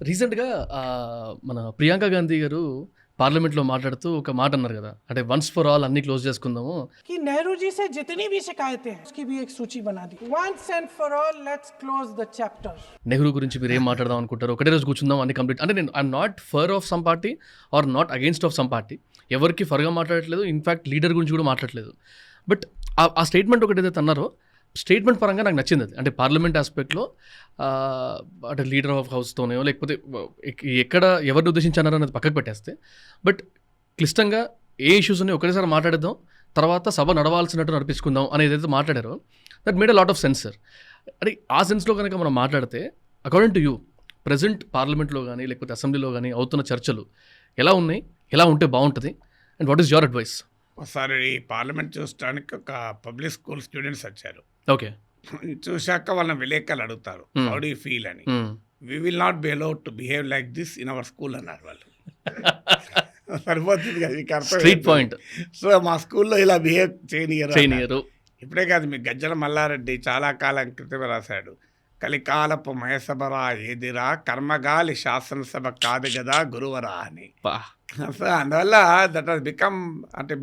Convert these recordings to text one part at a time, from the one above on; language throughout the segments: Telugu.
రీసెంట్‌గా మన ప్రియాంక గాంధీ గారు పార్లమెంట్‌లో మాట్లాడుతూ ఒక మాట అన్నారు కదా! అంటే వన్స్ ఫర్ ఆల్ అన్నీ క్లోజ్ చేసుకుందాము. कि नेहरू जी से जितनी भी शिकायतें हैं उसकी भी एक सूची बना दी. Once and for all, let's close the chapter. Nehru గురించి మీరు ఏం మాట్లాడదాం అనుకుంటారు? ఒకటే రోజు కూర్చుందాం అన్ని కంప్లీట్ అంటే నేను I'm not for of some party or not against of some party. ఎవరికి ఫర్‌గా మాట్లాడట్లేదు. ఇన్‌ఫాక్ట్ లీడర్ గురించి కూడా మాట్లాడట్లేదు. బట్ ఆ స్టేట్మెంట్ ఒకటి ఏదైతే అన్నారో స్టేట్మెంట్ పరంగా నాకు నచ్చింది అది. అంటే పార్లమెంట్ ఆస్పెక్ట్‌లో అంటే లీడర్ ఆఫ్ హౌస్తోనో లేకపోతే ఎక్కడ ఎవరిని ఉద్దేశించి అన్నది పక్కకు పెట్టేస్తే బట్ క్లిష్టంగా ఏ ఇష్యూస్ ఉన్నాయో ఒకటేసారి మాట్లాడేద్దాం, తర్వాత సభ నడవాల్సినట్టు నడిపించుకుందాం అనేది ఏదైతే మాట్లాడారో that made a lot of sense sir. అంటే ఆ సెన్స్లో కనుక మనం మాట్లాడితే అకార్డింగ్ టు యూ ప్రజెంట్ పార్లమెంట్లో కానీ లేకపోతే అసెంబ్లీలో కానీ అవుతున్న చర్చలు ఎలా ఉన్నాయి, ఎలా ఉంటే బాగుంటుంది and what is your advice? ఒకసారి పార్లమెంట్ చూడడానికి ఒక పబ్లిక్ స్కూల్ స్టూడెంట్స్ వచ్చారు. ఓకే. చూశాక వాళ్ళని విలేకరులు అడుగుతారు, హౌ డూ యూ ఫీల్ అని. We will not be allowed to behave like this in our school అన్నారు వాళ్ళు. సరిపోతుంది కదా మీకు అర్థం. Street point. సో మా స్కూల్లో ఇలా బిహేవ్ చేయనియరు. చేయనియరు. ఇప్పుడే కాదు, మీకు గజ్జల మల్లారెడ్డి చాలా కాలం క్రితమే రాశాడు, కలికాలపు మయసభరా ఏదిరా కర్మగాలి శాసనసభ కాదు కదా గురువరా అని. సో అందువల్ల దట్ హాస్ బికమ్ అంటే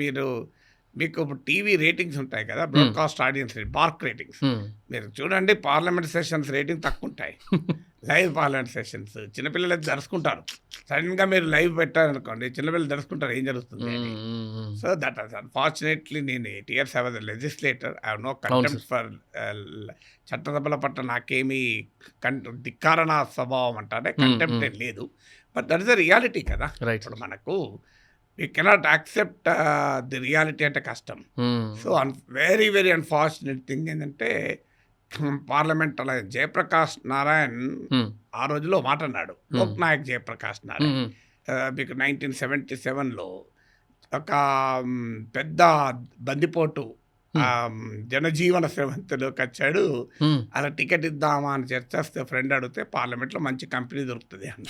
మీకు టీవీ రేటింగ్స్ ఉంటాయి కదా, బ్రాడ్కాస్ట్ ఆడియన్స్ బార్క్ రేటింగ్స్. మీరు చూడండి పార్లమెంట్ సెషన్స్ రేటింగ్ తక్కువ ఉంటాయి. లైవ్ పార్లమెంట్ సెషన్స్ చిన్నపిల్లలు అయితే దర్శకుంటారు. సడన్గా మీరు లైవ్ పెట్టారనుకోండి, చిన్నపిల్లలు దర్శకుంటారు ఏం జరుగుతుంది అని. సో దట్ హాస్ అన్ఫార్చునేట్లీ నేను 8 years I was legislator. I have no contempt for చట్టసభల పట్ల నాకేమీ ధిక్కారణ స్వభావం అంటారే కంటెంప్ట్ ఏం లేదు. But that is the reality కదా. ఇప్పుడు మనకు we cannot accept the reality అంటే కష్టం. So very very unfortunate thing ఏంటంటే పార్లమెంట్ అలా జయప్రకాష్ నారాయణ్ ఆ రోజులో మాట అన్నాడు, లోక్ నాయక్ జయప్రకాష్ నారాయణ్. మీకు 1977లో ఒక పెద్ద బందిపోటు జనజీవన శ్రవంతిలోకి వచ్చాడు. అలా టికెట్ ఇద్దామా అని చర్చిస్తే ఫ్రెండ్ అడిగితే పార్లమెంట్లో మంచి కంపెనీ దొరుకుతుంది అన్న.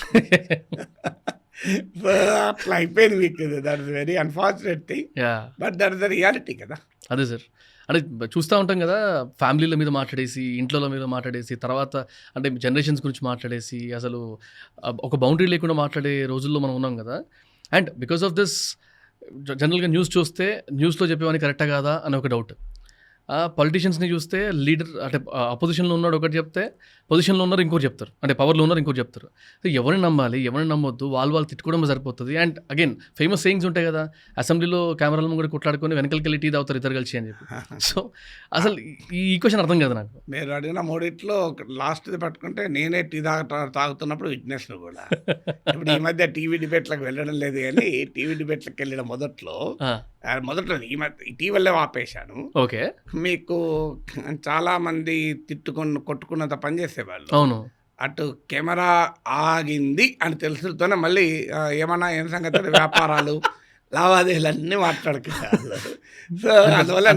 అట్లా అయిపోయింది మీకు. That is very unfortunate thing, but that is the reality కదా. అదే సార్, అంటే చూస్తూ ఉంటాం కదా, ఫ్యామిలీల మీద మాట్లాడేసి ఇంట్లో మీద మాట్లాడేసి తర్వాత అంటే జనరేషన్స్ గురించి మాట్లాడేసి అసలు ఒక బౌండరీ లేకుండా మాట్లాడే రోజుల్లో మనం ఉన్నాం కదా. అండ్ బికాస్ ఆఫ్ దిస్ జనరల్గా న్యూస్ చూస్తే న్యూస్లో చెప్పేవాని కరెక్టా కాదా అని ఒక డౌట్. పొలిటీషియన్స్ని చూస్తే లీడర్ అంటే అపోజిషన్లో ఉన్నాడు ఒకటి చెప్తే, పొజిషన్లో ఉన్నారు ఇంకోటి చెప్తారు, అంటే పవర్లో ఉన్నారు ఇంకోటి చెప్తారు. సో ఎవరిని నమ్మాలి ఎవరిని నమ్మొద్దు, వాళ్ళు తిట్టుకోవడం సరిపోతుంది. అండ్ అగైన్ ఫేమస్ సేయింగ్స్ ఉంటాయి కదా, అసెంబ్లీలో కెమెరాల ముందు కొట్లాడుకొని వెనకలికి వెళ్ళి టీ తాగుతారు ఇద్దరు కలిసి అని చెప్పి. సో అసలు ఈ ఈక్వేషన్ అర్థం కాదు నాకు. మీరు అడిగిన మూడిట్లో లాస్ట్ది పట్టుకుంటే నేనే టీ తాగుతున్నప్పుడు విట్నెస్ కూడా. ఇప్పుడు ఈ మధ్య టీవీ డిబేట్లకు వెళ్ళడం లేదు, కానీ టీవీ డిబేట్లకు వెళ్ళిన మొదట్లో ఈ మధ్య ఇటీవలే ఆపేశాను. ఓకే. మీకు చాలా మంది కొట్టుకున్నంత పని చేసేవాళ్ళు. అవును. అటు కెమెరా ఆగింది అని తెలుసుతోనే మళ్ళీ ఏమన్నా ఏం సంగతి వ్యాపారాలు లావాదేవీలు అన్నీ మాట్లాడుకుంటారు. సో అందువల్ల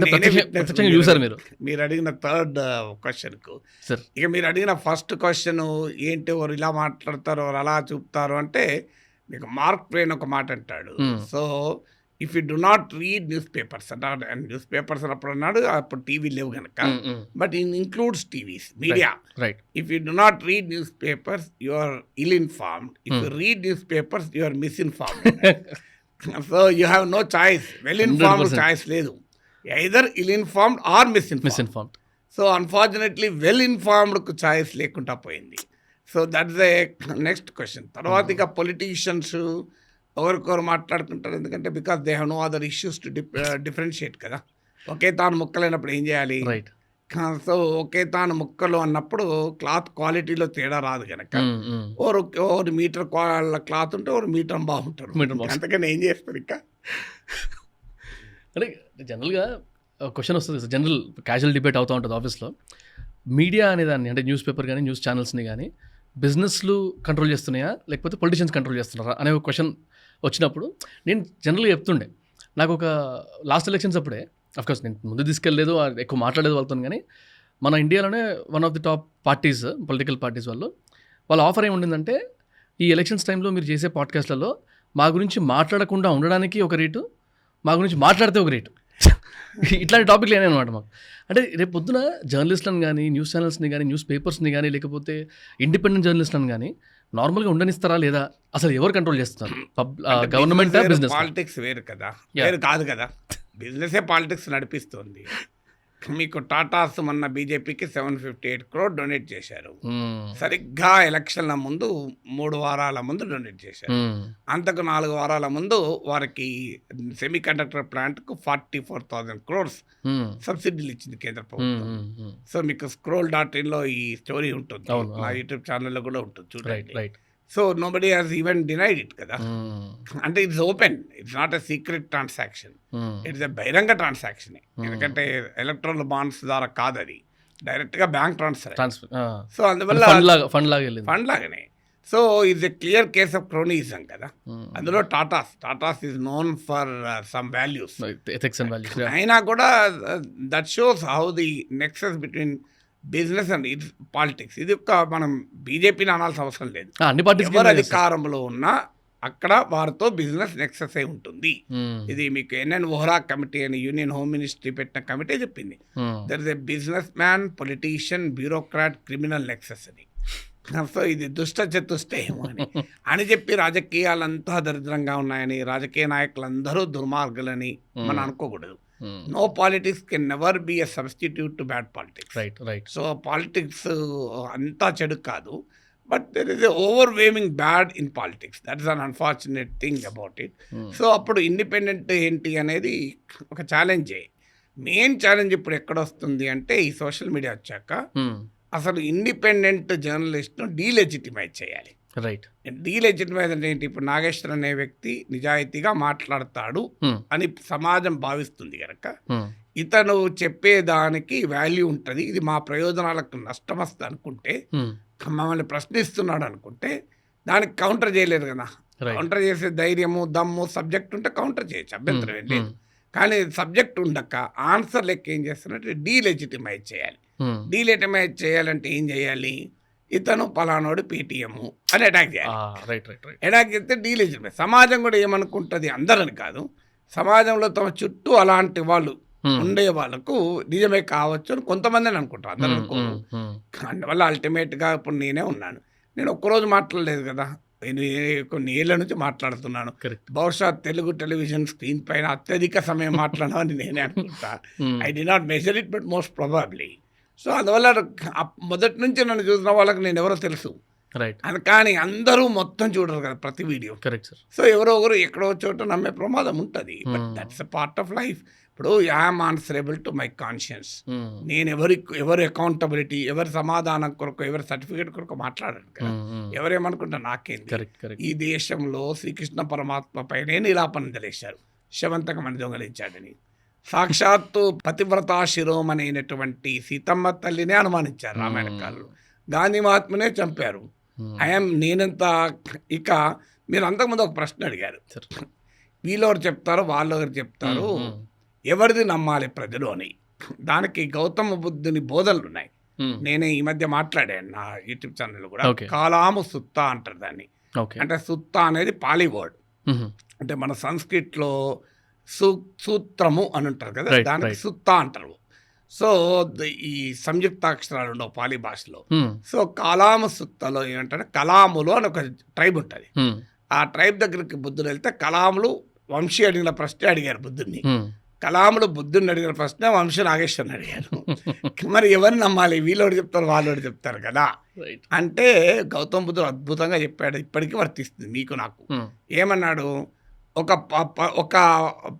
చూసారు మీరు అడిగిన థర్డ్ క్వశ్చన్కు ఇక మీరు అడిగిన ఫస్ట్ క్వశ్చన్ ఏంటి, ఎవరు ఇలా మాట్లాడతారు ఎవరు అలా చూపుతారు అంటే, మీకు మార్క్ ట్వైన్ ఒక మాట అంటాడు. So if you do not read newspapers and newspapers అప్పుడు అన్నాడు, అప్పుడు టీవీ లేవు కనుక, but in includes TVs media. If you do not read newspapers you are ill informed. If you read newspapers you are misinformed. So you have no choice. Well informed choice లేదు, either ill informed or misinformed. So unfortunately well ఇన్ఫార్మ్డ్కు చాయిస్ లేకుండా పోయింది. So that's the next question. తర్వాత ఇక పొలిటీషియన్స్ ఒకరికొకరు మాట్లాడుకుంటారు, ఎందుకంటే because they have no other issues to differentiate కదా. ఒకే తాను ముక్కలైనప్పుడు ఏం చేయాలి? సో ఒకే తాను ముక్కలు అన్నప్పుడు క్లాత్ క్వాలిటీలో తేడా రాదు కనుక ఓరు మీటర్ క్లాత్ ఉంటే ఓరు మీటర్ బాగుంటారు, అంతకని ఏం చేస్తారు ఇంకా. అంటే జనరల్గా క్వశ్చన్ వస్తుంది, జనరల్ క్యాజువల్ డిబేట్ అవుతూ ఉంటుంది ఆఫీస్లో. మీడియా అనేదాన్ని అంటే న్యూస్ పేపర్ కానీ న్యూస్ ఛానల్స్ని కానీ బిజినెస్లు కంట్రోల్ చేస్తున్నాయా లేకపోతే పొలిటీషియన్స్ కంట్రోల్ చేస్తున్నారా అనే ఒక క్వశ్చన్ వచ్చినప్పుడు నేను జనరల్గా చెప్తుండే, నాకు ఒక లాస్ట్ ఎలక్షన్స్ అప్పుడే అఫ్కోర్స్ నేను ముందు తీసుకెళ్ళలేదు, ఎక్కువ మాట్లాడలేదు వాళ్ళతో, కానీ మన ఇండియాలోనే one of the top parties political parties వాళ్ళ ఆఫర్ ఏమి ఉండిందంటే, ఈ ఎలక్షన్స్ టైంలో మీరు చేసే పాడ్కాస్ట్లలో మా గురించి మాట్లాడకుండా ఉండడానికి ఒక రేటు, మా గురించి మాట్లాడితే ఒక రేటు, ఇట్లాంటి టాపిక్లు ఏనే అనమాట మాకు. అంటే రేపు పొద్దున జర్నలిస్ట్లను కానీ న్యూస్ ఛానల్స్ని కానీ న్యూస్ పేపర్స్ని కానీ లేకపోతే ఇండిపెండెంట్ జర్నలిస్ట్లను కానీ నార్మల్గా ఉండనిస్తారా లేదా, అసలు ఎవరు కంట్రోల్ చేస్తున్నారు? Government, business? పాలిటిక్స్ వేరు కదా, వేరు కాదు కదా. బిజినెసే పాలిటిక్స్ నడిపిస్తుంది. మీకు టాటాస్ మొన్న బీజేపీకి 758 crore డొనేట్ చేశారు. సరిగ్గా ఎలక్షన్ల ముందు 3 వారాల ముందు డొనేట్ చేశారు. అంతకు 4 వారాల ముందు వారికి సెమీ కండక్టర్ ప్లాంట్కు 44,000 crores సబ్సిడీలు ఇచ్చింది కేంద్ర ప్రభుత్వం. సో మీకు scroll.in-లో ఈ స్టోరీ ఉంటుంది, నా యూట్యూబ్ ఛానల్లో కూడా ఉంటుంది, చూడండి. So nobody has even denied it కదా. అంటే it's open, it's not a secret transaction, it's a బహిరంగ ట్రాన్సాక్షన్. ఎందుకంటే ఎలక్ట్రల్ బాండ్స్ ద్వారా కాదు, అది డైరెక్ట్గా బ్యాంక్ ట్రాన్స్ఫర్. సో అందువల్ల ఫండ్ లాగానే. So it's a clear case of cronyism కదా. అందులో Tatas is known for some values, అయినా కూడా that shows how the nexus between business and its politics. ఇది ఒక మనం బీజేపీని అనాల్సిన అవసరం లేదు. ఎవరు అధికారంలో ఉన్నా అక్కడ వారితో బిజినెస్ నెక్సెస్ అయి ఉంటుంది. ఇది మీకు ఎన్ఎన్ వోహ్రా కమిటీ అని యూనియన్ హోమ్ మినిస్ట్రీ పెట్టిన కమిటీ చెప్పింది. There is a businessman, politician, bureaucrat, criminal nexus అని. సో ఇది దుష్ట చతుష్టయము అని చెప్పి రాజకీయాలంతా దరిద్రంగా ఉన్నాయని, రాజకీయ నాయకులందరూ దుర్మార్గులని మనం అనుకోకూడదు. No politics can never be a substitute to bad politics. Right. So politics anta chedu kaadu, but there is a overwhelming bad in politics. That is an unfortunate thing about it. So appudu independent enti anedi oka challenge. Main challenge ippudu ekkada vastundi ante ee social media vachaka asalu independent journalist nu delegitimize cheyali. Right. Delegitimize అంటే ఏంటి? ఇప్పుడు నాగేశ్వర్ అనే వ్యక్తి నిజాయితీగా మాట్లాడతాడు అని సమాజం భావిస్తుంది కనుక ఇతను చెప్పేదానికి వాల్యూ ఉంటుంది, ఇది మా ప్రయోజనాలకు నష్టం వస్తుంది అనుకుంటే, మమ్మల్ని ప్రశ్నిస్తున్నాడు అనుకుంటే దానికి కౌంటర్ చేయలేరు కదా. కౌంటర్ చేసే ధైర్యము, దమ్ము, సబ్జెక్ట్ ఉంటే కౌంటర్ చేయొచ్చు, అభ్యంతరం ఏం లేదు. కానీ సబ్జెక్ట్ ఉండక ఆన్సర్ లెక్క ఏం చేస్తున్నట్టు డీలెజిటిమైజ్ చేయాలి. డీలెజిటిమైజ్ చేయాలంటే ఏం చేయాలి? ఇతను పలానోడు పేటీఎం అని అటాక్ చేయాలి. అటాక్ చేస్తే డీలెజిటిమైజ్. సమాజం కూడా ఏమనుకుంటుంది, అందరని కాదు, సమాజంలో తమ చుట్టూ అలాంటి వాళ్ళు ఉండే వాళ్ళకు నిజమే కావచ్చు అని కొంతమందిని అనుకుంటారు, అందరూ అనుకోరు. అందువల్ల అల్టిమేట్గా ఇప్పుడు నేనే ఉన్నాను, నేను ఒక్కరోజు మాట్లాడలేదు కదా, కొన్ని ఏళ్ళ నుంచి మాట్లాడుతున్నాను. బహుశా తెలుగు టెలివిజన్ స్క్రీన్ పైన అత్యధిక సమయం మాట్లాడమని నేనే అనుకుంటా. I did not measure it, but most probably. So అందువల్ల మొదటి నుంచి నన్ను చూసిన వాళ్ళకి నేను ఎవరో తెలుసు, కానీ అందరూ మొత్తం చూడరు కదా ప్రతి వీడియో. సో ఎవరో ఒకరు ఎక్కడో చోట నమ్మే ప్రమాదం ఉంటుంది, but that's a part of life. ఇప్పుడు I'm answerable to my conscience. నేను ఎవరు అకౌంటబిలిటీ, ఎవరి సమాధానం కొరకు, ఎవరి సర్టిఫికేట్ కొరకు మాట్లాడాను కదా. ఎవరేమనుకుంటా నాకేంది. ఈ దేశంలో శ్రీకృష్ణ పరమాత్మ పైనే నిరాపణ తెలిసారు, శవంతకమని దొంగలించాడని. సాక్షాత్తు పతివ్రతా శిరోమణైనటువంటి సీతమ్మ తల్లినే అనుమానించారు రామాయణ కాలంలో. గాంధీ మహాత్మునే చంపారు. నేనంత ఇక మీరు అంతకుముందు ఒక ప్రశ్న అడిగారు, వీళ్ళెవరు చెప్తారో వాళ్ళెవరు చెప్తారు, ఎవరిది నమ్మాలి ప్రజలు అని. దానికి గౌతమ బుద్ధుని బోధనలు ఉన్నాయి. నేనే ఈ మధ్య మాట్లాడాను నా యూట్యూబ్ ఛానల్ కూడా. కాలాము సుత్తా అంటారు దాన్ని. అంటే సుత్తా అనేది పాలీ వర్డ్, అంటే మన సంస్కృతిలో సూత్రము అని ఉంటారు కదా, దానికి సుత్తా అంటారు. సో ఈ సంయుక్తాక్షరాలు ఉండవు పాలీ భాషలో. సో కలాము సుత్తలో ఏమంటారు, కలాములు అని ఒక ట్రైబ్ ఉంటుంది. ఆ ట్రైబ్ దగ్గరికి బుద్ధుడు వెళ్తే కలాములు వంశీ అడిగిన ప్రశ్న అడిగారు బుద్ధుడిని. కలాములు బుద్ధుడిని అడిగిన ప్రశ్న వంశీ నాగేశ్వరిని అడిగారు. మరి ఎవరిని నమ్మాలి, వీళ్ళోడు చెప్తారు వాళ్ళోడు చెప్తారు కదా. అంటే గౌతమ బుద్ధుడు అద్భుతంగా చెప్పాడు, ఇప్పటికీ వర్తిస్తుంది మీకు నాకు. ఏమన్నాడు, ఒక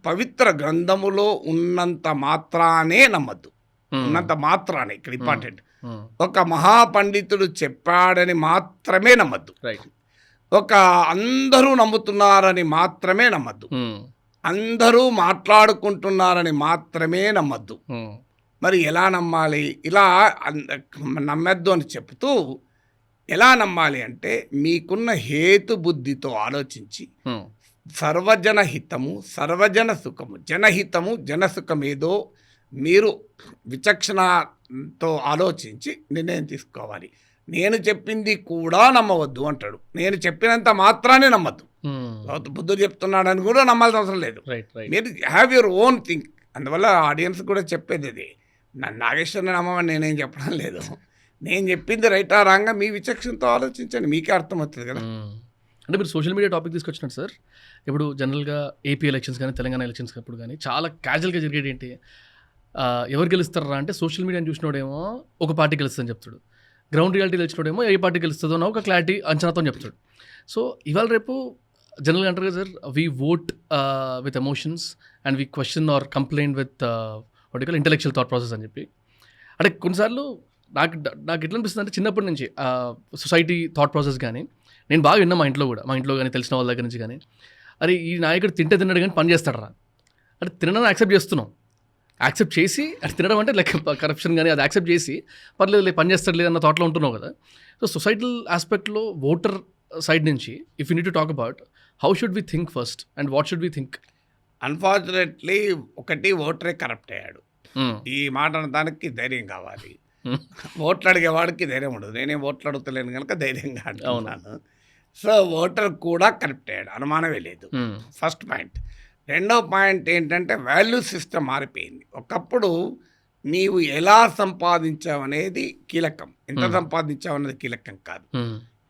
పవిత్ర గ్రంథములో ఉన్నంత మాత్రానే నమ్మద్దు, ఉన్నంత మాత్రానే ఇక్కడ ఇంపార్టెంట్. ఒక మహాపండితుడు చెప్పాడని మాత్రమే నమ్మద్దు, ఒక అందరూ నమ్ముతున్నారని మాత్రమే నమ్మద్దు, అందరూ మాట్లాడుకుంటున్నారని మాత్రమే నమ్మద్దు. మరి ఎలా నమ్మాలి? ఇలా నమ్మద్దు అని చెప్తూ ఎలా నమ్మాలి అంటే, మీకున్న హేతు బుద్ధితో ఆలోచించి సర్వజన హితము, సర్వజన సుఖము, జనహితము జనసుఖమేదో మీరు విచక్షణతో ఆలోచించి నిర్ణయం తీసుకోవాలి. నేను చెప్పింది కూడా నమ్మవద్దు అంటాడు. నేను చెప్పినంత మాత్రానే నమ్మద్దు. బుద్ధుడు చెప్తున్నాడని కూడా నమ్మాల్సిన అవసరం లేదు. మీరు హ్యావ్ యువర్ ఓన్ థింక్. అందువల్ల ఆడియన్స్ కూడా చెప్పేది ఇది. నాగేశ్వరిని నమ్మమని నేనేం చెప్పడం లేదు. నేను చెప్పింది రైటా రాంగా మీ విచక్షణతో ఆలోచించండి, మీకే అర్థమవుతుంది కదా. అంటే మీరు సోషల్ మీడియా టాపిక్ తీసుకొచ్చినారు సార్. ఇప్పుడు జనరల్గా ఏపీ ఎలక్షన్స్ కానీ తెలంగాణ ఎలక్షన్స్ అప్పుడు కానీ చాలా క్యాజువల్గా జరిగేది ఏంటి, ఎవరు గెలుస్తారా అంటే సోషల్ మీడియాని చూసినోడేమో ఒక పార్టీ గెలుస్తుందని చెప్తాడు, గ్రౌండ్ రియాలిటీ తెలిసినోడేమో ఏ పార్టీ గెలుస్తుందో అని ఒక క్లారిటీ అంచనాతో చెప్తాడు. సో ఇవాళ రేపు జనరల్గా అంటారు కదా sir, we vote with emotions and we question or complaint with vertical intellectual thought process అని చెప్పి. అంటే కొన్నిసార్లు నాకు ఎట్లా అనిపిస్తుంది అంటే చిన్నప్పటి నుంచి సొసైటీ థాట్ ప్రాసెస్ కానీ నేను బాగా విన్నా, మా ఇంట్లో కానీ తెలిసిన వాళ్ళ దగ్గర నుంచి కానీ, అరే ఈ నాయకుడు తిన్నాడు కానీ పని చేస్తాడరా అంటే తినడం యాక్సెప్ట్ చేస్తున్నాం, యాక్సెప్ట్ చేసి అది తినడం అంటే లైక్ కరప్షన్ కానీ అది యాక్సెప్ట్ చేసి పర్లేదు పని చేస్తాడు లేదన్న థాట్లో ఉంటున్నావు కదా. సో సొసైటల్ ఆస్పెక్ట్లో ఓటర్ సైడ్ నుంచి if you need to talk about how should we think first and what should we think? Unfortunately ఒకటి ఓటరే కరప్ట్ అయ్యాడు. ఈ మాట అనడానికి ధైర్యం కావాలి. ఓట్లు అడిగేవాడికి ధైర్యం ఉండదు. నేనేం ఓట్లు అడుగుతలేను కనుక ధైర్యంగా అంటున్నాను. సో ఓటర్ కూడా కరప్ట్ అయ్యాడు, అనుమానమే లేదు. First point. రెండో పాయింట్ ఏంటంటే వాల్యూ సిస్టమ్ మారిపోయింది. ఒకప్పుడు నీవు ఎలా సంపాదించావు అనేది కీలకం, ఎంత సంపాదించావు అనేది కీలకం కాదు.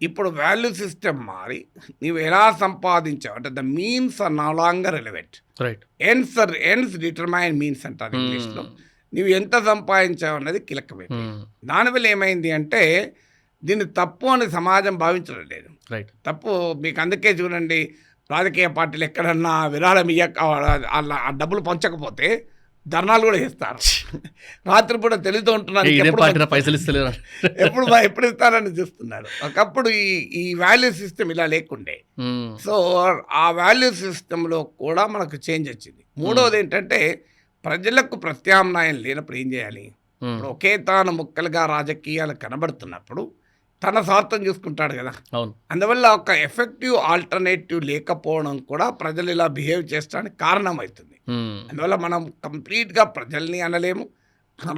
ఇప్పుడు వాల్యూ సిస్టమ్ మారి నీవు ఎలా సంపాదించావు అంటే the means are no longer relevant, ends determine means అంటారు ఇంగ్లీష్లో. నువ్వు ఎంత సంపాదించావు అన్నది కీలకమైపోయింది. దానివల్ల ఏమైంది అంటే దీన్ని తప్పు అని సమాజం భావించడం లేదు. తప్పు మీకు అందుకే చూడండి, రాజకీయ పార్టీలు ఎక్కడన్నా విరాళం ఇయ్యక ఆ డబ్బులు పంచకపోతే ధర్నాలు కూడా చేస్తారు. రాత్రిపూట తెలుస్తూ ఉంటున్నారు, ఎప్పుడు ఇస్తారని చూస్తున్నారు. ఒకప్పుడు ఈ వాల్యూ సిస్టమ్ ఇలా లేకుండే. సో ఆ వాల్యూ సిస్టంలో కూడా మనకు చేంజ్ వచ్చింది. మూడవది ఏంటంటే ప్రజలకు ప్రత్యామ్నాయం లేనప్పుడు ఏం చేయాలి? ఇప్పుడు ఒకే తాను ముక్కలుగా రాజకీయాలు కనబడుతున్నప్పుడు తన స్వార్థం చూసుకుంటాడు కదా. అందువల్ల ఒక ఎఫెక్టివ్ ఆల్టర్నేటివ్ లేకపోవడం కూడా ప్రజలు ఇలా బిహేవ్ చేయడానికి కారణమవుతుంది. అందువల్ల మనం కంప్లీట్గా ప్రజల్ని అనలేము,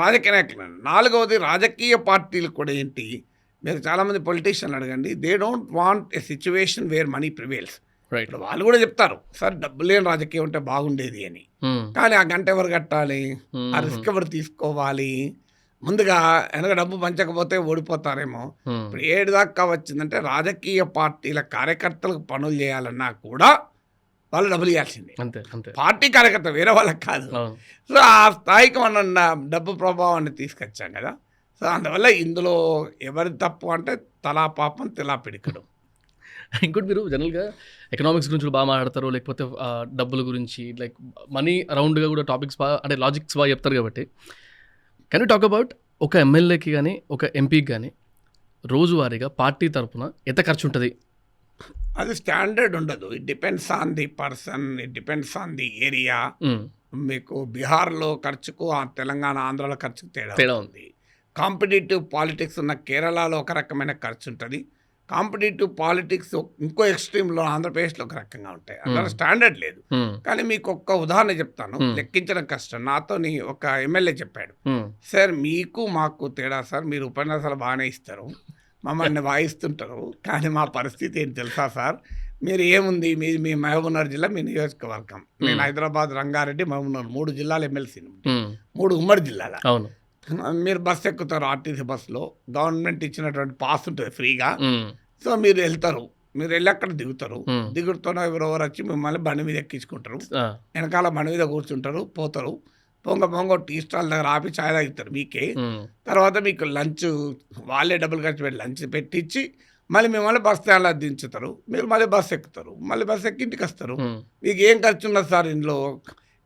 రాజకీయ నాయకులు. నాలుగవది రాజకీయ పార్టీలు కూడా ఏంటి, మీరు చాలామంది పొలిటీషియన్లు అడగండి, they don't want a situation where money prevails. ఇప్పుడు వాళ్ళు కూడా చెప్తారు, సార్ డబ్బు లేని రాజకీయం ఉంటే బాగుండేది అని. కానీ ఆ గంట ఎవరు కట్టాలి, ఆ రిస్క్ ఎవరు తీసుకోవాలి? ముందుగా వెనక డబ్బు పంచకపోతే ఓడిపోతారేమో. ఇప్పుడు ఏడు దాకా వచ్చిందంటే రాజకీయ పార్టీల కార్యకర్తలకు పనులు చేయాలన్నా కూడా వాళ్ళు డబ్బులు ఇవ్వాల్సిందే. పార్టీ కార్యకర్త వేరే వాళ్ళకి కాదు. సో ఆ స్థాయికి మనం డబ్బు ప్రభావాన్ని తీసుకొచ్చాం కదా. సో అందువల్ల ఇందులో ఎవరి తప్పు అంటే తలా పాపం తిలా పిడికడు. ఇంకోటి మీరు జనరల్గా ఎకనామిక్స్ గురించి బాగా మాట్లాడతారు, లేకపోతే డబ్బుల గురించి లైక్ మనీ అరౌండ్గా కూడా టాపిక్స్ బాగా అంటే లాజిక్స్ బాగా చెప్తారు కాబట్టి కెన్ యూ టాక్ అబౌట్ ఒక ఎమ్మెల్యేకి కానీ ఒక ఎంపీకి కానీ రోజువారీగా పార్టీ తరఫున ఎంత ఖర్చు ఉంటుంది? అది స్టాండర్డ్ ఉండదు. It depends on the person, it depends on the area. మీకు బీహార్లో ఖర్చుకు తెలంగాణ ఆంధ్రాలో ఖర్చుకు తేడా ఉంది. కాంపిటేటివ్ పాలిటిక్స్ ఉన్న కేరళలో ఒక రకమైన ఖర్చు ఉంటుంది, కాంపిటేటివ్ పాలిటిక్స్ ఇంకో ఎక్స్ట్రీమ్లో ఆంధ్రప్రదేశ్లో ఒక రకంగా ఉంటాయి. అందులో స్టాండర్డ్ లేదు. కానీ మీకు ఒక్క ఉదాహరణ చెప్తాను, లెక్కించడం కష్టం. నాతో ఒక ఎమ్మెల్యే చెప్పాడు, సార్ మీకు మాకు తేడా సార్, మీరు ఉపన్యాసాలు బాగానే ఇస్తారు, మమ్మల్ని వాయిస్తుంటారు, కానీ మా పరిస్థితి ఏంటి తెలుసా సార్, మీరు ఏముంది మీ మహబూబ్నగర్ జిల్లా మీ నియోజకవర్గం, నేను హైదరాబాద్, రంగారెడ్డి, మహబూబ్నగర్ 3 జిల్లాలు ఎమ్మెల్సీ, 3 ఉమ్మడి జిల్లాల. మీరు బస్సు ఎక్కుతారు, ఆర్టీసీ బస్సులో గవర్నమెంట్ ఇచ్చినటువంటి పాస్ ఉంటుంది ఫ్రీగా. సో మీరు వెళ్తారు, మీరు వెళ్ళి అక్కడ దిగుతారు, దిగుడుతోనే ఎవరెవరు వచ్చి మిమ్మల్ని బండి మీద ఎక్కించుకుంటారు, వెనకాల బండి మీద కూర్చుంటారు, పోతారు, పొంగ టీ స్టాల్ దగ్గర ఆపి ఛాయ్ తాగుతారు మీకే. తర్వాత మీకు లంచ్ వాళ్ళే డబ్బులు ఖర్చు పెట్టి లంచ్ పెట్టించి మళ్ళీ మిమ్మల్ని బస్ స్టాండ్లో దించుతారు, మీరు మళ్ళీ బస్సు ఎక్కుతారు, మళ్ళీ బస్సు ఎక్కి ఇంటికి వస్తారు. మీకు ఏం ఖర్చు ఉన్నది సార్ ఇంట్లో?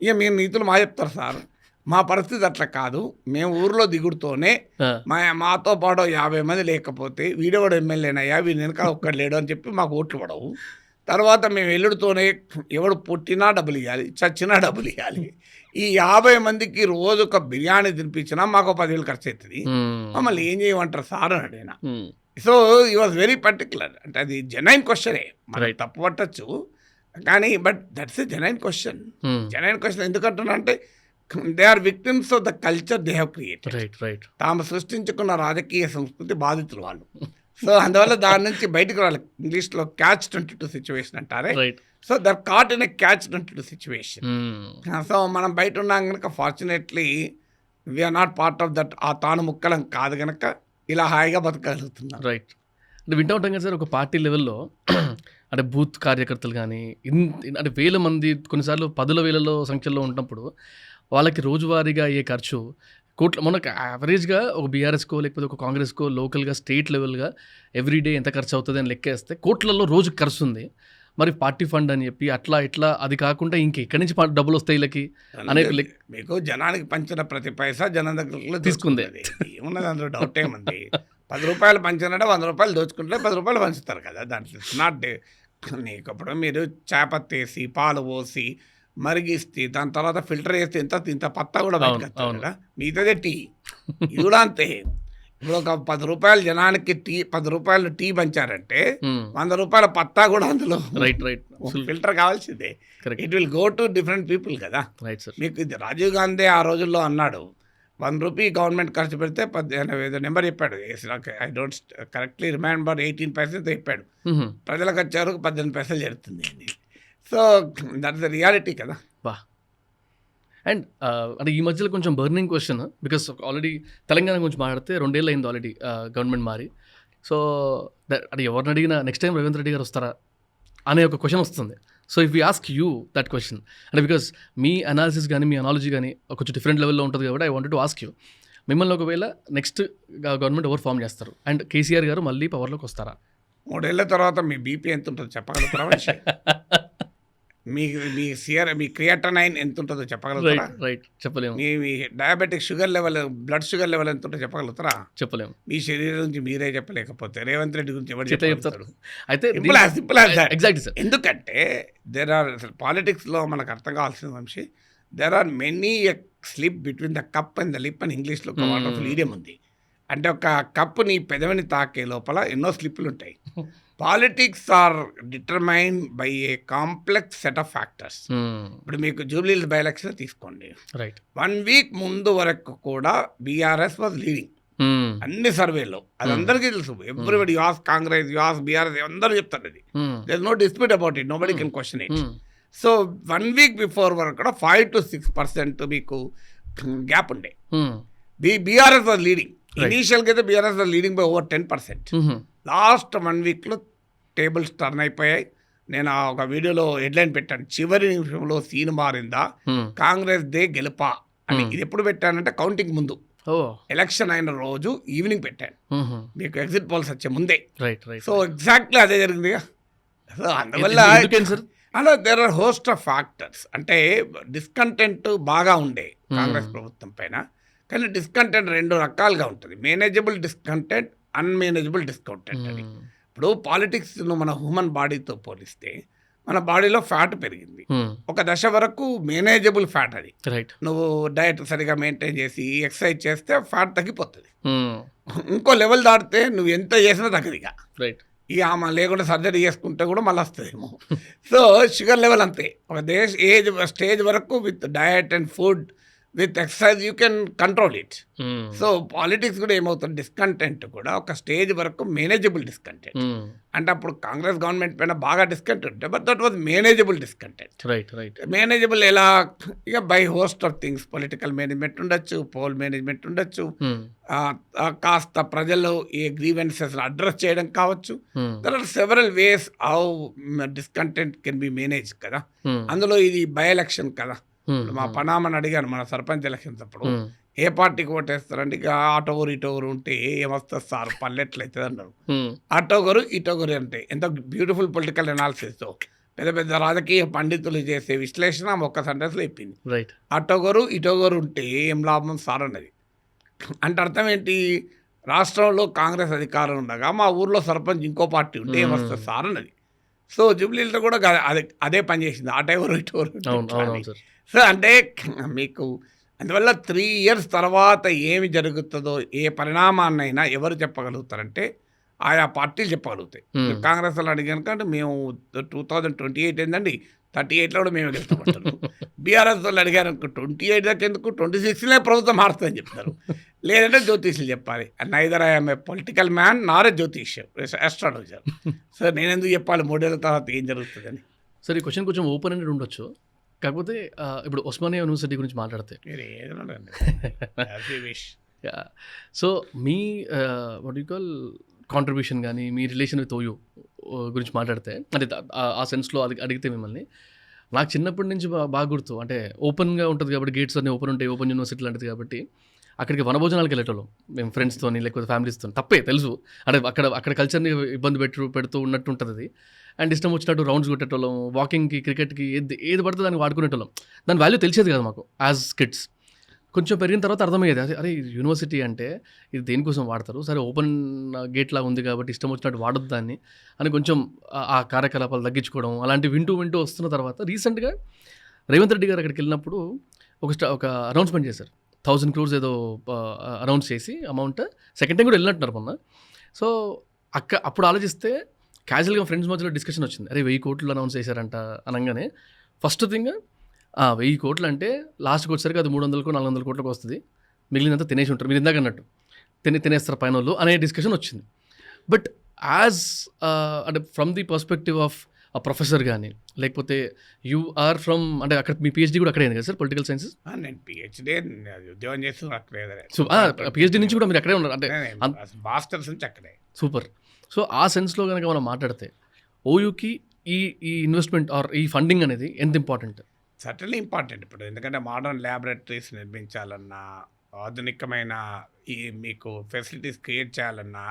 ఇక మీరు నీతులు మా చెప్తారు సార్, మా పరిస్థితి అట్లా కాదు, మేము ఊర్లో దిగుడుతోనే మాతో పాటు 50 మంది లేకపోతే వీడేవాడు ఎమ్మెల్యేనయ్యా, వీడి వెనకాల ఒక్కడు లేడు అని చెప్పి మాకు ఓట్లు పడవు. తర్వాత మేము ఎల్లుడితోనే ఎవడు పుట్టినా డబ్బులు ఇవ్వాలి, చచ్చినా డబ్బులు ఇవ్వాలి. ఈ 50 మందికి రోజు ఒక బిర్యానీ తినిపించినా మాకు 10,000 ఖర్చు అవుతుంది, మమ్మల్ని ఏం చేయమంటారు సార్ అని అడిగినా. సో ఈ వాజ్ వెరీ పర్టికులర్. అంటే అది జెన్యున్ క్వశ్చనే, మనం తప్పు పట్టచ్చు కానీ but that's a genuine question. Genuine question ఎందుకంటున్నా అంటే they are victims of the culture they have created. తాము సృష్టించుకున్న రాజకీయ సంస్కృతి బాధితులు వాళ్ళు. సో అందువల్ల దాని నుంచి బయటకు రావాలి. ఇంగ్లీష్లో catch-22 సిచ్యువేషన్ అంటారే. So they're caught in a catch-22 situation. So మనం బయట ఉన్నాం కనుక fortunately we're not part of that. ఆ తాను ముక్కలం కాదు కనుక ఇలా హాయిగా బతకగలుగుతున్నాం. రైట్. అంటే వింటూ ఉంటాం కదా సార్, ఒక పార్టీ లెవెల్‌లో అంటే బూత్ కార్యకర్తలు గానీ, అంటే వేల మంది కొన్నిసార్లు పదుల వేలలో సంఖ్యలో ఉన్నప్పుడు వాళ్ళకి రోజువారీగా అయ్యే ఖర్చు కోట్ల, మనకు యావరేజ్‌గా ఒక బీఆర్ఎస్‌కో లేకపోతే ఒక కాంగ్రెస్‌కో లోకల్‌గా స్టేట్ లెవెల్‌గా ఎవ్రీ డే ఎంత ఖర్చు అవుతది అని లెక్కేస్తే కోట్లలో రోజుకి ఖర్చుంది. మరి పార్టీ ఫండ్ అని చెప్పి అట్లా ఇట్లా అది కాకుండా ఇంకెక్కడి నుంచి డబ్బులు వస్తాయి వీళ్ళకి అనే మీకు జనానికి పంచిన ప్రతి పైసా జనం దగ్గర తీసుకుందే. ఏమున్నది, అందులో డౌట్ ఏముంది. 10 రూపాయలు పంచారంటే 100 రూపాయలు దోచుకుంటే 10 రూపాయలు పంచుతారు కదా. దాంట్లో నాట్ నీకు అప్పుడు మీరు చేపత్తేసి పాలు పోసి మరిగిస్తే దాని తర్వాత ఫిల్టర్ చేస్తే ఇంత పత్తా కూడా బయటకు వస్తుంది కదా. మిగతాదే టీ, ఇది కూడా అంతే. ఇప్పుడు ఒక 10 రూపాయలు జనానికి 10 రూపాయలు టీ పంచారంటే 100 రూపాయల పత్తా కూడా అందులో రైట్ ఫిల్టర్ కావాల్సిందే. It will go to different people కదా. Right sir. మీకు ఇది రాజీవ్ గాంధీ ఆ రోజుల్లో అన్నాడు, 1 రూపీ గవర్నమెంట్ ఖర్చు పెడితే 18 ఏదో నెంబర్ చెప్పాడు. ఐ డోంట్ కరెక్ట్లీ రిమైంబర్ 18 పైసలు చెప్పాడు. ప్రజలకు వచ్చారు 18 పైసలు జరుగుతుంది అని. So that is the reality కదా. వా. అండ్ అంటే ఈ మధ్యలో కొంచెం burning question, because already Telangana గురించి మాట్లాడితే 2 ఏళ్ళు అయింది ఆల్రెడీ గవర్నమెంట్ మారి. సో అంటే ఎవరిని అడిగినా నెక్స్ట్ టైం రేవంత్ రెడ్డి గారు వస్తారా అనే ఒక క్వశ్చన్ వస్తుంది. So if you ask you that question, అంటే బికాస్ మీ అనాలిసిస్ కానీ మీ అనాలజీ కానీ కొంచెం డిఫరెంట్ లెవెల్లో ఉంటుంది కాబట్టి I wanted to ask you, మిమ్మల్ని ఒకవేళ నెక్స్ట్ గవర్నమెంట్ ఎవరు ఫామ్ చేస్తారు అండ్ కేసీఆర్ గారు మళ్ళీ పవర్లోకి వస్తారా? 3 ఏళ్ళ తర్వాత మీ బీపీ ఎంత ఉంటుందో చెప్పగలుగుతారా? మీ క్రియాటనైన్ ఎంత ఉంటుందో చెప్పగలుగుతారా? రైట్, చెప్పలేము. మీ diabetic sugar level, blood sugar level ఎంత ఉంటుందో చెప్పగలుగుతారా? చెప్పలేము. మీ శరీరం గురించి మీరే చెప్పలేకపోతే రేవంత్ రెడ్డి గురించి ఎవరు చెప్తారు? అయితే ఎగ్జాక్ట్లీ సార్. ఎందుకంటే దేర్ ఆర్ పాలిటిక్స్లో మనకు అర్థం కావాల్సిన Vamshi, there are many slip between the cup and the lip అని ఇంగ్లీష్లో ఒక వండర్ఫుల్ ఈడియం ఉంది. అంటే ఒక కప్పు నీ పెదవిని తాకే లోపల ఎన్నో స్లిప్లు ఉంటాయి. Politics are determined by a complex set of factors. ఇప్పుడు మీకు జూబ్లీహిల్స్ బై ఎలక్షన్ తీసుకోండి. రైట్. 1 వీక్ ముందు వరకు కూడా బీఆర్ఎస్ వాజ్ లీడింగ్ అన్ని సర్వేలో. అది అందరికీ తెలుసు. Everybody you ask Congress, you ask BRS, అందరూ చెప్తారు అది. There is no dispute about it, nobody can question it. So 1 week before వరకు కూడా 5 to 6% మీకు గ్యాప్ ఉండే. BRS was leading. ఇనీషియల్గా అయితే BRS was leading by over 10%. Last 1 వీక్లో టేబుల్స్ టర్న్ అయిపోయాయి. నేను ఒక వీడియోలో హెడ్లైన్ పెట్టాను, చివరి నిమిషంలో సీన్ మారిందా, కాంగ్రెస్ దే గెలుపా అని. ఇది ఎప్పుడు పెట్టానంటే కౌంటింగ్ ముందు, ఎలక్షన్ అయిన రోజు ఈవినింగ్ పెట్టాను, మీకు ఎగ్జిట్ పోల్స్ వచ్చే ముందే. సో ఎగ్జాక్ట్లీ అదే జరిగింది. సో అందువల్ల అలా there are host of factors. అంటే డిస్కంటెంట్ బాగా ఉండే కాంగ్రెస్ ప్రభుత్వం పైన. కానీ డిస్కంటెంట్ 2 రకాలుగా ఉంటుంది. మేనేజబుల్ డిస్కంటెంట్, అన్మేనేజబుల్ డిస్కంటెంట్ అని. ఇప్పుడు పాలిటిక్స్ మన హ్యూమన్ బాడీతో పోలిస్తే మన బాడీలో ఫ్యాట్ పెరిగింది. ఒక దశ వరకు మేనేజబుల్ ఫ్యాట్ అది. నువ్వు డయట్ సరిగా మెయింటైన్ చేసి ఎక్సర్సైజ్ చేస్తే ఫ్యాట్ తగ్గిపోతుంది. ఇంకో లెవెల్ దాటితే నువ్వు ఎంత చేసినా తగ్గదిగా. ఇక ఆమె లేకుండా సర్జరీ చేసుకుంటే కూడా మళ్ళీ వస్తుందేమో. సో షుగర్ లెవెల్ అంతే. ఒక స్టేజ్ వరకు with diet and food with exercise you can control it. So politics కూడా ఏమవుతుంది, డిస్కంటెంట్ కూడా ఒక స్టేజ్ వరకు మేనేజబుల్ డిస్కంటెంట్. అంటే అప్పుడు కాంగ్రెస్ గవర్నమెంట్ పైన బాగా discontent, but that was manageable discontent. Manageable ఎలా, ఇక by host of things. Political management ఉండొచ్చు, పోల్ మేనేజ్మెంట్ ఉండొచ్చు, కాస్త ప్రజలు ఏ గ్రీవెన్సెస్ అడ్రస్ చేయడం కావచ్చు. There are several ways how discontent can be manage కదా. అందులో ఇది బై ఎలక్షన్ కదా. మా పనామని అడిగాను మన సర్పంచ్ ఎలక్షన్స్ అప్పుడు, ఏ పార్టీకి ఓటేస్తారంటే ఇక ఆటోగరు ఇటోగరు ఉంటే ఏమొస్తుంది సార్, పల్లెట్లయితుంది అన్నారు. ఆటోగరు ఇటోగరు అంటే ఎంత బ్యూటిఫుల్ పొలిటికల్ అనాలిసిస్. పెద్ద పెద్ద రాజకీయ పండితులు చేసే విశ్లేషణ ఒక్క సెంటెన్స్లో చెప్పింది. ఆటోగరు ఇటోగరు ఉంటే ఏం లాభం సార్ అన్నది. అంటే అర్థం ఏంటి, రాష్ట్రంలో కాంగ్రెస్ అధికారం ఉండగా మా ఊర్లో సర్పంచ్ ఇంకో పార్టీ ఉంటే ఏమొస్తుంది సార్ అన్నది. సో జూబ్లీహిల్స్లో కూడా అదే పని చేసింది, ఆటోగరు ఇటోగరు. సో అంటే మీకు అందువల్ల 3 years తర్వాత ఏమి జరుగుతుందో, ఏ పరిణామాన్నైనా ఎవరు చెప్పగలుగుతారంటే ఆయా పార్టీలు చెప్పగలుగుతాయి. కాంగ్రెస్ వాళ్ళు అడిగాను అంటే మేము 2028 ఏందండి, 38లో కూడా మేము గెలుస్తామంటారు. బీఆర్ఎస్ వాళ్ళు అడిగారు 28 దాకా ఎందుకు, 26లో ప్రభుత్వం మారుతుందని చెప్తారు. లేదంటే జ్యోతిష్యులు చెప్పాలి. Neither I'm a political man నార్ ఏ జ్యోతిష్యం, ఆస్ట్రాలజర్. సో నేను ఎందుకు చెప్పాలి 3 ఏళ్ళ తర్వాత ఏం జరుగుతుందని. సరే, ఈ క్వశ్చన్ కొంచెం ఓపెన్ అనేది ఉండొచ్చు, కాకపోతే ఇప్పుడు ఉస్మానియా యూనివర్సిటీ గురించి మాట్లాడితే yeah. So me what you call contribution కానీ మీ రిలేషన్ విత్ ఓయూ గురించి మాట్లాడితే అంటే ఆ సెన్స్లో అది అడిగితే మిమ్మల్ని నాకు చిన్నప్పటి నుంచి బాగా గుర్తు అంటే ఓపెన్గా ఉంటుంది కాబట్టి గేట్స్ అన్నీ ఓపెన్ ఉంటాయి, ఓపెన్ యూనివర్సిటీ లాంటిది కాబట్టి అక్కడికి వనభోజనాలకు వెళ్ళేటోళ్ళం మేము ఫ్రెండ్స్తోని లేకపోతే ఫ్యామిలీస్తో. తప్పే తెలుసు, అంటే అక్కడ కల్చర్ని ఇబ్బంది పెడుతూ ఉన్నట్టు ఉంటుంది అది. అండ్ ఇష్టం వచ్చినట్టు రౌండ్స్ కొట్టేటోళ్ళం, వాకింగ్కి క్రికెట్కి ఏది పడితే దానికి వాడుకునేటోళ్ళం. దాని వాల్యూ తెలిసేది కదా మాకు యాజ్ కిడ్స్. కొంచెం పెరిగిన తర్వాత అర్థమయ్యేది, అరే యూనివర్సిటీ అంటే ఇది దేనికోసం వాడతారు, సరే ఓపెన్ గేట్లా ఉంది కాబట్టి ఇష్టం వచ్చినట్టు వాడొద్దు దాన్ని అని కొంచెం ఆ కార్యకలాపాలు తగ్గించుకోవడం అలాంటివి వింటూ వస్తున్న తర్వాత రీసెంట్గా రేవంత్ రెడ్డి గారు అక్కడికి వెళ్ళినప్పుడు ఒక అనౌన్స్మెంట్ చేశారు. 1000 crores ఏదో అనౌన్స్ చేసి అమౌంట్. సెకండ్ టైం కూడా వెళ్ళినట్టున్నారు మొన్న. సో అప్పుడు ఆలోచిస్తే క్యాజువల్గా ఫ్రెండ్స్ మధ్యలో డిస్కషన్ వచ్చింది, అరే 1000 crores అనౌన్స్ చేశారంట అనగానే ఫస్ట్ థింగ్ 1000 crores అంటే లాస్ట్కి వచ్చేసరికి అది 300-400 crores వస్తుంది, మిగిలినంతా తినేసి ఉంటారు మీరు ఇందాక అన్నట్టు, తినేస్తారు పైన వాళ్ళు అనే డిస్కషన్ వచ్చింది. బట్ యాజ్ అంటే ఫ్రమ్ ది పర్స్పెక్టివ్ ఆఫ్ ఆ ప్రొఫెసర్ కానీ లేకపోతే యూ ఆర్ ఫ్రమ్ అంటే అక్కడ మీ పిహెచ్డీ కూడా అక్కడే కదా సార్, పొలిటికల్ సైన్సెస్? నేను పిహెచ్డీ ఉద్యోగం చేస్తూ అక్కడే. సో పిహెచ్డీ నుంచి కూడా మీరు అక్కడే ఉన్నారు అంటే మాస్టర్స్ నుంచి అక్కడే. సూపర్. సో ఆ సెన్స్లో కనుక మనం మాట్లాడితే ఓయూకి ఈ ఇన్వెస్ట్మెంట్ ఆర్ ఈ ఫండింగ్ అనేది ఎంత ఇంపార్టెంట్? Certainly important. ఇప్పుడు ఎందుకంటే మోడర్న్ ల్యాబొరేటరీస్ నిర్మించాలన్నా, ఆధునికమైన మీకు ఫెసిలిటీస్ క్రియేట్ చేయాలన్నా,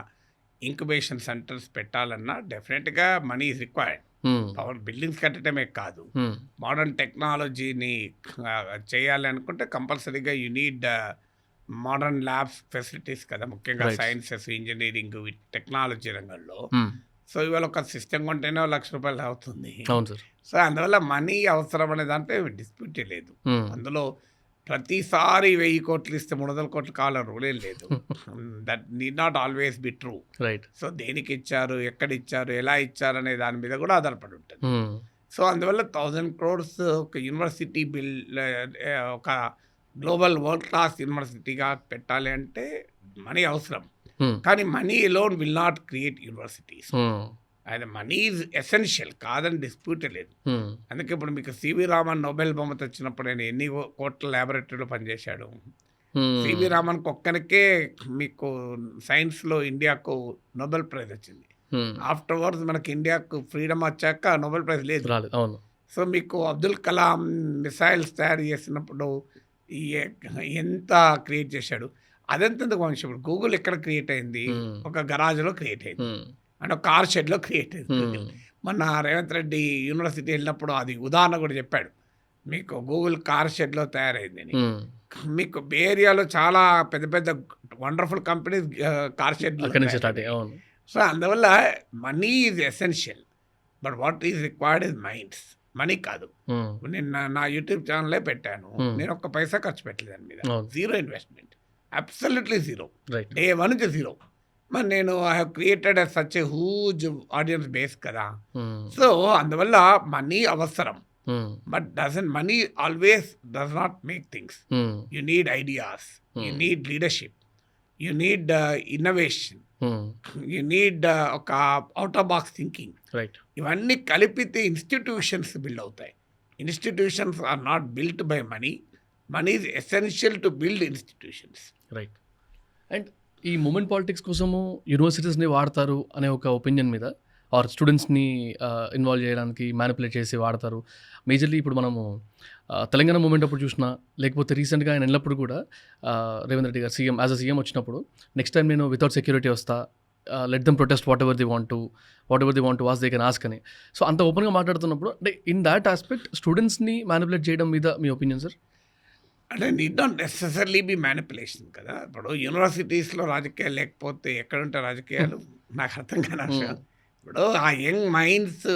ఇంక్యుబేషన్ సెంటర్స్ పెట్టాలన్నా డెఫినెట్గా money is required. Power buildings కట్టడమే కాదు, మోడర్న్ టెక్నాలజీని చేయాలి అనుకుంటే కంపల్సరీగా you need modern labs facilities కదా, ముఖ్యంగా సైన్సెస్, ఇంజనీరింగ్, టెక్నాలజీ రంగంలో. సో ఇవాళ ఒక సిస్టమ్ కొంటేనే ₹1,00,000 అవుతుంది. సో అందువల్ల మనీ అవసరం అనే దాంట్లో డిస్ప్యూటే లేదు. అందులో ప్రతిసారి 1000 crores ఇస్తే 300 crores కావాలని రూల్ ఏం లేదు. That need not always be true. Right. So దేనికి ఇచ్చారు, ఎక్కడ ఇచ్చారు, ఎలా ఇచ్చారు అనే దాని మీద కూడా ఆధారపడి ఉంటుంది. సో అందువల్ల 1000 crores ఒక యూనివర్సిటీ ఒక గ్లోబల్ వరల్డ్ క్లాస్ యూనివర్సిటీగా పెట్టాలి అంటే మనీ అవసరం. కానీ money alone will not create universities. ఆయన మనీ ఈజ్ ఎసెన్షియల్, కాదని డిస్ప్యూటే లేదు. అందుకే ఇప్పుడు మీకు సివి రామన్ నోబెల్ బహుమతి వచ్చినప్పుడు ఆయన ఎన్ని కోట్ల ల్యాబొరేటరీలో పనిచేశాడు. సివి రామన్కి ఒక్కనికే మీకు సైన్స్లో ఇండియాకు నోబెల్ ప్రైజ్ వచ్చింది. ఆఫ్టర్ వర్డ్స్ మనకి ఇండియాకు ఫ్రీడమ్ వచ్చాక నోబెల్ ప్రైజ్ లేదు. సో మీకు అబ్దుల్ కలాం మిసైల్స్ తయారు చేసినప్పుడు ఎంత క్రియేట్ చేశాడు, అదెంతకు వంశం. ఇప్పుడు గూగుల్ ఎక్కడ క్రియేట్ అయింది, ఒక గరాజ్లో క్రియేట్ అయింది, అంటే ఒక కార్ షెడ్లో క్రియేట్ అయింది. మొన్న రేవంత్ రెడ్డి యూనివర్సిటీ వెళ్ళినప్పుడు అది ఉదాహరణ కూడా చెప్పాడు, మీకు గూగుల్ కార్ షెడ్లో తయారైందని. మీకు బే ఏరియాలో చాలా పెద్ద పెద్ద వండర్ఫుల్ కంపెనీస్ కార్ షెడ్లో. సో అందువల్ల money is essential, but what is required is minds, money కాదు. నేను నా యూట్యూబ్ ఛానలే పెట్టాను, నేను ఒక్క పైసా ఖర్చు పెట్టలేదు దాని మీద. Zero investment, absolutely zero, day 1 నుంచి జీరో. మరి నేను I have created such a huge audience base కదా. సో అందువల్ల మనీ అవసరం, but money always does not make things. You need ideas, you need leadership, you need innovation, you need ఒక అవుట్ ఆఫ్ బాక్స్ థింకింగ్. ఇవన్నీ కలిపితే ఇన్స్టిట్యూషన్స్ బిల్డ్ అవుతాయి. Institutions are not built by money, money is essential to build institutions. Right. And ఈ మూమెంట్ పాలిటిక్స్ కోసము యూనివర్సిటీస్ని వాడతారు అనే ఒక ఒపీనియన్ మీద, ఆర్ స్టూడెంట్స్ని ఇన్వాల్వ్ చేయడానికి మ్యానిపులేట్ చేసి వాడతారు. మేజర్లీ ఇప్పుడు మనము తెలంగాణ మూమెంట్ అప్పుడు చూసినా, లేకపోతే రీసెంట్గా ఆయన వెళ్ళినప్పుడు కూడా రేవంత్ రెడ్డి గారు సీఎం యాజ్ అ సీఎం వచ్చినప్పుడు నెక్స్ట్ టైం నేను వితౌట్ సెక్యూరిటీ వస్తా, let them protest whatever they want to was they can ask అని. సో అంత ఓపెన్గా మాట్లాడుతున్నప్పుడు అంటే ఇన్ దాట్ ఆస్పెక్ట్ స్టూడెంట్స్ని మ్యానిపులేట్ చేయడం మీద మీ ఒపీనియన్ సార్? అంటే need not necessarily be manipulation కదా. ఇప్పుడు యూనివర్సిటీస్లో రాజకీయాలు లేకపోతే ఎక్కడుంటే రాజకీయాలు నాకు అర్థం కాని విషయం. ఇప్పుడు ఆ యంగ్ మైండ్స్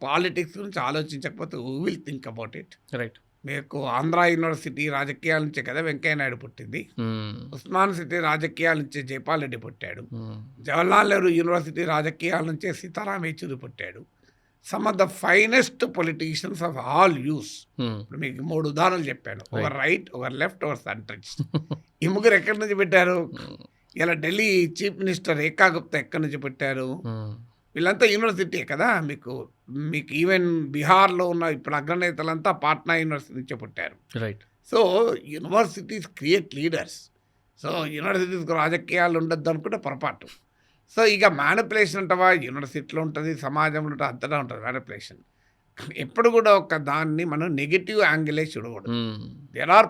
పాలిటిక్స్ గురించి ఆలోచించకపోతే who will think about it? Right. మీకు ఆంధ్ర యూనివర్సిటీ రాజకీయాల నుంచే కదా వెంకయ్య నాయుడు పుట్టింది. ఉస్మాన్ సిటీ రాజకీయాల నుంచే జైపాల్ రెడ్డి పుట్టాడు. జవహర్లాల్ నెహ్రూ యూనివర్సిటీ రాజకీయాల నుంచే సీతారాం యేచూరి పుట్టాడు. Some of the finest politicians of all use. ఇప్పుడు మీకు 3 ఉదాహరణలు చెప్పాను, ఒక రైట్, ఒక లెఫ్ట్, ఒక సెంట్రిస్ట్. ఈ ముగ్గురు ఎక్కడి నుంచి పెట్టారు? ఇలా ఢిల్లీ చీఫ్ మినిస్టర్ రేఖా గుప్తా ఎక్కడి నుంచి పెట్టారు? వీళ్ళంతా యూనివర్సిటీ కదా. మీకు ఈవెన్ బీహార్లో ఉన్న ఇప్పుడు అగ్రనేతలంతా పాట్నా యూనివర్సిటీ నుంచే పుట్టారు. Right. So universities create leaders. So యూనివర్సిటీస్కి రాజకీయాలు ఉండొద్దు అనుకుంటే పొరపాటు. సో ఇక మ్యానిపులేషన్ అంటావా, యూనివర్సిటీలో ఉంటుంది, సమాజంలో ఉంటుంది, అంతటా ఉంటుంది మ్యానిపులేషన్. ఎప్పుడు కూడా ఒక దాన్ని మనం నెగిటివ్ యాంగిలే చూడకూడదు. There are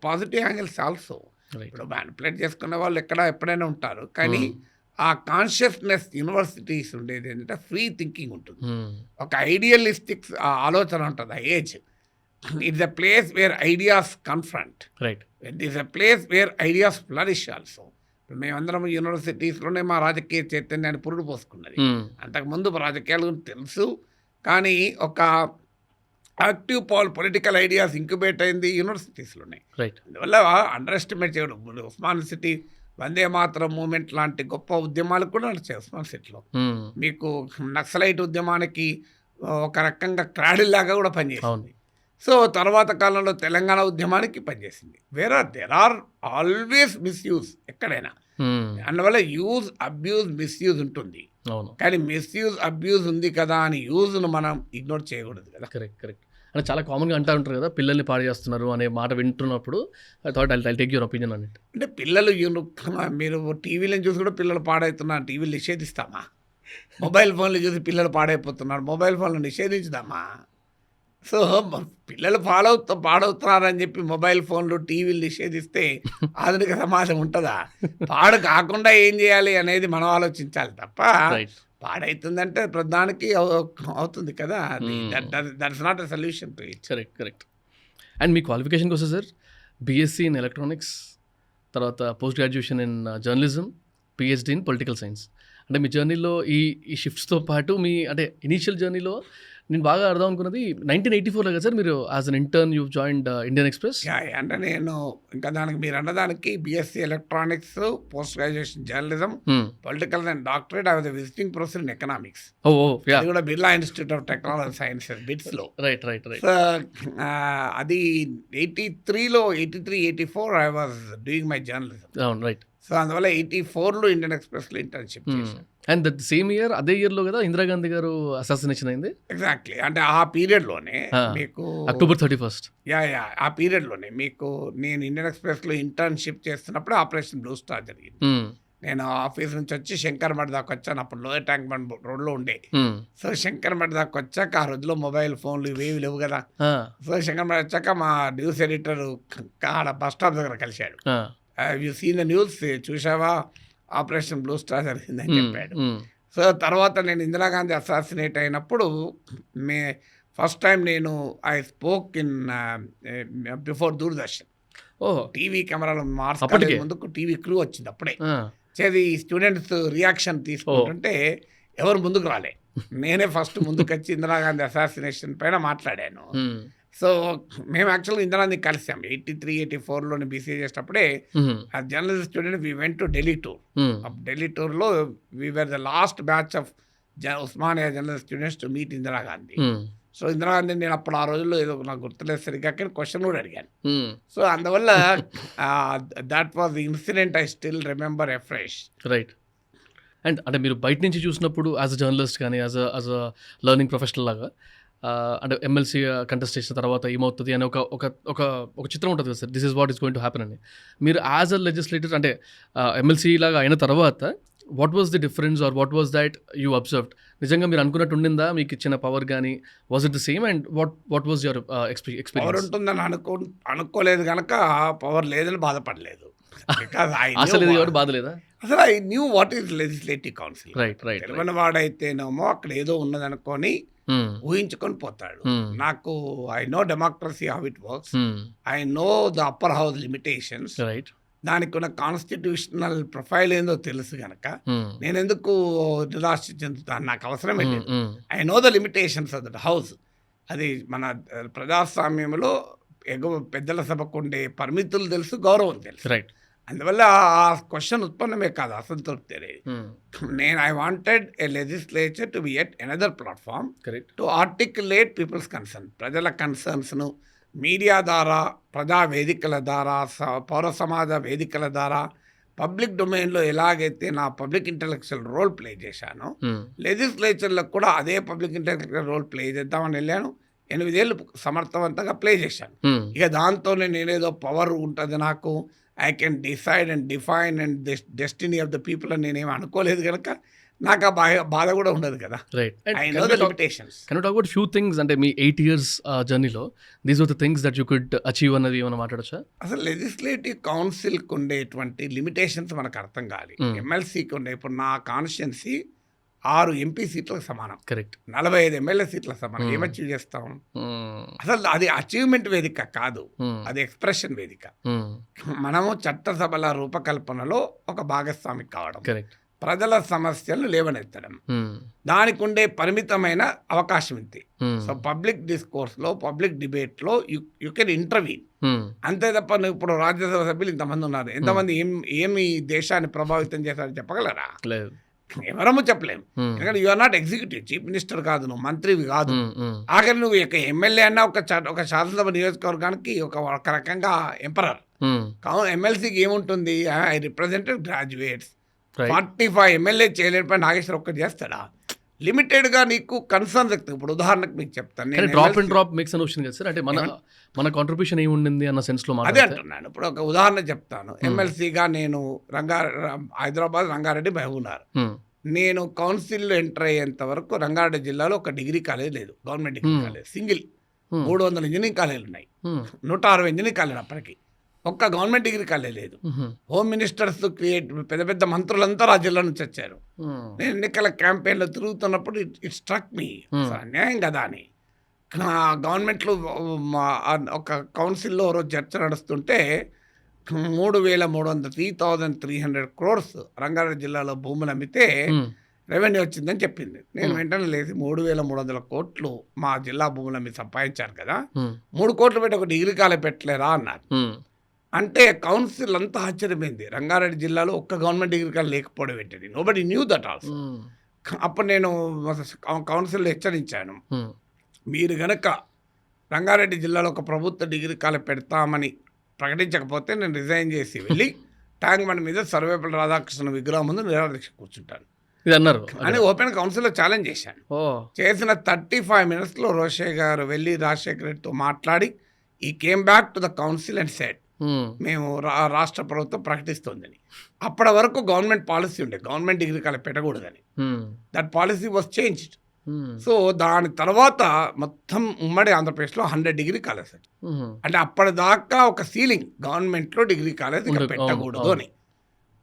positive angles also. ఇప్పుడు మ్యానిపులేట్ చేసుకునే వాళ్ళు ఎప్పుడైనా ఉంటారు, కానీ ఆ కాన్షియస్నెస్ యూనివర్సిటీస్ ఉండేది ఏంటంటే ఫ్రీ థింకింగ్ ఉంటుంది, ఒక ఐడియలిస్టిక్ ఆలోచన ఉంటుంది. ఆ age it's a place where ideas confront, it is a place where ideas flourish also. మేమందరం యూనివర్సిటీస్లోనే మా రాజకీయ చైతన్యాన్ని పురుడు పోసుకున్నది. అంతకుముందు రాజకీయాల గురించి తెలుసు, కానీ ఒక యాక్టివ్ పొలిటికల్ ఐడియాస్ ఇంక్యుబేట్ అయింది యూనివర్సిటీస్లోనే. అందువల్ల అండర్ ఎస్టిమేట్ చేయడం. ఉస్మాన్ సిటీ వందే మాతరం మూమెంట్ లాంటి గొప్ప ఉద్యమాలు కూడా నడిచాయి ఉస్మాన్ సిటీలో. మీకు నక్సలైట్ ఉద్యమానికి ఒక రకంగా క్రాడిల్ లాగా కూడా పనిచేసింది. సో తర్వాత కాలంలో తెలంగాణ ఉద్యమానికి పనిచేసింది. దేర్ ఆర్ ఆల్వేస్ మిస్యూజ్ ఎక్కడైనా. అందువల్ల యూజ్, అబ్యూజ్, మిస్యూజ్ ఉంటుంది. కానీ మిస్యూజ్, అబ్యూజ్ ఉంది కదా అని యూజ్ను మనం ఇగ్నోర్ చేయకూడదు కదా. కరెక్ట్. అంటే చాలా కామన్గా అంటూ ఉంటారు కదా, పిల్లల్ని పాడు చేస్తున్నారు అనే మాట వింటున్నప్పుడు I thought I take your opinion అన్నట్టు. అంటే పిల్లలు మీరు టీవీలను చూసి కూడా పిల్లలు పాడవుతున్నారు, టీవీలు నిషేధిస్తామా? మొబైల్ ఫోన్లు చూసి పిల్లలు పాడైపోతున్నారు, మొబైల్ ఫోన్లు నిషేధించుదామా? సో పిల్లలు పాడవుతున్నారని చెప్పి మొబైల్ ఫోన్లు, టీవీలు నిషేధిస్తే ఆధునిక సమాజం ఉంటుందా? పాడు కాకుండా ఏం చేయాలి అనేది మనం ఆలోచించాలి తప్ప, పాడవుతుందంటే ప్రధానికి అవుతుంది కదా, that's not a solution to it. Correct. And మీ క్వాలిఫికేషన్కి వస్తే సార్, బీఎస్సీ ఇన్ ఎలక్ట్రానిక్స్, తర్వాత post graduation in journalism, PhD in political science. అంటే మీ జర్నీలో ఈ షిఫ్ట్స్తో పాటు మీ అంటే ఇనీషియల్ జర్నీలో నేను బాగా అర్థం అనుకున్నది 1984లో కదా సార్ మీరు as an intern you joined Indian Express. అంటే నేను ఇంకా దానికి మీరు అన్నదానికి BSc electronics, post graduation journalism, political and doctorate, I was visiting professor in economics. అది కూడా Birla institute of technology sciences బిట్స్లో. రైట్. అది 83లో 84 I was doing my journalism. Right. So అందువల్ల 84లో ఇండియన్ ఎక్స్ప్రెస్లో ఇంటర్న్షిప్ చేశాను. అండ్ దట్ సేమ్ ఇయర్, అదే ఇయర్లో కదా ఇందిరాగాంధీ గారు అసాసినేషన్ అయింది. ఎగ్జాక్ట్లీ. అంటే ఆ పీరియడ్లోనే మీకు October 31st. ఆ పీరియడ్లోనే మీకు నేను ఇండియన్ ఎక్స్ప్రెస్లో ఇంటర్న్షిప్ చేస్తున్నప్పుడు ఆపరేషన్ బ్లూ స్టార్ జరిగింది. నేను ఆఫీస్ నుంచి వచ్చి శంకర్ మఠ్ దాకా వచ్చాను. అప్పుడు లోయర్ ట్యాంక్ బండ్ రోడ్లో ఉండే. సో శంకర్ మఠ్ దాకా వచ్చాక ఆ రోజులో మొబైల్ ఫోన్లు ఇవేవి లేవు కదా. సో శంకర్ మఠ్ వచ్చాక మా న్యూస్ ఎడిటర్ ఆడ బస్ స్టాప్ దగ్గర కలిశాడు. యూ సీన్ ద న్యూస్, చూసావా ఆపరేషన్ బ్లూ స్టార్ జరిగిందని చెప్పాడు. సో తర్వాత నేను ఇందిరాగాంధీ అసాసినేట్ అయినప్పుడు ఫస్ట్ టైం నేను I spoke in before Doordarshan. TV కెమెరాలో మార్చుకునే ముందుకు టీవీ క్రూ వచ్చింది అప్పుడే. చేది స్టూడెంట్స్ రియాక్షన్ తీసుకుంటుంటే ఎవరు ముందుకు రాలే, నేనే ఫస్ట్ ముందుకు వచ్చి ఇందిరాగాంధీ అసాసినేషన్ పైన మాట్లాడాను. సో మేము యాక్చువల్గా ఇందిరాగాంధీ కలిసాం 83, 84లోని బీసీఏ చేసేటప్పుడే. ఆ journalist student we went to Delhi tour. Delhi టూర్లో we were the last batch of Osmania journalist students to meet Indira Gandhi. So Indira Gandhi నేను అప్పుడు ఆ రోజుల్లో ఏదో నాకు గుర్తులేదు సరిగ్గా, కానీ క్వశ్చన్ కూడా అడిగాను. సో అందువల్ల that was the incident I still remember afresh. Right. And అంటే మీరు బయట నుంచి చూసినప్పుడు యాజ్ అ జర్నలిస్ట్ కానీ యాజ్ అ లెర్నింగ్ ప్రొఫెషనల్ లాగా, అంటే ఎమ్మెల్సీ కంటెస్ట్ చేసిన తర్వాత ఏమవుతుంది అని ఒక చిత్రం ఉంటుంది కదా sir, this is what is going to happen అని. మీరు యాజ్ అ లెజిస్లేటర్ అంటే ఎమ్మెల్సీ లాగా అయిన తర్వాత what was the difference or what was that you observed? నిజంగా మీరు అనుకున్నట్టు ఉండిందా మీకు ఇచ్చిన పవర్ కానీ? Was it the same? And what was your experience? Power ఉంటుందని అనుకోలేదు కనుక పవర్ లేదని బాధపడలేదు. బాధలేదా? అసలు I knew what is legislative council. తెలియని వాడైతేనేమో అక్కడ ఏదో ఉన్నదనుకొని ఊహించుకొని పోతాడు. నాకు I know democracy how it works, I know the upper house limitations, దానికి ఉన్న కాన్స్టిట్యూషనల్ ప్రొఫైల్ ఏందో తెలుసు కనుక నేను ఎందుకు నిరాశ చెందుతాను, నాకు అవసరమే లేదు. I know the limitations of that house. అది మన ప్రజాస్వామ్యంలో ఎగువ పెద్దల సభకు ఉండే పరిమితులు తెలుసు, గౌరవం తెలుసు. అందువల్ల ఆ క్వశ్చన్ ఉత్పన్నమే కాదు, అసంతృప్తి అనేది. నేను I wanted a legislature to be at another platform to articulate people's concern. ప్రజల కన్సర్న్స్ను మీడియా ద్వారా, ప్రజా వేదికల ద్వారా, పౌర సమాజ వేదికల ద్వారా, పబ్లిక్ డొమైన్లో ఎలాగైతే నా పబ్లిక్ ఇంటెలెక్చువల్ రోల్ ప్లే చేశానో లెజిస్లేచర్లకు కూడా అదే పబ్లిక్ ఇంటెలెక్చువల్ రోల్ ప్లే చేద్దామని వెళ్ళాను. 8 ఏళ్ళు సమర్థవంతంగా ప్లే చేశాను. ఇక దాంతోనే నేనేదో పవర్ ఉంటుంది నాకు, I can decide and define and destiny of the people అని నేనేమి అనుకోలేదు కనుక నాకు ఆ బాధ కూడా ఉండదు కదా. Right. I know the limitations. Can you talk about few things అంటే మీ 8 years జర్నీలో these are the things that you could achieve అన్నది ఏమైనా మాట్లాడచ్చా? అసలు లెజిస్లేటివ్ కౌన్సిల్కి ఉండేటువంటి లిమిటేషన్స్ మనకు అర్థం కావాలి. ఎమ్మెల్సీకి ఉండే ఇప్పుడు నా కాన్స్టిట్యున్సీ 6 ఎంపీ సీట్లకు సమానం, కరెక్ట్. 45 ఎమ్మెల్యే సీట్లకు సమానం. ఏం అచీవ్ చేస్తాం? అసలు అది అచీవ్మెంట్ వేదిక కాదు, అది ఎక్స్ప్రెషన్ వేదిక. మనము చట్టసభల రూపకల్పనలో ఒక భాగస్వామి కావడం, కరెక్ట్, ప్రజల సమస్యలు లేవనెత్తడం, దానికి ఉండే పరిమితమైన అవకాశం ఇంతే. సో పబ్లిక్ డిస్కోర్స్ లో, పబ్లిక్ డిబేట్ లో యు కెన్ ఇంటర్వ్యూన్, అంతే తప్ప నువ్వు ఇప్పుడు రాజ్యసభ సభ్యులు ఇంతమంది ఉన్నారు, ఎంతమంది ఏమి దేశాన్ని ప్రభావితం చేశారని చెప్పగలరా? లేదు, ఎవరము చెప్పలేము. ఎందుకంటే you are not executive, chief minister కాదు, నువ్వు మంత్రివి కాదు. ఆఖరి నువ్వు ఎమ్మెల్యే అన్నా ఒక శాసనసభ నియోజకవర్గానికి ఒక రకంగా ఎంపరర్. ఎమ్మెల్సీకి ఏముంటుంది? I represented graduates. 45 ఎమ్మెల్యే చేయలేకపోయి నాగేశ్వర ఒక్కటి చేస్తాడా? లిమిటెడ్ గా నీకు కన్సర్న్ చెప్తాను. ఇప్పుడు ఉదాహరణకు మీకు చెప్తాను, డ్రాప్ అండ్ డ్రాప్ మిక్స్ అని వచ్చింది కదా సార్, అంటే మన కాంట్రిబ్యూషన్ ఏమి ఉండింది అన్న సెన్స్ లో అదే అంటున్నాను. ఇప్పుడు ఒక ఉదాహరణ చెప్తాను. ఎమ్మెల్సీగా నేను హైదరాబాద్, రంగారెడ్డి, మహబూబ్నగర్. నేను కౌన్సిల్లో ఎంటర్ అయ్యేంత వరకు రంగారెడ్డి జిల్లాలో ఒక డిగ్రీ కాలేజ్ లేదు, government degree college. Single 300 engineering కాలేజీలు ఉన్నాయి, 160 ఇంజనీరింగ్ కాలేజీలు. అప్పటికి ఒక్క గవర్నమెంట్ డిగ్రీ కాలేజ్ లేదు. హోమ్ మినిస్టర్స్ క్రియేట్ పెద్ద పెద్ద మంత్రులంతా ఆ జిల్లా నుంచి వచ్చారు. నేను ఎన్నికల క్యాంపెయిన్లో తిరుగుతున్నప్పుడు ఇట్ స్ట్రక్ మీ, అన్యాయం కదా అని. గవర్నమెంట్లో ఒక కౌన్సిల్లో రోజు చర్చ నడుస్తుంటే 3,300 crores రంగారెడ్డి జిల్లాలో భూములు అమ్మితే రెవెన్యూ వచ్చిందని చెప్పింది. నేను వెంటనే లేచి 3,300 కోట్లు మా జిల్లా భూములు అమ్మి సంపాదించారు కదా, 3 కోట్లు పెట్టి ఒక డిగ్రీ కాలేజ్ పెట్టలేరా అన్నారు. అంటే కౌన్సిల్ అంతా ఆశ్చర్యమైంది. రంగారెడ్డి జిల్లాలో ఒక్క గవర్నమెంట్ డిగ్రీ కాలేజ్ లేకపోవడం ఏంటది, నోబడీ న్యూ దట్ ఆల్సో. అప్పుడు నేను కౌన్సిల్లో హెచ్చరించాను, మీరు గనక రంగారెడ్డి జిల్లాలో ఒక ప్రభుత్వ డిగ్రీ కాలేజ్ పెడతామని ప్రకటించకపోతే నేను రిజైన్ చేసి వెళ్ళి ట్యాంక్ బండ్ మీద సర్వేపల్లి రాధాకృష్ణ విగ్రహం ముందు నిరాదీక్ష కూర్చుంటాను అని ఓపెన్ కౌన్సిల్లో ఛాలెంజ్ చేశాను. చేసిన 35 minutesలో రోషయ్య గారు వెళ్ళి రాజశేఖర రెడ్డితో మాట్లాడి he came back to the council and said మేము రాష్ట్ర ప్రభుత్వం ప్రకటిస్తుందని. అప్పటి వరకు గవర్నమెంట్ పాలసీ ఉండే గవర్నమెంట్ డిగ్రీ కాలేజ్ పెట్టకూడదని. That policy was changed. So దాని తర్వాత మొత్తం ఉమ్మడి ఆంధ్రప్రదేశ్లో 100 డిగ్రీ కాలేజ్. అంటే అప్పటిదాకా ఒక సీలింగ్, గవర్నమెంట్లో డిగ్రీ కాలేజ్ ఇక్కడ పెట్టకూడదు అని.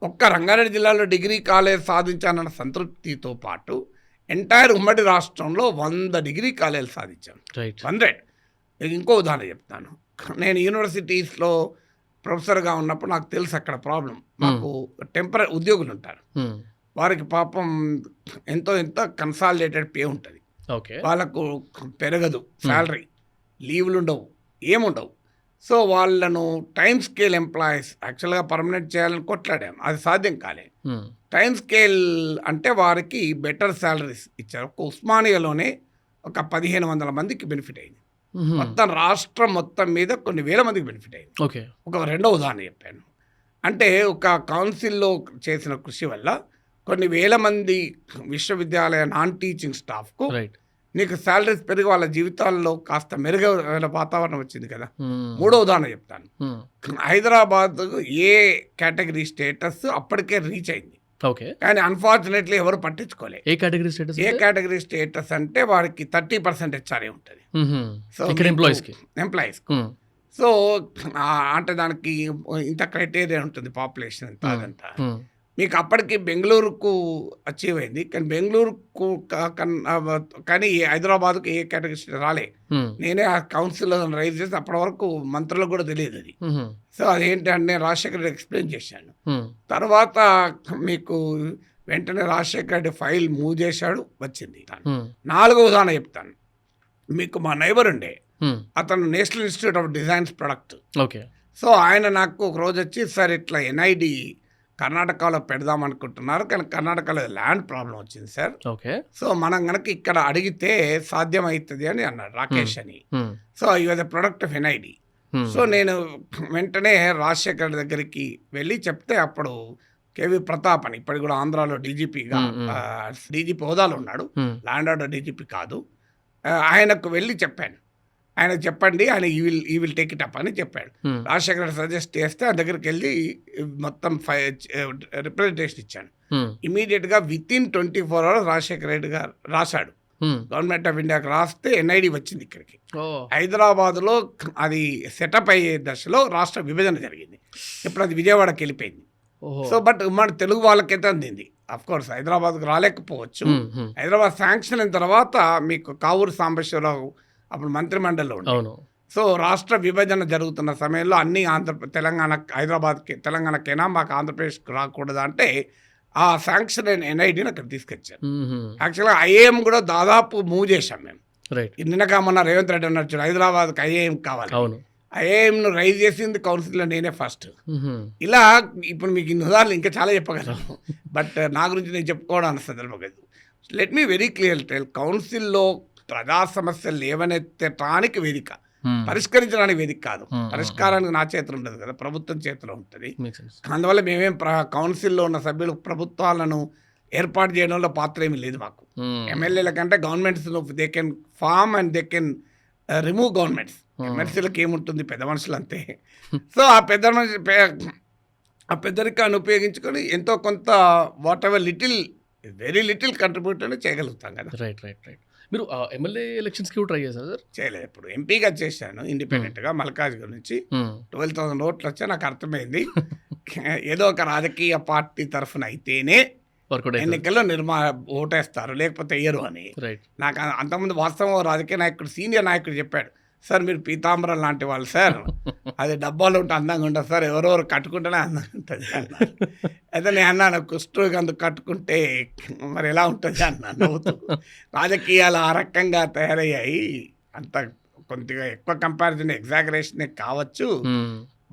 ఒక్క రంగారెడ్డి జిల్లాలో డిగ్రీ కాలేజ్ సాధించానన్న సంతృప్తితో పాటు ఎంటైర్ ఉమ్మడి రాష్ట్రంలో 100 డిగ్రీ కాలేజీలు సాధించాను. 100. ఇంకో ఉదాహరణ చెప్తాను. నేను యూనివర్సిటీస్లో ప్రొఫెసర్గా ఉన్నప్పుడు నాకు తెలుసు అక్కడ ప్రాబ్లం. మాకు టెంపరీ ఉద్యోగులు ఉంటారు, వారికి పాపం ఎంతో కన్సాలిడేటెడ్ పే ఉంటుంది, వాళ్ళకు పెరగదు శాలరీ, లీవ్లు ఉండవు, ఏముండవు. సో వాళ్ళను టైమ్ స్కేల్ ఎంప్లాయీస్ యాక్చువల్గా పర్మనెంట్ చేయాలని కొట్లాడాం, అది సాధ్యం కాలే. టైమ్ స్కేల్ అంటే వారికి బెటర్ శాలరీస్ ఇచ్చారు. ఒక ఉస్మానియాలోనే ఒక 1,500 మందికి బెనిఫిట్ అయింది. మొత్తం రాష్ట్రం మొత్తం మీద కొన్ని వేల మందికి బెనిఫిట్ అయింది. ఒక రెండో ఉదాహరణ చెప్పాను. అంటే ఒక కౌన్సిల్లో చేసిన కృషి వల్ల కొన్ని వేల మంది విశ్వవిద్యాలయ నాన్ టీచింగ్ స్టాఫ్కు నీకు శాలరీస్ పెరిగి వాళ్ళ జీవితాల్లో కాస్త మెరుగైన వాతావరణం వచ్చింది కదా. మూడో ఉదాహరణ చెప్తాను. హైదరాబాద్ ఏ కేటగిరీ స్టేటస్ అప్పటికే రీచ్ అయింది, కానీ అన్ఫార్చునేట్లీ ఎవరు పట్టించుకోలేదు. ఏ కేటగిరీ స్టేటస్ అంటే వారికి 30% హెచ్ఆర్ఏ ఉంటుంది. So employees. సో అంటే దానికి ఇంత క్రైటీరియా ఉంటుంది, పాపులేషన్ ఇంత అదంతా. మీకు అప్పటికి బెంగళూరుకు అచీవ్ అయింది, కానీ బెంగళూరుకు కానీ హైదరాబాద్కు ఏ కేటగిరీ రాలే. నేనే ఆ కౌన్సిల్ రైజ్ చేసి అప్పటి వరకు మంత్రులకు కూడా తెలియదు అది. సో అదేంటంటే రాజశేఖర రెడ్డి ఎక్స్ప్లెయిన్ చేశాను. తర్వాత మీకు వెంటనే రాజశేఖర రెడ్డి ఫైల్ మూవ్ చేశాడు, వచ్చింది. 4వ ఉదాహరణ చెప్తాను. మీకు మా నైబర్ ఉండే అతను national institute of designs product. So ఆయన నాకు ఒక రోజు వచ్చి, సార్ ఇట్లా ఎన్ఐడి కర్ణాటకలో పెడదాం అనుకుంటున్నారు, కానీ కర్ణాటకలో ల్యాండ్ ప్రాబ్లం వచ్చింది సార్. సో మనం కనుక ఇక్కడ అడిగితే సాధ్యం అవుతుంది అని అన్నాడు రాకేష్ అని. సో ఈ was a product of NID. So నేను వెంటనే రాజశేఖర్ దగ్గరికి వెళ్ళి చెప్తే అప్పుడు కేవి ప్రతాప్ అని ఇప్పటికి కూడా ఆంధ్రాలో డీజీపీగా డీజీపీ హోదాలో ఉన్నాడు, ల్యాండ్ ఆర్డర్ డీజీపీ కాదు, ఆయనకు వెళ్ళి చెప్పాను ఆయన చెప్పండి, ఆయన ఈ విల్ టేక్ ఇట్ అప్ అని చెప్పాడు. రాజశేఖర రెడ్డి సజెస్ట్ చేస్తే ఆ దగ్గరికి వెళ్ళి మొత్తం రిప్రజెంటేషన్ ఇచ్చాను. ఇమీడియట్గా with in 24 hours Rajasekhara Reddy గారు రాశాడు. గవర్నమెంట్ ఆఫ్ ఇండియాకి రాస్తే ఎన్ఐడి వచ్చింది ఇక్కడికి. హైదరాబాద్లో అది సెటప్ అయ్యే దశలో రాష్ట్ర విభజన జరిగింది. ఇప్పుడు అది విజయవాడకి వెళ్ళిపోయింది. సో బట్ మన తెలుగు వాళ్ళకైతే అందింది. అఫ్ కోర్స్ హైదరాబాద్కు రాలేకపోవచ్చు. హైదరాబాద్ శాంక్షన్ అయిన తర్వాత మీకు కావూరు సాంబశివరావు అప్పుడు మంత్రిమండలిలో ఉండేది. సో రాష్ట్ర విభజన జరుగుతున్న సమయంలో అన్ని తెలంగాణకైనా మాకు ఆంధ్రప్రదేశ్కి రాకూడదు అంటే ఆ శాంక్షన్ అయిన ఎన్ఐడిని అక్కడ తీసుకొచ్చారు. యాక్చువల్గా ఐఏఎం కూడా దాదాపు మూవ్ చేశాం మేము. నిన్నగా మొన్న రేవంత్ రెడ్డి అన్నట్టు హైదరాబాద్కి ఐఏఎం కావాలి. ఐఏఎంను రైజ్ చేసింది కౌన్సిల్లో నేనే ఫస్ట్. ఇలా ఇప్పుడు మీకు ఇన్ని ఉదాహరణలు ఇంకా చాలా చెప్పగలను, బట్ నా గురించి నేను చెప్పుకోవడానికి సందర్భం లేదు. Let me very clear tell, కౌన్సిల్లో ప్రజా సమస్యలు లేవనెత్తడానికి వేదిక, పరిష్కరించడానికి వేదిక కాదు. పరిష్కారానికి నా చేతులు ఉండదు కదా, ప్రభుత్వం చేతిలో ఉంటుంది. అందువల్ల మేమేం కౌన్సిల్లో ఉన్న సభ్యులు ప్రభుత్వాలను ఏర్పాటు చేయడంలో పాత్ర ఏమీ లేదు మాకు. ఎమ్మెల్యేల కంటే governments they can form and they can remove governments. ఎమ్మెల్సీలకు ఏముంటుంది, పెద్ద మనుషులు అంతే. సో ఆ పెద్దరికాన్ని ఉపయోగించుకొని ఎంతో కొంత what ever very little contribute అని చేయగలుగుతాం కదా. రైట్. మీరు ఎమ్మెల్యే ఎలక్షన్స్కి కూడా ట్రై చేశారు సార్? చేయలేదు. ఇప్పుడు ఎంపీగా చేశాను ఇండిపెండెంట్గా మల్కాజ్గిరి నుంచి. 12,000 ఓట్లు వచ్చా నాకు అర్థమైంది ఏదో ఒక రాజకీయ పార్టీ తరఫున అయితేనే ఎన్నికల్లో ఓటేస్తారు, లేకపోతే వేయరు అని. నాకు అంతకుముందు వాస్తవం రాజకీయ నాయకుడు, సీనియర్ నాయకుడు చెప్పాడు, సార్ మీరు పీతాంబరం లాంటి వాళ్ళు సార్, అది డబ్బాలు ఉంటే అందంగా ఉంటుంది సార్, ఎవరెవరు కట్టుకుంటేనే అందంగా ఉంటుంది అన్నారు. అయితే నేను అన్నాను, కుష్ఠరోగి అందుకు కట్టుకుంటే మరి ఎలా ఉంటుంది అన్నా నవ్వుతూ. రాజకీయాలు ఆ రకంగా తయారయ్యాయి. అంత కొద్దిగా ఎక్కువ కంపారిజన్ ఎగ్జాగరేషనే కావచ్చు,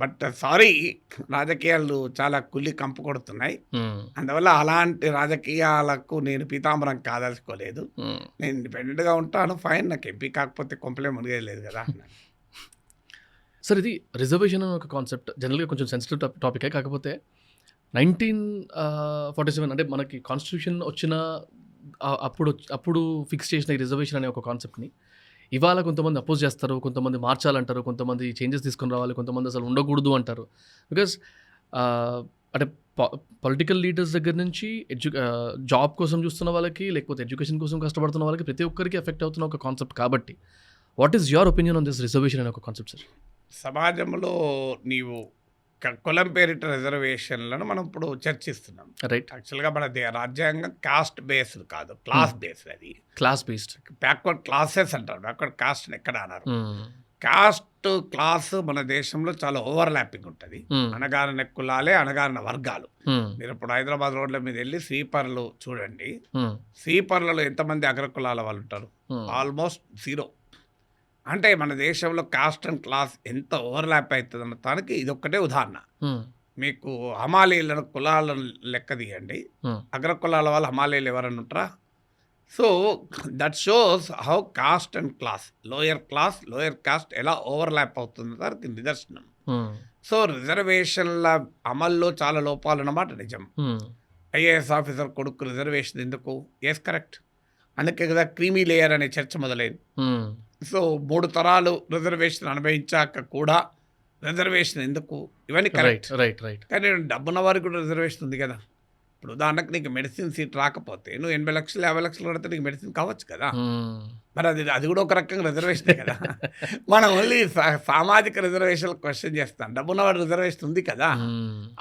బట్ సారీ, రాజకీయాలు చాలా కుళ్ళి కంపు కొడుతున్నాయి. అందువల్ల అలాంటి రాజకీయాలకు నేను పీతాంబరం కాదలుచుకోలేదు. నేను ఇండిపెండెంట్గా ఉంటాను, ఫైన్, నాకు ఎంపీ కాకపోతే కొంపలే మునిగేయలేదు కదా. సార్, ఇది రిజర్వేషన్ అనే ఒక కాన్సెప్ట్ జనరల్గా కొంచెం సెన్సిటివ్ టాపికే. కాకపోతే 1947 అంటే మనకి కాన్స్టిట్యూషన్ వచ్చిన అప్పుడు ఫిక్స్ చేసిన ఈ రిజర్వేషన్ అనే ఒక కాన్సెప్ట్ని ఇవాళ కొంతమంది అపోజ్ చేస్తారు, కొంతమంది మార్చాలంటారు, కొంతమంది చేంజెస్ తీసుకొని రావాలి, కొంతమంది అసలు ఉండకూడదు అంటారు. బికాస్ అంటే పొలిటికల్ లీడర్స్ దగ్గర నుంచి జాబ్ కోసం చూస్తున్న వాళ్ళకి, లేకపోతే ఎడ్యుకేషన్ కోసం కష్టపడుతున్న వాళ్ళకి, ప్రతి ఒక్కరికి ఎఫెక్ట్ అవుతున్న ఒక కాన్సెప్ట్ కాబట్టి what is your opinion on this reservation అనే ఒక కాన్సెప్ట్ సార్? సమాజంలో నీవు కులం పేరిట రిజర్వేషన్లను మనం ఇప్పుడు చర్చిస్తున్నాం. రైట్. యాక్చువల్గా మన రాజ్యాంగం కాస్ట్ బేస్డ్ కాదు, క్లాస్ బేస్డ్. అది క్లాస్ బేస్డ్. బ్యాక్వర్డ్ క్లాసెస్ అంటారు, బ్యాక్వర్డ్ కాస్ట్ ఎక్కడ అన్నారు. కాస్ట్ క్లాస్ మన దేశంలో చాలా ఓవర్లాపింగ్ ఉంటుంది. అణగారిన కులాలే, అణగారిన వర్గాలు. మీరు ఇప్పుడు హైదరాబాద్ రోడ్ల మీద వెళ్ళి స్వీపర్లు చూడండి, స్వీపర్లలో ఎంతమంది అగ్రకులాల వాళ్ళు ఉంటారు? ఆల్మోస్ట్ 0. అంటే మన దేశంలో కాస్ట్ అండ్ క్లాస్ ఎంత ఓవర్లాప్ అవుతుంది అన్న దానికి ఇదొక్కటే ఉదాహరణ. మీకు హమాలీలను కులాలను లెక్క తీయండి, అగ్రకులాల వాళ్ళు హమాలీలు ఎవరన్నా ఉంటారా? So that shows how cost and class, lower cost ఎలా ఓవర్లాప్ అవుతుందో దానికి నిదర్శనం. సో రిజర్వేషన్ల అమల్లో చాలా లోపాలు అన్నమాట నిజం. ఐఏఎస్ ఆఫీసర్ కొడుకు రిజర్వేషన్ ఎందుకు? Yes, correct. అందుకే కదా క్రీమీ లేయర్ అనే చర్చ మొదలైంది. సో 3 తరాలు రిజర్వేషన్ అనుభవించాక కూడా రిజర్వేషన్ ఎందుకు? ఇవన్నీ కరెక్ట్. కానీ డబ్బున్న వారికి కూడా రిజర్వేషన్ ఉంది కదా. ఇప్పుడు ఉదాహరణకు నీకు మెడిసిన్ సీట్ రాకపోతే నువ్వు 80 లక్షలు 50 లక్షలు కడితే నీకు మెడిసిన్ కావచ్చు కదా. మరి అది కూడా ఒక రకంగా రిజర్వేషనే కదా. మనం ఓన్లీ సామాజిక రిజర్వేషన్ క్వశ్చన్ చేస్తాం. డబ్బున్నవాడు రిజర్వేషన్ ఉంది కదా,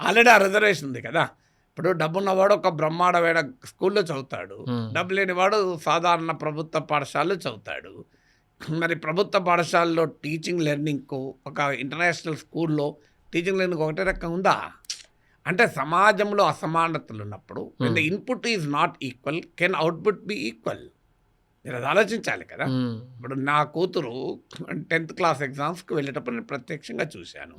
ఆల్రెడీ ఆ రిజర్వేషన్ ఉంది కదా. ఇప్పుడు డబ్బున్నవాడు ఒక బ్రహ్మాండమైన స్కూల్లో చదువుతాడు, డబ్బు లేనివాడు సాధారణ ప్రభుత్వ పాఠశాలలో చదువుతాడు. మరి ప్రభుత్వ పాఠశాలలో టీచింగ్ లెర్నింగ్కు, ఒక ఇంటర్నేషనల్ స్కూల్లో టీచింగ్ లెర్నింగ్ ఒకటే రకం ఉందా? అంటే సమాజంలో అసమానతలు ఉన్నప్పుడు the input is not equal, can output be equal? మీరు అది ఆలోచించాలి కదా. ఇప్పుడు నా కూతురు 10th క్లాస్ ఎగ్జామ్స్కి వెళ్ళేటప్పుడు నేను ప్రత్యక్షంగా చూశాను.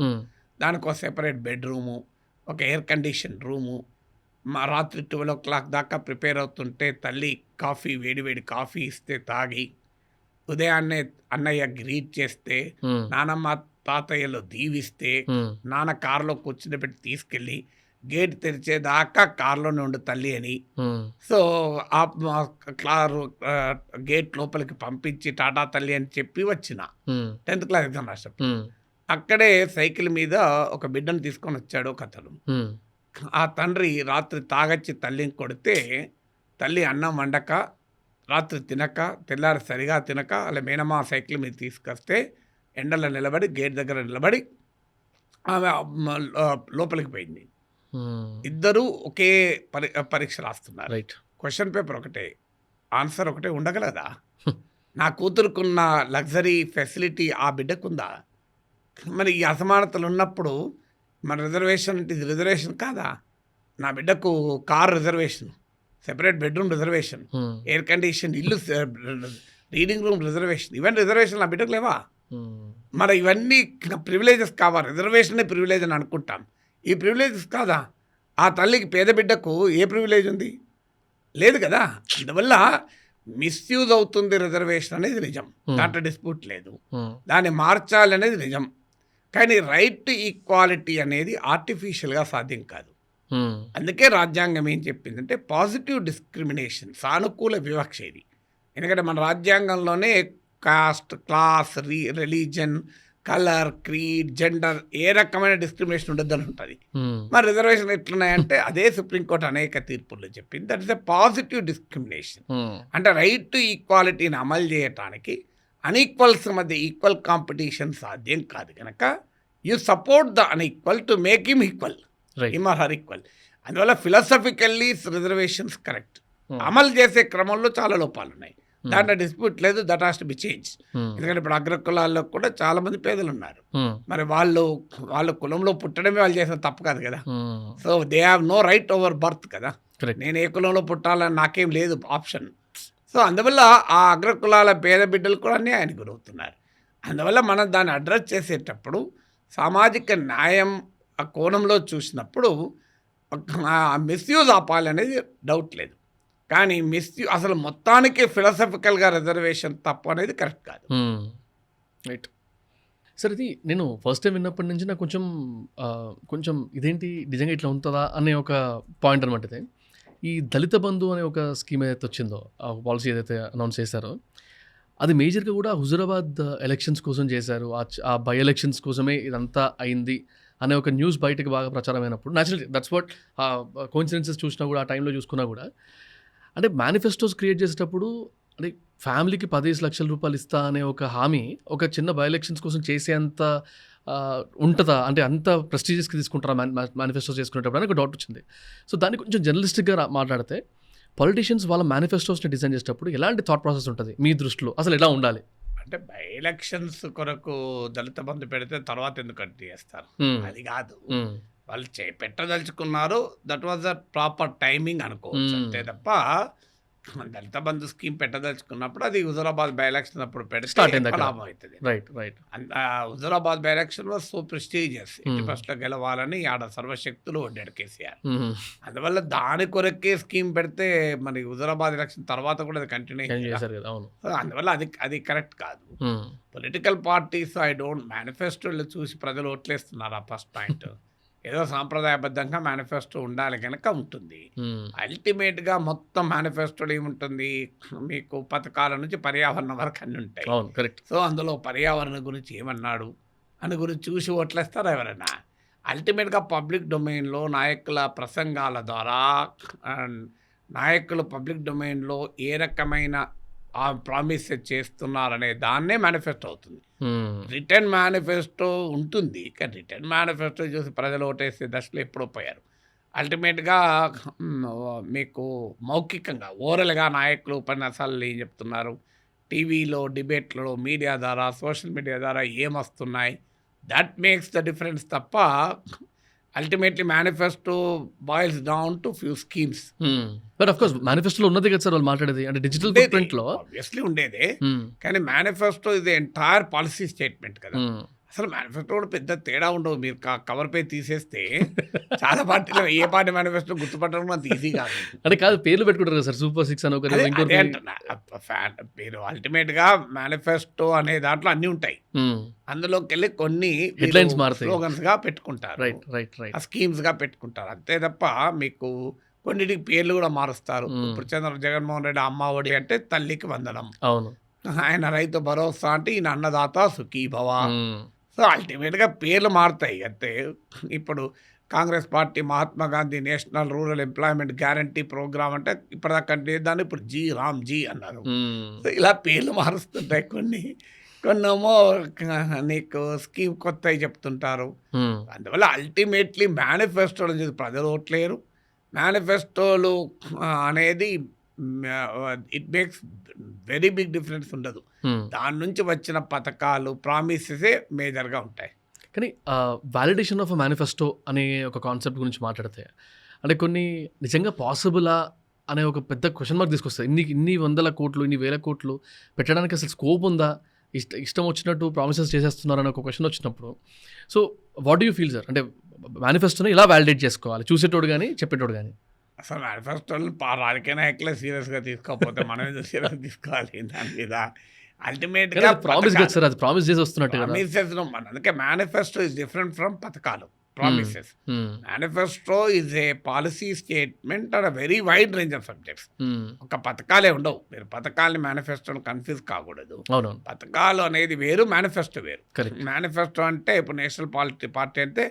దానికి ఒక సెపరేట్ బెడ్రూము, ఒక ఎయిర్ కండిషన్ రూము, మా రాత్రి 12 o'clock దాకా ప్రిపేర్ అవుతుంటే తల్లి వేడివేడి కాఫీ ఇస్తే తాగి, ఉదయాన్నే అన్నయ్య గ్రీట్ చేస్తే, నానమ్మ తాతయ్యలో దీవిస్తే, నాన్న కారులో కూర్చుని పెట్టి తీసుకెళ్ళి గేట్ తెరిచేదాకా కారులోనే ఉండు తల్లి అని. సో గేట్ లోపలికి పంపించి టాటా తల్లి అని చెప్పి వచ్చిన 10th క్లాస్ ఎగ్జామ్ రాసేటప్పుడు. అక్కడే సైకిల్ మీద ఒక బిడ్డను తీసుకొని వచ్చాడు ఒక అతను. ఆ తండ్రి రాత్రి తాగొచ్చి తల్లిని కొడితే తల్లి అన్నం వండక రాత్రి తినక తెల్లారి సరిగా తినక అలా మేనమా సైకిల్ మీద తీసుకొస్తే ఎండలో నిలబడి గేట్ దగ్గర నిలబడి ఆమె లోపలికి పోయింది. ఇద్దరు ఒకే పరీక్ష రాస్తున్నారు. రైట్. క్వశ్చన్ పేపర్ ఒకటే, ఆన్సర్ ఒకటే ఉండగలదా? నా కూతురుకున్న లగ్జరీ ఫెసిలిటీ ఆ బిడ్డకుందా? మరి ఈ అసమానతలు ఉన్నప్పుడు మన రిజర్వేషన్ అంటే ఇది రిజర్వేషన్ కాదా? నా బిడ్డకు car reservation, separate bedroom reservation, air condition ఇల్లు, రీడింగ్ రూమ్ రిజర్వేషన్, ఇవన్నీ రిజర్వేషన్ నా బిడ్డకు లేవా? మరి ఇవన్నీ ప్రివిలేజెస్ కావాలి. రిజర్వేషనే ప్రివిలేజ్ అని అనుకుంటాం, ఈ ప్రివిలేజెస్ కాదా? ఆ తల్లికి పేద బిడ్డకు ఏ ప్రివిలేజ్ ఉంది? లేదు కదా. అందువల్ల మిస్యూజ్ అవుతుంది రిజర్వేషన్ అనేది నిజం, దాంట్లో డిస్ప్యూట్ లేదు. దాన్ని మార్చాలనేది నిజం. కానీ రైట్ టు ఈక్వాలిటీ అనేది ఆర్టిఫిషియల్గా సాధ్యం కాదు. అందుకే రాజ్యాంగం ఏం చెప్పిందంటే పాజిటివ్ డిస్క్రిమినేషన్, సానుకూల వివక్ష ఇది. ఎందుకంటే మన రాజ్యాంగంలోనే caste, class, religion, colour, creed, gender ఏ రకమైన డిస్క్రిమినేషన్ ఉండొద్దని ఉంటుంది. మరి రిజర్వేషన్ ఎట్లున్నాయంటే అదే సుప్రీంకోర్టు అనేక తీర్పుల్లో చెప్పింది. That is a positive discrimination. అంటే రైట్ టు ఈక్వాలిటీని అమలు చేయటానికి అన్ఈక్వల్స్ మధ్య ఈక్వల్ కాంపిటీషన్ సాధ్యం కాదు కనుక you support the unequal to make him equal, him or her equal. అందువల్ల ఫిలాసఫికల్లీ రిజర్వేషన్స్ కరెక్ట్. అమలు చేసే క్రమంలో చాలా లోపాలు ఉన్నాయి, దాంట్లో డిస్ప్యూట్ లేదు. That has to be change. ఎందుకంటే ఇప్పుడు అగ్రకులాల్లో కూడా చాలా మంది పేదలు ఉన్నారు. మరి వాళ్ళు కులంలో పుట్టడమే వాళ్ళు చేసిన తప్పు కాదు కదా. So they have no right over birth కదా. నేను ఏ కులంలో పుట్టాలని నాకేం లేదు ఆప్షన్. సో అందువల్ల ఆ అగ్రకులాల పేద బిడ్డలు కూడా అన్యాయానికి గురవుతున్నారు. అందువల్ల మనం దాన్ని అడ్రస్ చేసేటప్పుడు సామాజిక న్యాయం ఆ కోణంలో చూసినప్పుడు మిస్యూజ్ ఆపాలనేది డౌట్ లేదు. కానీ అసలు మొత్తానికి ఫిలాసఫికల్గా రిజర్వేషన్ తప్పు అనేది కరెక్ట్ కాదు. రైట్. సార్, ఇది నేను ఫస్ట్ టైం విన్నప్పటి నుంచి నాకు కొంచెం ఇదేంటి నిజంగా ఇట్లా ఉంటుందా అనే ఒక పాయింట్ అనమాట. ఇది ఈ దళిత బంధు అనే ఒక స్కీమ్ ఏదైతే వచ్చిందో, ఆ పాలసీ ఏదైతే అనౌన్స్ చేశారో, అది మేజర్గా కూడా హుజూరాబాద్ ఎలక్షన్స్ కోసం చేశారు. ఆ బై ఎలక్షన్స్ కోసమే ఇదంతా అయింది అనే ఒక న్యూస్ బయటకు బాగా ప్రచారమైనప్పుడు న్యాచురల్లీ దట్స్ వాట్ కోఇన్సిడెన్సెస్ చూసినా కూడా ఆ టైంలో చూసుకున్నా కూడా అంటే మేనిఫెస్టోస్ క్రియేట్ చేసేటప్పుడు అంటే ఫ్యామిలీకి 15 లక్షల రూపాయలు ఇస్తా అనే ఒక హామీ ఒక చిన్న బై ఎలక్షన్స్ కోసం చేసేంత ఉంటుందా? అంటే అంత ప్రెస్టీజియస్కి తీసుకుంటారా మేనిఫెస్టోస్ చేసుకునేటప్పుడు అని ఒక డౌట్ వచ్చింది. సో దాన్ని కొంచెం జర్నలిస్టిక్గా మాట్లాడితే పొలిటీషియన్స్ వాళ్ళ మేనిఫెస్టోస్ని డిజైన్ చేసేటప్పుడు ఎలాంటి థాట్ ప్రాసెస్ ఉంటుంది మీ దృష్టిలో? అసలు ఎలా ఉండాలి? అంటే బై ఎలక్షన్స్ కొరకు దళిత బంధు పెడితే తర్వాత ఎందుకు కట్ చేస్తారు? అది కాదు, వాళ్ళు పెట్టదలుచుకున్నారు. That was a proper timing అనుకోవచ్చు అంతే తప్ప దళిత బంధు స్కీమ్ పెట్టదలుచుకున్నప్పుడు అది హుజూరాబాద్ బై ఎలక్షన్ అప్పుడు పెడితే లాభం అవుతుంది. Huzurabad by election was so prestigious, 81st గెలవాలని ఆడ సర్వశక్తులు వడ్డాడు కేసీఆర్. అందువల్ల దాని కొరకే స్కీమ్ పెడితే మరి హుజూరాబాద్ ఎలక్షన్ తర్వాత కూడా అది కంటిన్యూ చేశారు. అందువల్ల అది కరెక్ట్ కాదు. పొలిటికల్ పార్టీస్ మేనిఫెస్టోలు చూసి ప్రజలు ఓట్లేస్తున్నారు. ఆ ఫస్ట్ పాయింట్. ఏదో సాంప్రదాయబద్ధంగా మేనిఫెస్టో ఉండాలి కనుక ఉంటుంది. అల్టిమేట్గా మొత్తం మేనిఫెస్టోలో ఏముంటుంది, మీకు పథకాల నుంచి పర్యావరణం వరకు అన్నీ ఉంటాయి. సో అందులో పర్యావరణం గురించి ఏమన్నాడు అని గురించి చూసి ఓట్లేస్తారా ఎవరైనా? అల్టిమేట్గా పబ్లిక్ డొమైన్లో నాయకుల ప్రసంగాల ద్వారా నాయకులు పబ్లిక్ డొమైన్లో ఏ రకమైన ఆ ప్రామిస్ చేస్తున్నారనే దాన్నే మేనిఫెస్టో అవుతుంది. రిటర్న్ మేనిఫెస్టో ఉంటుంది, కానీ రిటర్న్ మేనిఫెస్టో చూసి ప్రజలు ఓటేసే దశలో ఎప్పుడో పోయారు. అల్టిమేట్గా మీకు మౌఖికంగా ఓరల్గా నాయకులు ఉపన్యాసాలు ఏం చెప్తున్నారు, టీవీలో డిబేట్లలో మీడియా ద్వారా సోషల్ మీడియా ద్వారా ఏమొస్తున్నాయి, దట్ మేక్స్ ద డిఫరెన్స్ తప్ప ultimately manifesto boils down to few schemes. But of course మేనిఫెస్టోలో ఉన్నది కదా సార్ వాళ్ళు మాట్లాడేది, అంటే డిజిటల్ ఫుట్‌ప్రింట్లో ఆబ్వియస్లీ ఉండేదే. కానీ మేనిఫెస్టో ఇది ఎంటైర్ పాలసీ స్టేట్మెంట్ కదా. అసలు మేనిఫెస్టో కూడా పెద్ద తేడా ఉండవు. మీరు కవర్ పై తీసేస్తే చాలా పార్టీలు ఏ పార్టీ మేనిఫెస్టో గుర్తుపట్టడం అంత ఈజీ కాదు. అంటే కాదు, పేర్లు పెట్టుకుంటారు కదా సార్, సూపర్ 6 అని ఒకటి, అదే ఇంకోటి. అంటున్నా. మీరు అల్టిమేట్గా మేనిఫెస్టో అనే దాంట్లో అన్నీ ఉంటాయి. అందులోకి వెళ్ళి కొన్ని Headlines మారుతాయి. స్లోగన్స్ గా పెట్టుకుంటారు, రైట్ రైట్ రైట్. స్కీమ్స్ గా పెట్టుకుంటారు. అంతే తప్ప మీకు కొన్నిటికి పేర్లు కూడా మారుస్తారు. ఇప్పుడు జగన్మోహన్ రెడ్డి అమ్మ ఒడి అంటే తల్లికి వందనం, అవును. ఆయన రైతు భరోసా అంటే ఈయన అన్నదాత సుఖీభవ. సో అల్టిమేట్గా పేర్లు మారుతాయి అంతే. ఇప్పుడు Congress party Mahatma Gandhi national rural employment guarantee programme అంటే ఇప్పటిదాకా దాన్ని ఇప్పుడు జీ రామ్ జీ అన్నారు. సో ఇలా పేర్లు మారుస్తుంటాయి. కొన్నేమో నీకు స్కీమ్ కొత్తవి చెప్తుంటారు. అందువల్ల అల్టిమేట్లీ మేనిఫెస్టోలు చూసి ప్రజలు ఓట్లేరు. మేనిఫెస్టోలు అనేది it makes very big difference ఉండదు. దాని నుంచి వచ్చిన పథకాలు ప్రామిసెసే మేజర్గా ఉంటాయి. కానీ వాలిడేషన్ ఆఫ్ మేనిఫెస్టో అనే ఒక కాన్సెప్ట్ గురించి మాట్లాడితే, అంటే కొన్ని నిజంగా పాసిబులా అనే ఒక పెద్ద క్వశ్చన్ మార్క్ తీసుకొస్తుంది. ఇన్ని వందల కోట్లు, ఇన్ని వేల కోట్లు పెట్టడానికి అసలు స్కోప్ ఉందా? ఇష్టం వచ్చినట్టు ప్రామిసెస్ చేసేస్తున్నారని ఒక క్వశ్చన్ వచ్చినప్పుడు, so what do you feel sir? అంటే మేనిఫెస్టోని ఇలా వ్యాలిడేట్ చేసుకోవాలి, చూసేటోడు కానీ చెప్పేటోడు కానీ. అసలు మేనిఫెస్టోని రాజకీయ నాయకులే సీరియస్గా తీసుకోకపోతే మనం ఏదో సీరియస్గా తీసుకోవాలి దాని మీద. అల్టిమేట్గా ప్రామిస్ కదా సార్, అది ప్రామిస్ చేసి వస్తున్నట్టు కదా. ప్రామిసెస్ అందుకే మేనిఫెస్టో ఇస్ డిఫరెంట్ ఫ్రమ్ పథకాలు, promises. Manifesto is a policy statement or a very wide range of subjects. ఒక పథకాలే ఉండవు. మీరు పథకాలని మేనిఫెస్టోని కన్ఫ్యూజ్ కాకూడదు. పథకాలు అనేది వేరు, మేనిఫెస్టో వేరు. మేనిఫెస్టో అంటే ఇప్పుడు నేషనల్ పార్టీ అంటే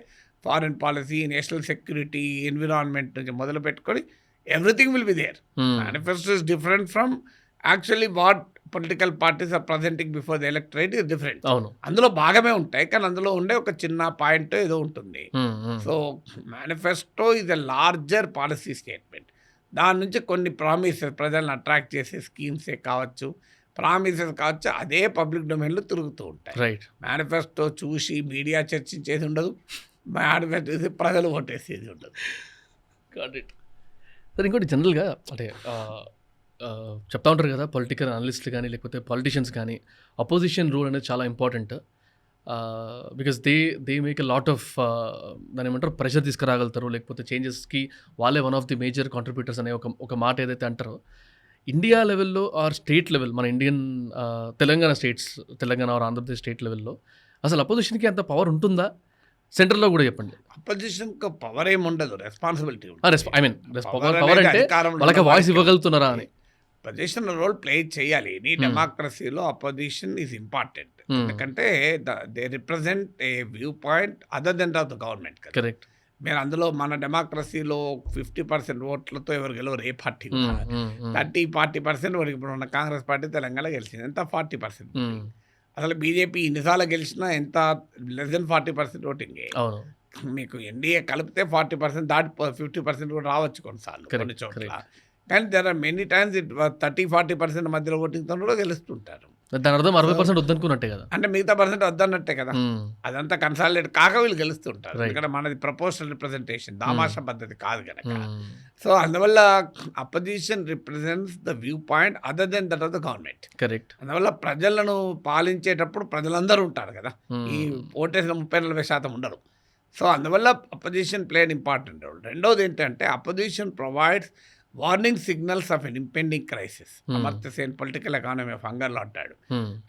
foreign policy, national security, environment నుంచి మొదలు పెట్టుకొని everything will be there. Manifesto is different from actually what political parties are presenting before the electorate is different. అందులో భాగమే ఉంటాయి, కానీ అందులో ఉండే ఒక చిన్న పాయింట్ ఏదో ఉంటుంది. So manifesto is a larger policy statement. దాని నుంచి కొన్ని ప్రామిసెస్, ప్రజలను అట్రాక్ట్ చేసే స్కీమ్సే కావచ్చు, ప్రామిసెస్ కావచ్చు, అదే పబ్లిక్ డొమైన్లో తిరుగుతూ ఉంటాయి. మేనిఫెస్టో చూసి మీడియా చర్చించేది ఉండదు, మేనిఫెస్టో చూసి ప్రజలు ఓటేసేది ఉండదు. సార్ ఇంకోటి జనరల్గా అంటే చెప్తా ఉంటారు కదా, పొలిటికల్ అనలిస్టులు కానీ లేకపోతే పాలిటిషియన్స్ కానీ, అపోజిషన్ రూల్ అనేది చాలా important. Because they make a lot of దాని ఏమంటారు ప్రెషర్ తీసుకురాగలుగుతారు, లేకపోతే చేంజెస్కి వాళ్ళే one of the major contributors అనే ఒక మాట ఏదైతే అంటారో, ఇండియా లెవెల్లో ఆర్ స్టేట్ లెవెల్, మన Indian Telangana or Andhra Pradesh state లెవెల్లో అసలు అపోజిషన్కి అంత పవర్ ఉంటుందా? సెంట్రల్లో కూడా చెప్పండి. అపోజిషన్కి పవర్ ఏముండదు, రెస్పాన్సిబిలిటీ. ఐ మీన్ పవర్ అంటే వాళ్ళకి వాయిస్ ఇవ్వగలుగుతున్నారా అని. అపోజిషన్ రోల్ ప్లే చేయాలి. ఎనీ డెమోక్రసీలో అపోజిషన్ ఈజ్ ఇంపార్టెంట్. ఎందుకంటే they represent a viewpoint other than of the government. Correct. మీరు అందులో మన డెమోక్రసీలో 50% ఓట్లతో ఎవరు గెలవరు ఏ పార్టీ. 30-40% వరకు ఇప్పుడు ఉన్న కాంగ్రెస్ పార్టీ తెలంగాణ గెలిచింది, ఎంత 40%. అసలు బీజేపీ ఇన్నిసార్లు గెలిచినా ఎంత లెస్ దెన్ 40% ఓటింగ్. మీకు ఎన్డీఏ కలిపితే 40% దాటి 50% కూడా రావచ్చు కొన్నిసార్లు కొన్ని చోట్ల. కానీ దెర్ ఆర్ మెనీ టైమ్స్ 30-40% మధ్యలో ఓటింగ్తో కూడా గెలుస్తుంటారు. దాని అర్థం 60% వద్దనుకున్నట్టే కదా, అంటే మిగతా % వద్దన్నట్టే కదా. అదంతా కన్సాలిడేట్ కాక వీళ్ళు గెలుస్తుంటారు. ఎందుకంటే మనది ప్రపోర్షనల్ రిప్రజెంటేషన్, దామాషా పద్ధతి కాదు కనుక. సో అందువల్ల opposition represents the viewpoint other than that of the government. Correct. అందువల్ల ప్రజలను పాలించేటప్పుడు ప్రజలందరూ ఉంటారు కదా, ఈ ఓటేసిన 30-40% ఉండరు. సో అందువల్ల opposition play an important role. రెండోది ఏంటంటే opposition provides warning signals of an impending crisis. Amartya Sen political economy of హంగర్లో అంటాడు.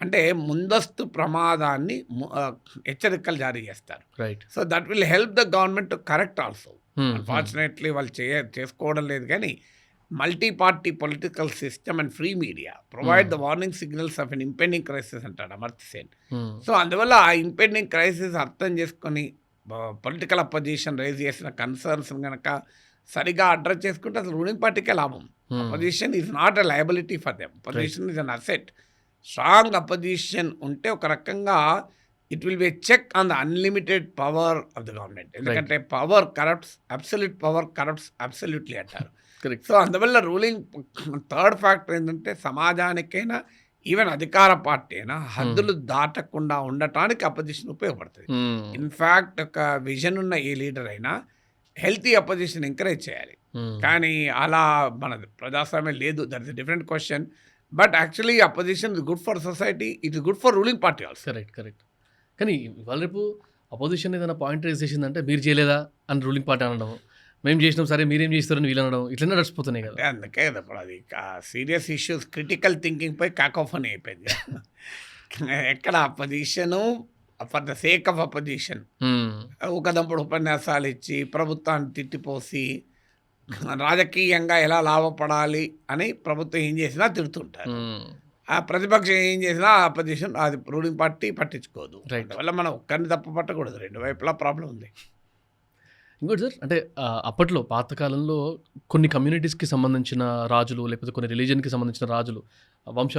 అంటే ముందస్తు ప్రమాదాన్ని హెచ్చరికలు జారీ చేస్తారు. So that will help the government to correct also. Unfortunately వాళ్ళు చేసుకోవడం లేదు, కానీ multi party political system and free media provide the warning signals of an impending crisis అంటాడు అమర్త్య సేన్. సో అందువల్ల ఆ ఇంపెండింగ్ క్రైసిస్ అర్థం చేసుకొని పొలిటికల్ అపోజిషన్ రైజ్ చేసిన కన్సర్న్స్ కనుక సరిగా అడ్రస్ చేసుకుంటే అసలు రూలింగ్ పార్టీకే లాభం. Opposition is not a liability for them, opposition is an asset. Strong opposition ఉంటే ఒక రకంగా it will be check on the unlimited power of the government. ఎందుకంటే power corrupts, absolute power corrupts absolutely అంటారు. సో అందువల్ల రూలింగ్ థర్డ్ ఫ్యాక్టర్ ఏంటంటే సమాజానికైనా ఈవెన్ అధికార పార్టీ అయినా హద్దులు దాటకుండా ఉండటానికి అపోజిషన్ ఉపయోగపడుతుంది. ఇన్ఫ్యాక్ట్ ఒక విజన్ ఉన్న ఏ లీడర్ అయినా హెల్తీ అపోజిషన్ ఎంకరేజ్ చేయాలి. కానీ అలా మన ప్రజాస్వామ్యం లేదు, that is different question. But actually opposition is good for society, it is good for ruling party also. Correct. కానీ ఇవాళ రేపు అపోజిషన్ ఏదైనా పాయింట్ రేస్ చేసిందంటే మీరు చేయలేదా అని రూలింగ్ పార్టీ అనడం, మేము చేసినాం సరే మీరేం చేస్తారని వీళ్ళు అనడం, ఇట్లనే నడిచిపోతున్నాయి కదా. అందుకే కదా ఇప్పుడు అది సీరియస్ ఇష్యూస్ క్రిటికల్ థింకింగ్ పై కాకోఫనీ అయిపోయింది. ఎక్కడ opposition for the sake of opposition, ఊకదంపుడు ఉపన్యాసాలు ఇచ్చి ప్రభుత్వాన్ని తిట్టిపోసి రాజకీయంగా ఎలా లాభపడాలి అని ప్రభుత్వం ఏం చేసినా తిడుతుంటారు. ఆ ప్రతిపక్షం ఏం చేసినా అపోజిషన్ అది రూలింగ్ పార్టీ పట్టించుకోదు. అందువల్ల మనం ఒక్కరిని తప్పు పట్టకూడదు, రెండు వైపులా ప్రాబ్లం ఉంది. ఇంకోటి సార్, అంటే అప్పట్లో పాతకాలంలో కొన్ని కమ్యూనిటీస్కి సంబంధించిన రాజులు లేకపోతే కొన్ని రిలీజన్కి సంబంధించిన రాజులు వంశ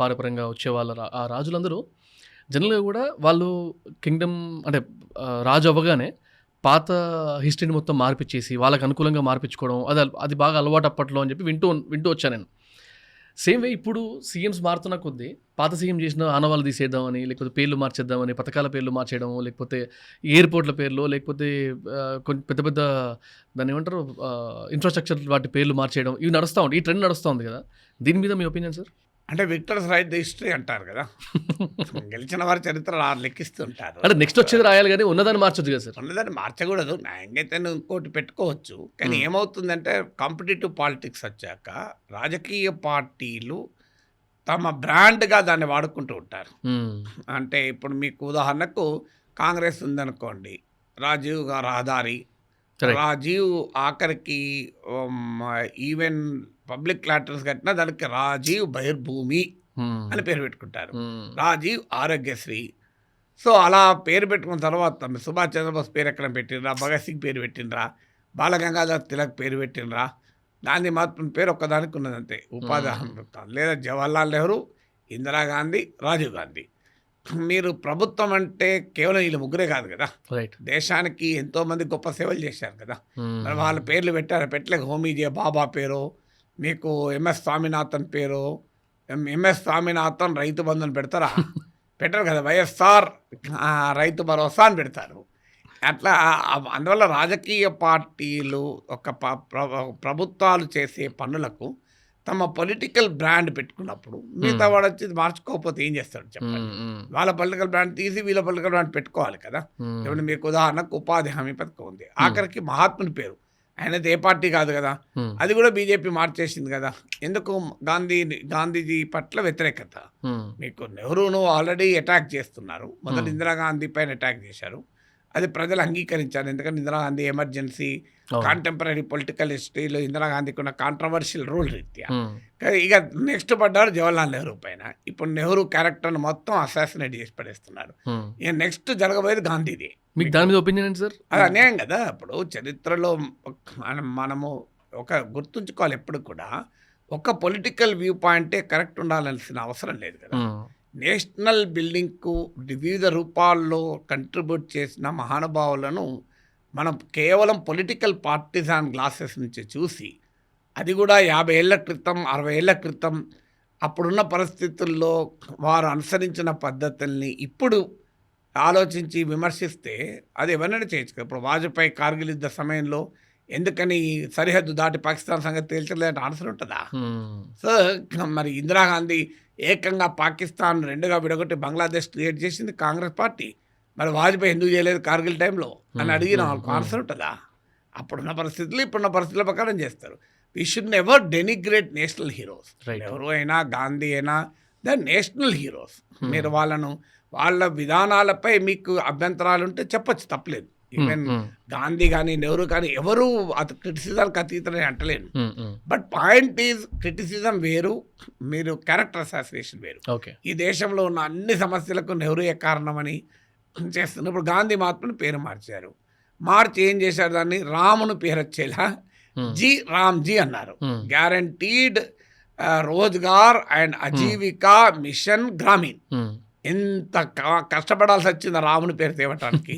పారపర్యంగా వచ్చే ఆ రాజులందరూ జనరల్గా కూడా వాళ్ళు కింగ్డమ్ అంటే రాజు అవ్వగానే పాత హిస్టరీని మొత్తం మార్పిచ్చేసి వాళ్ళకి అనుకూలంగా మార్పించుకోవడం అది బాగా అలవాటు అప్పట్లో అని చెప్పి వింటూ వచ్చాను నేను. సేమ్ వే ఇప్పుడు సీఎంస్ మారుతున్న కొద్దీ పాత సీఎం చేసిన ఆనవాళ్ళు తీసేద్దామని, లేకపోతే పేర్లు మార్చేద్దామని, పథకాల పేర్లు మార్చేయడం, లేకపోతే ఎయిర్పోర్ట్ల పేర్లు, లేకపోతే కొన్ని పెద్ద పెద్ద దాన్ని ఏమంటారు ఇన్ఫ్రాస్ట్రక్చర్ వాటి పేర్లు మార్చేయడం, ఇవి నడుస్తూ ఉంటాయి. ఈ ట్రెండ్ నడుస్తూ ఉంది కదా, దీని మీద మీ ఒపీనియన్ సార్? అంటే విక్టర్స్ రైట్ ద హిస్టరీ అంటారు కదా, గెలిచిన వారి చరిత్ర లెక్కిస్తుంటారు. అంటే నెక్స్ట్ వచ్చేది రాయాలి కానీ ఉన్నదాన్ని మార్చొద్దు కదా సార్. ఉన్నదాన్ని మార్చకూడదు, న్యాయంగా ఇంకోటి పెట్టుకోవచ్చు. కానీ ఏమవుతుందంటే కాంపిటేటివ్ పాలిటిక్స్ వచ్చాక రాజకీయ పార్టీలు తమ బ్రాండ్గా దాన్ని వాడుకుంటూ ఉంటారు. అంటే ఇప్పుడు మీకు ఉదాహరణకు కాంగ్రెస్ ఉందనుకోండి, రాజీవ్ రహదారి, రాజీవ్ ఆఖరికి ఈవెన్ పబ్లిక్ లాటరీస్ కట్టినా దానికి రాజీవ్ బహిర్భూమి అని పేరు పెట్టుకుంటారు, రాజీవ్ ఆరోగ్యశ్రీ. సో అలా పేరు పెట్టుకున్న తర్వాత సుభాష్ చంద్రబోస్ పేరు ఎక్కడ పెట్టినరా, భగత్ సింగ్ పేరు పెట్టినరా, బాలగంగాధర్ తిలక్ పేరు పెట్టినరా, గాంధీ మహాత్మ పేరు ఒక్కదానికి ఉన్నదంతే, ఉపాధి హామీ. లేదా జవహర్లాల్ నెహ్రూ, ఇందిరాగాంధీ, రాజీవ్ గాంధీ. మీరు ప్రభుత్వం అంటే కేవలం వీళ్ళు ముగ్గురే కాదు కదా, దేశానికి ఎంతోమంది గొప్ప సేవలు చేశారు కదా, మరి వాళ్ళ పేర్లు పెట్టలేక హోమీజే బాబా పేరు, మీకు ఎంఎస్ స్వామినాథన్ పేరు, ఎంఎస్ స్వామినాథన్ రైతు బంధుని పెడతారా? పెట్టరు కదా, వైఎస్ఆర్ రైతు భరోసా అని పెడతారు. అట్లా అందువల్ల రాజకీయ పార్టీలు ప్రభుత్వాలు చేసే పనులకు తమ పొలిటికల్ బ్రాండ్ పెట్టుకున్నప్పుడు మిగతా వాడు వచ్చి మార్చుకోకపోతే ఏం చేస్తాడు చెప్పండి? వాళ్ళ పొలిటికల్ బ్రాండ్ తీసి వీళ్ళ పొలిటికల్ బ్రాండ్ పెట్టుకోవాలి కదా. ఇప్పుడు మీకు ఉదాహరణకు ఉపాధి హామీ పథకం ఉంది, ఆఖరికి మహాత్ముని పేరు, ఆయనది ఏ పార్టీ కాదు కదా, అది కూడా బీజేపీ మార్చేసింది కదా. ఎందుకు? గాంధీజీ పట్ల వ్యతిరేకత. మీకు నెహ్రూను ఆల్రెడీ అటాక్ చేస్తున్నారు, మొదటి ఇందిరాగాంధీ పైన అటాక్ చేశారు, అది ప్రజలు అంగీకరించారు. ఎందుకంటే ఇందిరాగాంధీ ఎమర్జెన్సీ కాంటెంపరీ పొలిటికల్ హిస్టరీలో ఇందిరాగాంధీకి ఉన్న కాంట్రవర్షియల్ రూల్ రీత్యా. ఇక నెక్స్ట్ పడ్డారు జవహర్లాల్ నెహ్రూ పైన. ఇప్పుడు నెహ్రూ క్యారెక్టర్ను మొత్తం అసాసినేట్ చేసి పడేస్తున్నారు. ఇక నెక్స్ట్ జరగబోయేది గాంధీది. మీకు దాని మీద ఒపీనియన్ ఏంటి సార్? అది అన్యాయం కదా. ఇప్పుడు చరిత్రలో మనము గుర్తుంచుకోవాలి, ఎప్పుడు కూడా ఒక పొలిటికల్ వ్యూ పాయింటే కరెక్ట్ ఉండాల్సిన అవసరం లేదు కదా. నేషనల్ బిల్డింగ్కు వివిధ రూపాల్లో కంట్రిబ్యూట్ చేసిన మహానుభావులను మనం కేవలం పొలిటికల్ పార్టిజాన్ గ్లాసెస్ నుంచి చూసి, అది కూడా 50 ఏళ్ల క్రితం 60 ఏళ్ల క్రితం అప్పుడున్న పరిస్థితుల్లో వారు అనుసరించిన పద్ధతుల్ని ఇప్పుడు ఆలోచించి విమర్శిస్తే అది ఎవరైనా చేయొచ్చు. ఇప్పుడు వాజ్పేయి కార్గిల్ యుద్ధ సమయంలో ఎందుకని సరిహద్దు దాటి పాకిస్తాన్ సంగతి తేల్చలేదంటే ఆన్సర్ ఉంటుందా? సో మరి ఇందిరాగాంధీ ఏకంగా పాకిస్తాన్ రెండుగా విడగొట్టి బంగ్లాదేశ్ క్రియేట్ చేసింది కాంగ్రెస్ పార్టీ, మరి వాజ్పేయి ఎందుకు చేయలేదు కార్గిల్ టైంలో అని అడిగిన వాళ్ళకి ఆన్సర్ ఉంటుందా? అప్పుడున్న పరిస్థితులు ఇప్పుడున్న పరిస్థితుల ప్రకారం చేస్తారు. We should never denigrate national heroes. ఎవరు అయినా, గాంధీ అయినా, ద నేషనల్ హీరోస్. మీరు వాళ్ళ విధానాలపై మీకు అభ్యంతరాలు ఉంటే చెప్పచ్చు, తప్పలేదు. ఈవెన్ గాంధీ కానీ నెహ్రూ కానీ ఎవరు క్రిటిసిజానికి అతీతనే అంటలేను. బట్ పాయింట్ ఈజ్ క్రిటిసిజం వేరు, మీరు క్యారెక్టర్ అసాసినేషన్ వేరు. ఈ దేశంలో ఉన్న అన్ని సమస్యలకు నెహ్రూయే కారణమని చేస్తున్నారు. ఇప్పుడు గాంధీ మహాత్ముని పేరు మార్చారు, మార్చి ఏం చేశారు? దాన్ని రామును పేరు వచ్చేలా రామ్జీ అన్నారు. Guaranteed Rozgar and Ajeevika mission Gramin. ఎంత కష్టపడాల్సి వచ్చింది రాముని పేరు తేవటానికి.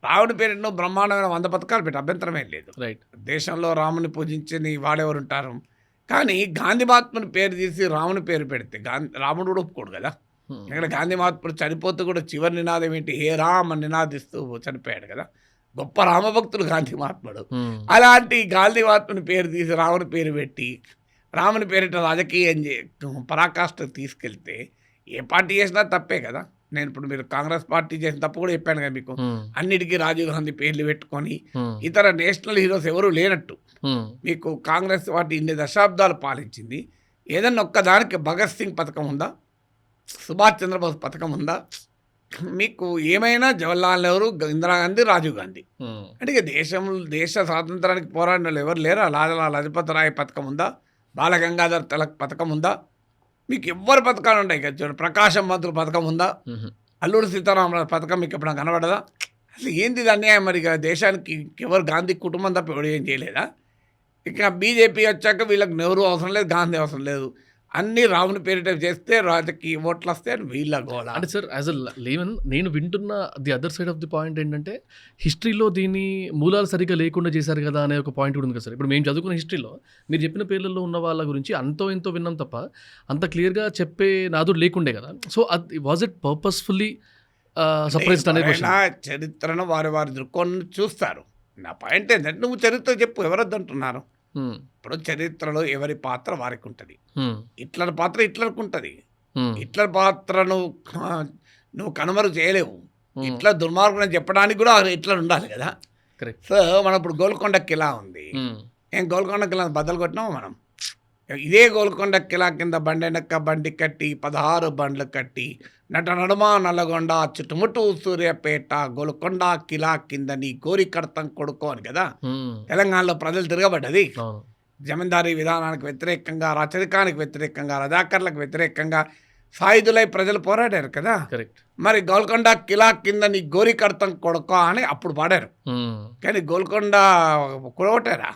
రాముని పేరు ఎన్నో బ్రహ్మాండమైన 100 పథకాలు పెట్టి అభ్యంతరమేం లేదు. దేశంలో రాముని పూజించని వాడెవరు ఉంటారు? కానీ గాంధీ మహాత్ముని పేరు తీసి రాముని పేరు పెడితే రాముడు కూడా ఒప్పుకోడు కదా. ఇక్కడ గాంధీ మహాత్ముడు చనిపోతూ కూడా చివరి నినాదం ఏంటి? హే రామ్ అని నినాదిస్తూ చనిపోయాడు కదా. గొప్ప రామభక్తుడు గాంధీ మహాత్ముడు. అలాంటి గాంధీ మహాత్ముని పేరు తీసి రాముని పేరు పెట్టి రాముని పేరిట రాజకీయం పరాకాష్ఠ తీసుకెళ్తే ఏ పార్టీ చేసినా తప్పే కదా. నేను ఇప్పుడు మీరు కాంగ్రెస్ పార్టీ చేసిన తప్పు కూడా చెప్పాను కదా మీకు. హ్మ్. అన్నిటికీ రాజీవ్ గాంధీ పేర్లు పెట్టుకొని హ్మ్. ఇతర నేషనల్ హీరోస్ ఎవరూ లేనట్టు హ్మ్. మీకు కాంగ్రెస్ పార్టీ ఇన్ని దశాబ్దాలు పాలించింది. ఏదన్నా ఒక్కదానికి భగత్ సింగ్ పథకం ఉందా? సుభాష్ చంద్రబోస్ పథకం ఉందా? మీకు ఏమైనా జవహర్లాల్ నెహ్రూ, ఇందిరాగాంధీ, రాజీవ్ గాంధీ. హ్మ్. అంటే ఇక దేశ స్వాతంత్రానికి పోరాడిన వాళ్ళు ఎవరు లేరా? లాలా లజపతి రాయ్ పథకం ఉందా? బాలగంగాధర్ తిలక్ పథకం ఉందా? మీకు ఎవ్వరు పథకాలు ఉంటాయి కదా చూడండి. ప్రకాశం పంతులు పథకం ఉందా? హుహు. అల్లూరి సీతారామరాజు పథకం మీకు ఎప్పుడైనా కనబడదా? అసలు ఏంది ఇది అన్యాయం? మరి ఇక దేశానికి ఎవరు గాంధీ కుటుంబం తప్ప ఎవరు ఏం చేయలేదా? ఇక బీజేపీ వచ్చాక వీళ్ళకి నెహ్రూ అవసరం లేదు, గాంధీ అవసరం లేదు. అన్నీ రాముని పేరిట చేస్తే రాజకీయ ఓట్లు వస్తాయి అని వీళ్ళ గోల. అంటే సార్ యాజ్ అ లేమన్ నేను వింటున్న the other side of the point ఏంటంటే హిస్టరీలో దీని మూలాలు సరిగ్గా లేకుండా చేశారు కదా అనే ఒక పాయింట్ కూడా ఉంది కదా సార్. ఇప్పుడు మేము చదువుకున్న హిస్టరీలో మీరు చెప్పిన పేర్లలో ఉన్న వాళ్ళ గురించి అంతో ఎంతో విన్నాం తప్ప అంత క్లియర్గా చెప్పే నాదుడు లేకుండే కదా. సో అది వాజ్ ఇట్ పర్పస్ఫుల్లీ సర్ప్రైజ్డ్ అనే క్వశ్చన్. ఎవరైనా చరిత్రను వారి దృక్కోణం చూస్తారు. నా పాయింట్ ఏంటంటే నువ్వు చరిత్ర చెప్పు, ఎవరొద్దు అంటున్నారు. ఇప్పుడు చరిత్రలో ఎవరి పాత్ర వారికి ఉంటుంది. హిట్లర్ పాత్ర హిట్లర్కి ఉంటుంది. హిట్లర్ పాత్రను నువ్వు కనుమరు చేయలేవు. హిట్లర్ దుర్మార్గుడు అని చెప్పడానికి కూడా హిట్లర్ ఉండాలి కదా. కరెక్ట్. సో మనం ఇప్పుడు గోల్కొండ కిలా ఉంది. ఏం గోల్కొండ కిలా బద్దలు కొట్టినాము మనం. ఇదే గోల్కొండ కిలా కింద బండెనక్క బండి కట్టి 16 బండ్లు కట్టి నడుమ నల్లగొండ చుట్టుముట్టు సూర్యాపేట గోల్కొండ కిలా కింద నీ గోరి కడతం కొడుకో అని కదా తెలంగాణలో ప్రజలు తిరగబడ్డది. జమీందారీ విధానానికి వ్యతిరేకంగా, రాచరికానికి వ్యతిరేకంగా, రజాకర్లకు వ్యతిరేకంగా సాయుధులై ప్రజలు పోరాడారు కదా. కరెక్ట్. మరి గోల్కొండ కిలా కింద నీ గోరి కడతం కొడుకో అని అప్పుడు పాడారు. కానీ గోల్కొండ కూడగొట్టారా?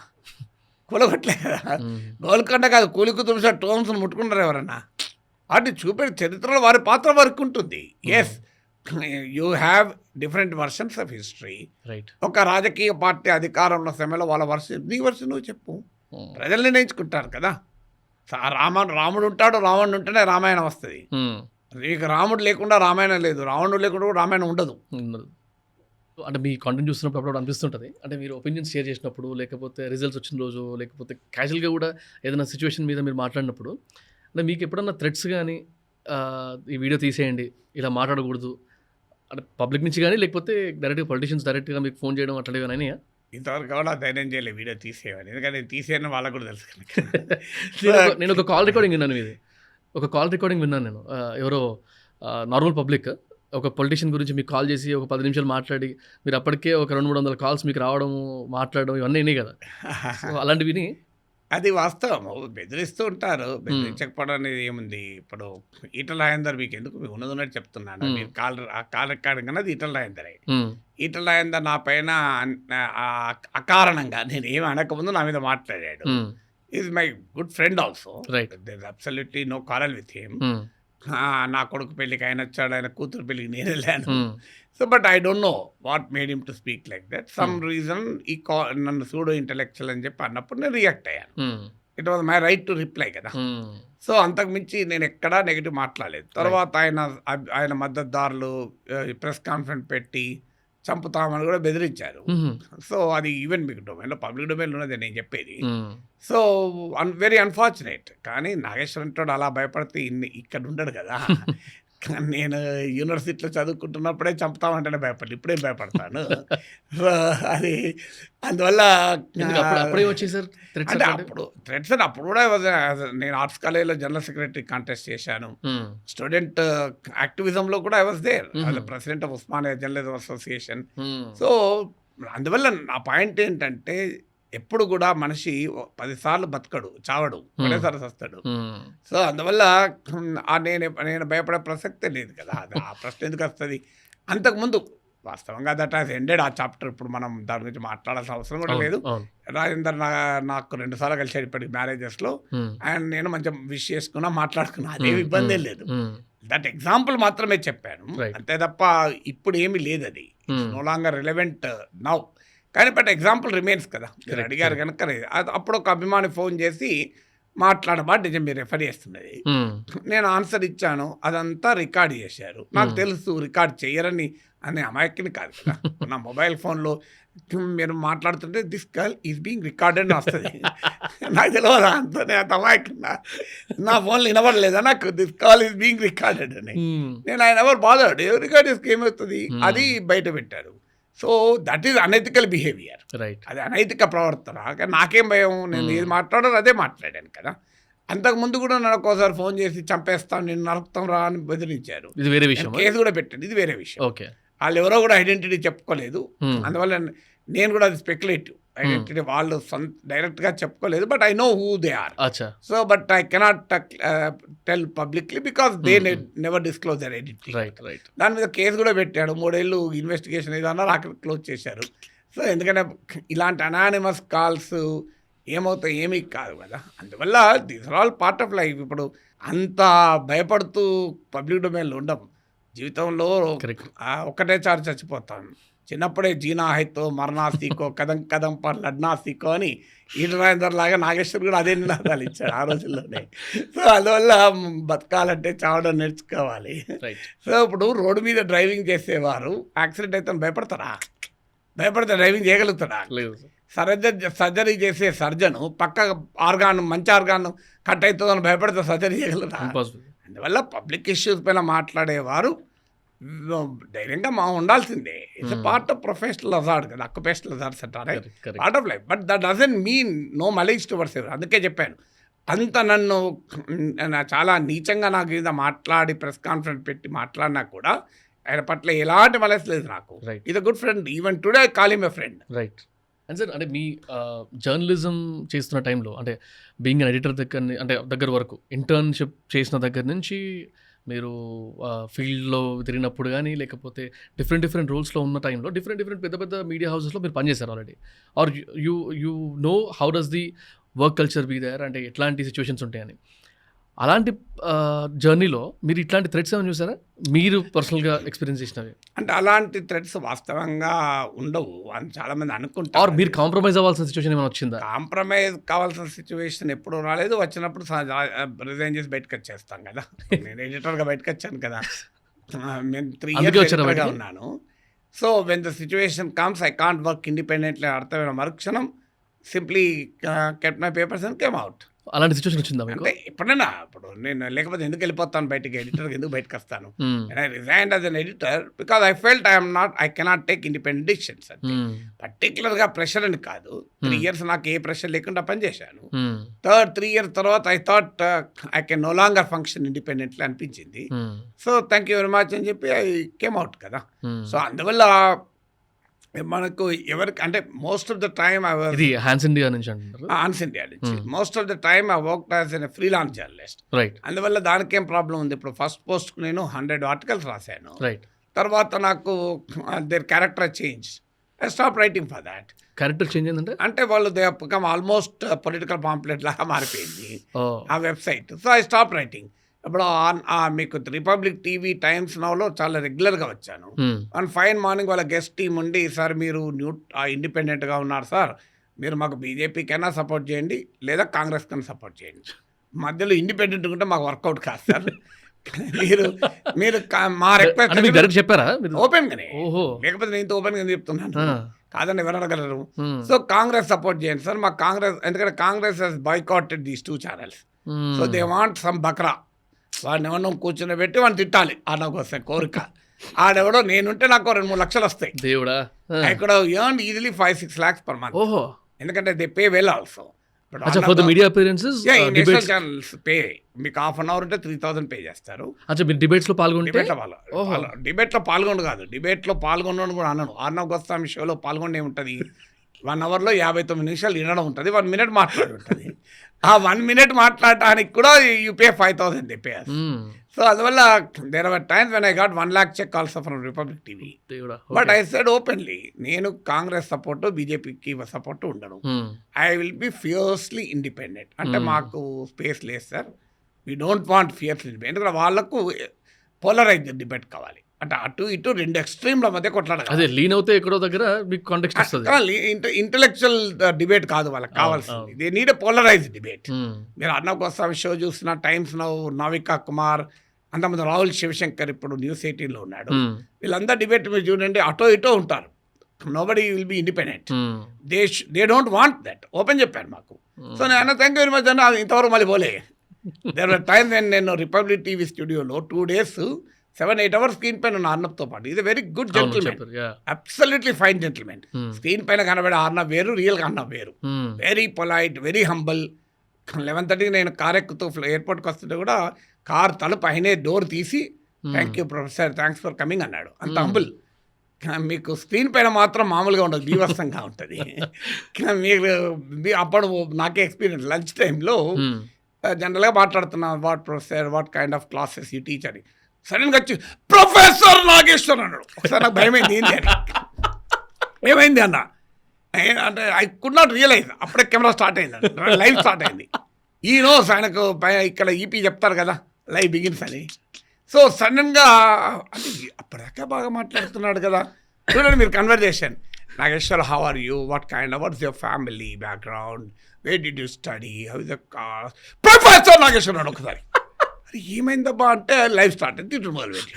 కూలగొట్టలే కదా. గోల్కొండ కాదు, కూలికి తులసా టోమ్స్ను ముట్టుకుంటారు ఎవరన్నా. వాటిని చూపే చరిత్రలో వారి పాత్ర వరకు ఉంటుంది. Yes, you have different versions of history. Right. ఒక రాజకీయ పార్టీ అధికారంలో సమయంలో వాళ్ళ వర్షం, నీ వర్షం నువ్వు చెప్పు. ప్రజలు నిర్ణయించుకుంటారు కదా. రాముడు ఉంటాడు, రావణుడు ఉంటేనే రామాయణం వస్తుంది. ఇక రాముడు లేకుండా రామాయణం లేదు, రావణుడు లేకుండా కూడా రామాయణం ఉండదు. అంటే మీ కాంటెంట్ చూస్తున్నప్పుడు అప్పుడు అనిపిస్తుంటుంది, అంటే మీరు ఒపీనియన్స్ షేర్ చేసినప్పుడు, లేకపోతే రిజల్ట్స్ వచ్చిన రోజు, లేకపోతే క్యాజువల్గా కూడా ఏదైనా సిచ్యువేషన్ మీద మీరు మాట్లాడినప్పుడు, అంటే మీకు ఎప్పుడన్నా థ్రెట్స్ కానీ ఈ వీడియో తీసేయండి, ఇలా మాట్లాడకూడదు అంటే పబ్లిక్ నుంచి కానీ, లేకపోతే డైరెక్ట్గా పొలిటీషియన్స్ డైరెక్ట్గా మీకు ఫోన్ చేయడం అట్లాంటివి అయినాయా? ఇంతవరకు కూడా ధైర్యం చేయలేదు వీడియో తీసేయమని. ఎందుకంటే నేను తీసేయని వాళ్ళకు కూడా తెలుసు కనుక. నేను ఒక కాల్ రికార్డింగ్ విన్నాను మీది. ఒక కాల్ రికార్డింగ్ విన్నాను నేను. ఎవరో నార్మల్ పబ్లిక్ ఒక పొలిటీషియన్ గురించి మీకు కాల్ చేసి ఒక 10 నిమిషాలు మాట్లాడి, మీరు అప్పటికే ఒక 200-300 కాల్స్ మీకు రావడము, మాట్లాడడం ఇవన్నీ అయినాయి కదా. సో అలాంటివి విని అది వాస్తవం. బెదిరిస్తూ ఉంటారు. బెదిరించకపోవడం అనేది ఏముంది. ఇప్పుడు ఈటల రాజేందర్ మీకు ఎందుకు మీకు ఉన్నది చెప్తున్నాను. మీరు కాల్ రికార్డింగ్ అన్నది ఈటల రాజేందర్. ఈటల రాజేందర్ నా పైన అకారణంగా నేను ఏమి అనకముందు నా మీద మాట్లాడాడు. Is my good friend also. There is absolutely no quarrel with him. నా కొడుకు పెళ్ళికి ఆయన వచ్చాడు, ఆయన కూతురు పెళ్ళికి నేను వెళ్ళాను. So but I don't know what made him to speak like that. Some reason ఈ నన్ను సూడో ఇంటలెక్చువల్ అని చెప్పి అన్నప్పుడు నేను రియాక్ట్ అయ్యాను. It was my right to reply కదా. సో అంతకు మించి నేను ఎక్కడా నెగిటివ్ మాట్లాడలేదు. తర్వాత ఆయన మద్దతుదారులు ప్రెస్ కాన్ఫరెన్స్ పెట్టి చంపుతామని కూడా బెదిరించారు. సో అది ఈవెన్ మీకు డొమైన్లో, పబ్లిక్ డొమైన్లో ఉన్నది నేను చెప్పేది. So very unfortunate. కానీ నాగేశ్వరంతో అలా భయపడితే ఇక్కడ ఉండడు కదా. నేను యూనివర్సిటీలో చదువుకుంటున్నప్పుడే చంపుతామంటేనే భయపడి, ఇప్పుడే భయపడతాను. అది అందువల్ల అంటే అప్పుడు థ్రెట్స్ అని అప్పుడు కూడా నేను ఆర్ట్స్ కాలేజ్లో జనరల్ సెక్రటరీ కాంటెస్ట్ చేశాను. స్టూడెంట్ యాక్టివిజంలో కూడా I was there as president of Osmania journalism association. So అందువల్ల నా పాయింట్ ఏంటంటే ఎప్పుడు కూడా మనిషి 10 సార్లు బతకడు, చావడు, ఒకటేసారి వస్తాడు. సో అందువల్ల నేను భయపడే ప్రసక్తే లేదు కదా. ఆ ప్రశ్న ఎందుకు వస్తుంది? అంతకుముందు వాస్తవంగా దట్ హాస్ ఎండెడ్ ఆ చాప్టర్. ఇప్పుడు మనం దాని గురించి మాట్లాడాల్సిన అవసరం కూడా లేదు. రాజేందర్ నాకు 2 సార్లు కలిసాడు ఇప్పటికి మ్యారేజెస్లో. అండ్ నేను మంచిగా విష్ చేసుకున్నా, మాట్లాడుకున్నా, అదేమి ఇబ్బంది లేదు. దట్ ఎగ్జాంపుల్ మాత్రమే చెప్పాను, అంతే తప్ప ఇప్పుడు ఏమీ లేదు. అది నో లాంగర్ రిలవెంట్ నౌ. కానీ బట్ ఎగ్జాంపుల్ రిమైన్స్ కదా. మీరు అడిగారు కనుక అప్పుడు ఒక అభిమాని ఫోన్ చేసి మాట్లాడబా నిజం మీరు రెఫర్ చేస్తున్నది, నేను ఆన్సర్ ఇచ్చాను, అదంతా రికార్డ్ చేశారు. నాకు తెలుసు రికార్డ్ చేయరని అనే అమాయకుని కాదు కదా. నా మొబైల్ ఫోన్లో మీరు మాట్లాడుతుంటే this girl is being recorded వస్తుంది. నాకు తెలియదా అంతనే తమాయికున్నా నా ఫోన్లో వినబడలేదా నాకు this call is being recorded అని. నేను ఆయన ఎవరు బాధపడు రికార్డ్ చేసుకు ఏమవుతుంది అది బయట పెట్టారు. So that is unethical behaviour, right. అది అనైతిక ప్రవర్తన. కానీ నాకేం భయం, నేను ఏది మాట్లాడారో అదే మాట్లాడాను కదా. అంతకుముందు కూడా నన్ను ఒక్కోసారి ఫోన్ చేసి చంపేస్తాం నేను నరుకుతాం రా అని బెదిరించారు. ఇది వేరే విషయం, కేసు కూడా పెట్టాను, ఇది వేరే విషయం. ఓకే. వాళ్ళు ఎవరో కూడా ఐడెంటిటీ చెప్పుకోలేదు, అందువల్ల నేను కూడా అది స్పెక్యులేటివ్ ఐడెంటిటీ వాళ్ళు డైరెక్ట్గా చెప్పుకోలేదు. But I know who they are. So but I cannot tell publicly because they never disclose their identity. దాని మీద కేసు కూడా పెట్టాడు, 3 ఏళ్ళు ఇన్వెస్టిగేషన్ ఏదన్నా అక్కడ క్లోజ్ చేశారు. సో ఎందుకంటే ఇలాంటి అనానిమస్ కాల్స్ ఏమవుతాయి ఏమీ కాదు కదా. అందువల్ల this are all part of life. ఇప్పుడు అంత భయపడుతూ పబ్లిక్ డొమైన్లో ఉండం. జీవితంలో ఒక్కటే చారు చచ్చిపోతాను. చిన్నప్పుడే జీనా హైతో మరణా సీకో కదం కదం పర్ లడ్నా సీకో అని ఈటరాజేందర్ లాగా నాగేశ్వర్ కూడా అదే నినాదాలు ఇచ్చాడు ఆ రోజుల్లోనే. సో అందువల్ల బతకాలంటే చావడం నేర్చుకోవాలి. సో ఇప్పుడు రోడ్డు మీద డ్రైవింగ్ చేసేవారు యాక్సిడెంట్ అయితే భయపడతారా? భయపడితే డ్రైవింగ్ చేయగలుగుతాడా? సర్జరీ చేసే సర్జను పక్క ఆర్గాన్ మంచి ఆర్గాన్ కట్ అవుతుందని భయపడితే సర్జరీ చేయగలరా? అందువల్ల పబ్లిక్ ఇష్యూస్ పైన మాట్లాడేవారు ధైర్యంగా ఉండాల్సిందే. It's part of professional hazard కదా, అక్యుపేషనల్ అజార్డ్స్ అంటారే, part of life. But that doesn't mean no malice towards ఎవరు. అందుకే చెప్పాను, అంత నన్ను చాలా నీచంగా నాకు మీద మాట్లాడి ప్రెస్ కాన్ఫరెన్స్ పెట్టి మాట్లాడినా కూడా ఆయన పట్ల ఎలాంటి మలస్ లేదు నాకు. Is a good friend, even today I call him a friend. Right. And sir, అంటే మీ జర్నలిజం చేస్తున్న టైంలో అంటే బీయింగ్ అన్ ఎడిటర్ దగ్గర వరకు ఇంటర్న్షిప్ చేసిన దగ్గర నుంచి మీరు ఫీల్డ్లో తిరిగినప్పుడు కానీ లేకపోతే డిఫరెంట్ రోల్స్లో ఉన్న టైంలో డిఫరెంట్ పెద్ద మీడియా హౌసెస్లో మీరు పనిచేశారు already. Are you know how does the work culture be there, అంటే ఎట్లాంటి సిచ్యువేషన్స్ ఉంటాయని. అలాంటి జర్నీలో మీరు ఇట్లాంటి థ్రెడ్స్ ఏమైనా చూసారా మీరు పర్సనల్గా ఎక్స్పీరియన్స్ చేసినవి? అంటే అలాంటి థ్రెడ్స్ వాస్తవంగా ఉండవు అని చాలామంది అనుకుంటారు. ఆర్ మీరు కాంప్రమైజ్ అవ్వాల్సిన సిచ్యువేషన్ ఏమైనా వచ్చిందా? కాంప్రమైజ్ కావాల్సిన సిచ్యువేషన్ ఎప్పుడు రాలేదు. వచ్చినప్పుడు రిజైన్ చేసి బయటకు వచ్చేస్తాం కదా. నేను ఎడిటర్గా బయటకు వచ్చాను కదా, నేను 3 years ఉన్నాను. So when the situation comes I can't work independently అర్థమైన మరుక్షణం simply kept my papers and came out. అలాంటి సిచ్యువేషన్ వచ్చిందా? అంటే ఎప్పుడైనా ఇప్పుడు నేను లేకపోతే ఎందుకు వెళ్ళిపోతాను బయటికి, ఎడిటర్కి ఎందుకు బయటకు వస్తాను? I resigned as an editor because I felt I cannot take independent decisions. అంటే పర్టికులర్గా ప్రెషర్ అని కాదు, 3 years నాకు ఏ ప్రెషర్ లేకుండా పనిచేశాను. 3 years తర్వాత I thought I can no longer function independently అనిపించింది. So thank you very much అని చెప్పి ఐ కేమ్ అవుట్ కదా. సో అందువల్ల మనకు ఎవరికి అంటే most of the time Hans India నుంచి అంటున్నారు. హాన్స్ ఇండియా నుంచి most of the time I worked as a freelance journalist. Right. అందువల్ల దానికేం ప్రాబ్లం ఉంది. ఇప్పుడు ఫస్ట్ పోస్ట్కు నేను 100 ఆర్టికల్స్ రాశాను. రైట్. తర్వాత నాకు there character change, I stop writing for that. Character change ఏంటంటే అంటే వాళ్ళు they become almost political pamphlet లాగా మారిపోయింది ఆ website. So I stop writing. ఇప్పుడు మీకు రిపబ్లిక్ టీవీ టైమ్స్ నౌలో చాలా రెగ్యులర్గా వచ్చాను. అండ్ ఫైన్ మార్నింగ్ వాళ్ళ గెస్ట్ టీమ్ ఉండి, సార్ మీరు ఇండిపెండెంట్గా ఉన్నారు సార్, మీరు మాకు బీజేపీకైనా సపోర్ట్ చేయండి లేదా కాంగ్రెస్ కైనా సపోర్ట్ చేయండి, మధ్యలో ఇండిపెండెంట్ ఉంటే మాకు వర్కౌట్ కాదు సార్. మీరు మా రిక్వెస్ట్ చెప్పారా ఓపెన్గానే? లేకపోతే నేను ఓపెన్గా చెప్తున్నాను కాదని ఎవరు అడగలరు. సో కాంగ్రెస్ సపోర్ట్ చేయండి సార్, మాకు కాంగ్రెస్, ఎందుకంటే Congress has boycotted these 2 channels. So they want some బక్రా. వాడిని ఎవరినో కూర్చొని పెట్టి వాడిని తిట్టాలి, నాకు వస్తాయి కోరిక. ఆడెవడో నేనుంటే నాకు 2-3 లక్షలు వస్తాయి. దేవుడా. ఇక్కడ earn easily 5-6 lakhs per month. ఓహో. ఎందుకంటే they pay well also. Media appearances national channels pay మీకు 1/2 hour ఉంటే 3,000 పే చేస్తారు. డిబేట్స్ లో పాల్గొంటే డిబేట్లో పాల్గొండు కాదు, డిబేట్లో పాల్గొనడం కూడా అన్నాను. ఆర్నవ్ గోస్వామి షోలో పాల్గొనే ఉంటుంది. 1 hourలో 59 నిమిషాలు వినడం ఉంటుంది, 1 minute మాట్లాడి ఉంటుంది. ఆ 1 minute మాట్లాడటానికి కూడా you pay 5,000 they pay. So అందువల్ల there are times when I got 1 lakh cheque also from Republic TV. But I said openly, నేను కాంగ్రెస్ సపోర్ట్ బీజేపీకి సపోర్ట్ ఉండను. I will be fearlessly independent. అంటే మాకు స్పేస్ లేదు sir, we don't want fearlessly independent. ఎందుకంటే వాళ్ళకు పోలరైజ్ డిబేట్ కావాలి, అంటే అటు ఇటు 2 extremeల మధ్య కొట్లాడాలి. అదే లీన్ అవుతే ఎక్కడో దగ్గర మీకు కాంటెక్స్ట్ వస్తుంది. ఇంటెలెక్చువల్ డిబేట్ కాదు వాళ్ళకి కావాల్సింది, they need a polarised debate. మీరు అర్నవ్ గోస్వామి షో చూసిన, టైమ్స్ నౌ నావికా కుమార్, అంతమంది రాహుల్ శివశంకర్ ఇప్పుడు న్యూస్ 18లో ఉన్నాడు, వీళ్ళందరూ డిబేట్ మీరు చూడండి అటో ఇటో ఉంటారు. Nobody will be independent. They don't want that. Open చెప్పాను మాకు. సో నేను థ్యాంక్ యూ వెరీ మచ్ అన్న. ఇంతవరకు మళ్ళీ పోలే. దేర్ వర్ టైమ్ నేను రిపబ్లిక్ టీవీ స్టూడియోలో 2 days 7-8 hours స్క్రీన్ పైన ఉన్న అర్నబ్తో పాటు. ఇది very good gentlemen, absolutely fine gentlemen. Screen పైన కనబడే అర్నబ్ వేరు, రియల్గా అర్నబ్ వేరు. Very polite, very humble. 11:30కి నేను కార్ ఎక్కుతూ ఎయిర్పోర్ట్కి వస్తుంటే కూడా కార్ తలుపు అయినే డోర్ తీసి thank you professor, thanks for coming అన్నాడు. అంత హంబుల్. మీకు స్క్రీన్ పైన మాత్రం మామూలుగా ఉండదు, బీభత్సంగా ఉంటుంది. మీరు అప్పుడు నాకే ఎక్స్పీరియన్స్. లంచ్ టైంలో జనరల్గా మాట్లాడుతున్నా, what professor, what kind of classes you teach అని. సడన్గా వచ్చి ప్రొఫెసర్ నాగేశ్వర్ అన్నాడు. ఒకసారి నాకు భయమైంది, ఏంటి అని. ఏమైంది అన్న అంటే ఐ కుడ్ నాట్ రియలైజ్. అప్పుడే కెమెరా స్టార్ట్ అయింది, లైవ్ స్టార్ట్ అయింది. ఈ నోస్ ఆయనకు ఇక్కడ ఈపీ చెప్తారు కదా లైవ్ బిగిన్స్ అని. సో సడన్గా అంటే అప్పటిదాకా బాగా మాట్లాడుతున్నాడు కదా. చూడండి మీరు conversation. Nageshwar, how are you, what kind of, what's your family background, where did you study, how is the car, professor Nageshwar అన్నాడు ఒకసారి. అది ఏమైందబ్బా అంటే లైవ్ స్టార్ట్ అయింది, తిట్టు మొదలుపెట్టి.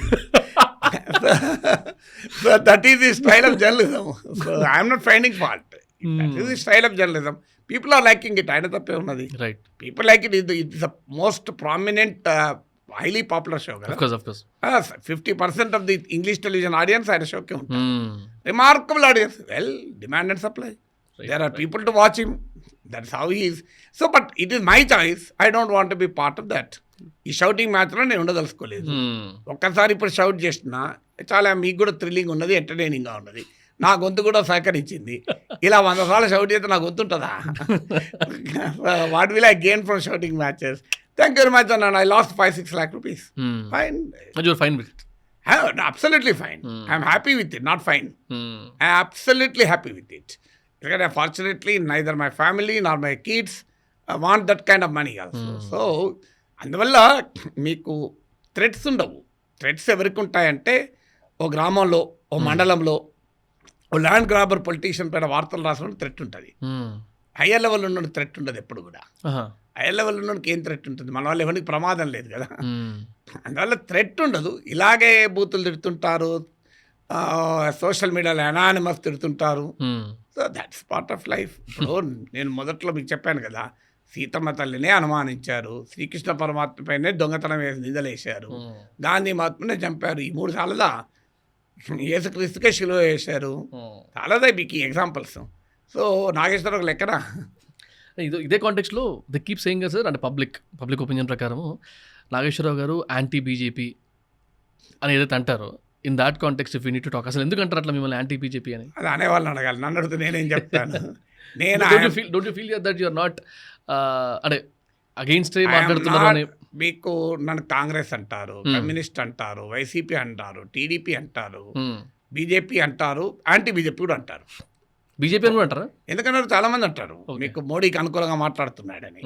So that is the style of journalism. So I'm not finding fault. That is the style of journalism. People are liking it. ఆయన తప్పే ఉన్నది. Right. People like it. It is the most prominent, highly popular show కదా. 50% of the English television audience ఆయన షోకే ఉంటారు. Remarkable audience. Well, demand and supply. There are people to watch him. That's how he is. So but it is my choice. I don't want be part of that. ఈ షౌటింగ్ మ్యాచ్లో నేను ఉండదలుచుకోలేదు. ఒక్కసారి ఇప్పుడు షౌట్ చేసినా చాలా మీకు కూడా థ్రిల్లింగ్ ఉన్నది, ఎంటర్టైనింగ్గా ఉన్నది. నా గొంతు కూడా సహకరించింది. ఇలా 100 సార్లు షౌట్ చేస్తే నా గొంతు ఉంటుందా? What will I gain from shouting matches? Thank you very much, and I lost 5-6 lakh rupees. Fine. But you're fine with it? Absolutely fine. I'm happy with it, not fine. I'm absolutely happy with it. Because unfortunately, neither my family nor my kids want that kind of money also. So, అందువల్ల మీకు థ్రెట్స్ ఉండవు. థ్రెట్స్ ఎవరికి ఉంటాయంటే ఓ గ్రామంలో, ఓ మండలంలో ఓ ల్యాండ్ గ్రాబర్ పొలిటీషియన్ పైన వార్తలు రాసిన థ్రెట్ ఉంటుంది. హయ్యర్ లెవెల్ ఉన్న థ్రెట్ ఉండదు ఎప్పుడు కూడా. హైయర్ లెవెల్ ఉన్నోడికి ఏం థ్రెట్ ఉంటుంది? మన వాళ్ళు ఎవరికి ప్రమాదం లేదు కదా. అందువల్ల థ్రెట్ ఉండదు. ఇలాగే బూతులు తిడుతుంటారు, సోషల్ మీడియాలో అనానిమస్ తిడుతుంటారు. So that's part of life. ఇప్పుడు నేను మొదట్లో మీకు చెప్పాను కదా, సీతమ్మ తల్లినే అనుమానించారు, శ్రీకృష్ణ పరమాత్మ పైనే దొంగతనం వేసి నిందలేశారు, గాంధీ మహాత్మనే చంపారు. ఈ 3 సార్లుదా యేసుక్రీస్తుకే శిలువ వేశారు. చాలాదా మీకు ఈ ఎగ్జాంపుల్స్. సో నాగేశ్వర ఒక లెక్కన ఇదే కాంటెక్స్లో దే కీప్ సేయింగ్ సార్, అంటే పబ్లిక్ ఒపీనియన్ ప్రకారము నాగేశ్వరరావు గారు యాంటీ బీజేపీ అని ఏదైతే అంటారో, in that context if you need to talk, అసలు ఎందుకు అంటారు అట్లా మిమ్మల్ని యాంటీ బీజేపీ అని? అది అనేవాళ్ళని అడగాలి, నన్ను అడిగితే నేనేం చెప్తాను. Don't you feel that you are not అంటే అగెయిన్స్ట్ మాట్లాడుతున్నారు? మీకు నన్ను కాంగ్రెస్ అంటారు, కమ్యూనిస్ట్ అంటారు, వైసీపీ అంటారు, టీడీపీ అంటారు, బీజేపీ అంటారు, యాంటీ బీజేపీ కూడా అంటారు. బీజేపీ అని కూడా అంటారా? ఎందుకంటే చాలా మంది అంటారు మీకు మోడీకి అనుకూలంగా మాట్లాడుతున్నాడని.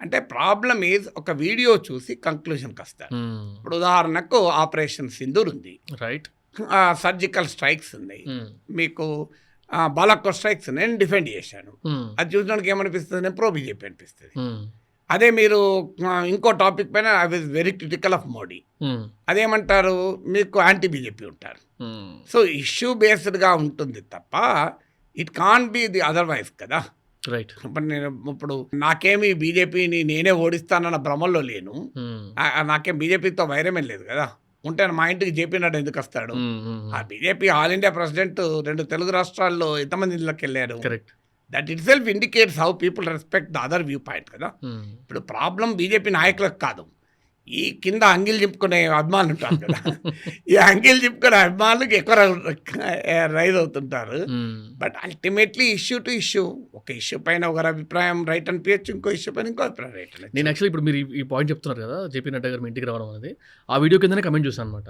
అంటే ప్రాబ్లం ఈజ్ ఒక వీడియో చూసి కంక్లూషన్కి వస్తారు. ఇప్పుడు ఉదాహరణకు ఆపరేషన్ సింధూర్ ఉంది, రైట్, సర్జికల్ స్ట్రైక్స్ ఉన్నాయి, మీకు బాలాకోట్ స్ట్రైక్స్ నేను డిఫెండ్ చేశాను. అది చూడడానికి ఏమనిపిస్తుంది? నేను ప్రో బీజేపీ అనిపిస్తుంది. అదే మీరు ఇంకో టాపిక్ పైన I was very critical of Modi, అదేమంటారు? మీకు యాంటీ బీజేపీ ఉంటారు. సో ఇష్యూ బేస్డ్గా ఉంటుంది తప్ప it can be the otherwise కదా. రైట్. ఇప్పుడు నాకేమి బీజేపీని నేనే ఓడిస్తానన్న భ్రమల్లో లేను. నాకేం బీజేపీతో వైరమేం లేదు కదా. ఉంటే మా ఇంటికి జేపీ నడ్డా ఎందుకు వస్తాడు? ఆ BJP all India president 2 Telugu రాష్ట్రాల్లో ఎంతమంది ఇళ్ళకి వెళ్ళారు? Correct. That it self indicates how people respect the other view point కదా. ఇప్పుడు ప్రాబ్లం బీజేపీ నాయకులకు కాదు, ఈ కింద అంగిల్ చింపుకునే అభిమానులు ఉంటారు కదా. ఈ అంగిల్ చింపుకునే అభిమానులకు ఎక్కువ రైజ్ అవుతుంటారు. But ultimately issue to issue, ఒక ఇష్యూ పైన ఒకరి అభిప్రాయం రైట్ అనిపించచ్చు, ఇంకో ఇష్యూ పైన ఇంకో అభిప్రాయం రైట్ అని. నేను యాక్చువల్లీ ఇప్పుడు మీరు ఈ పాయింట్ చెప్తున్నారు కదా, జేపీ నడ్డా గారు మీ ఇంటికి రావడం అనేది, ఆ వీడియో కిందనే కమెంట్ చూసాను అనమాట.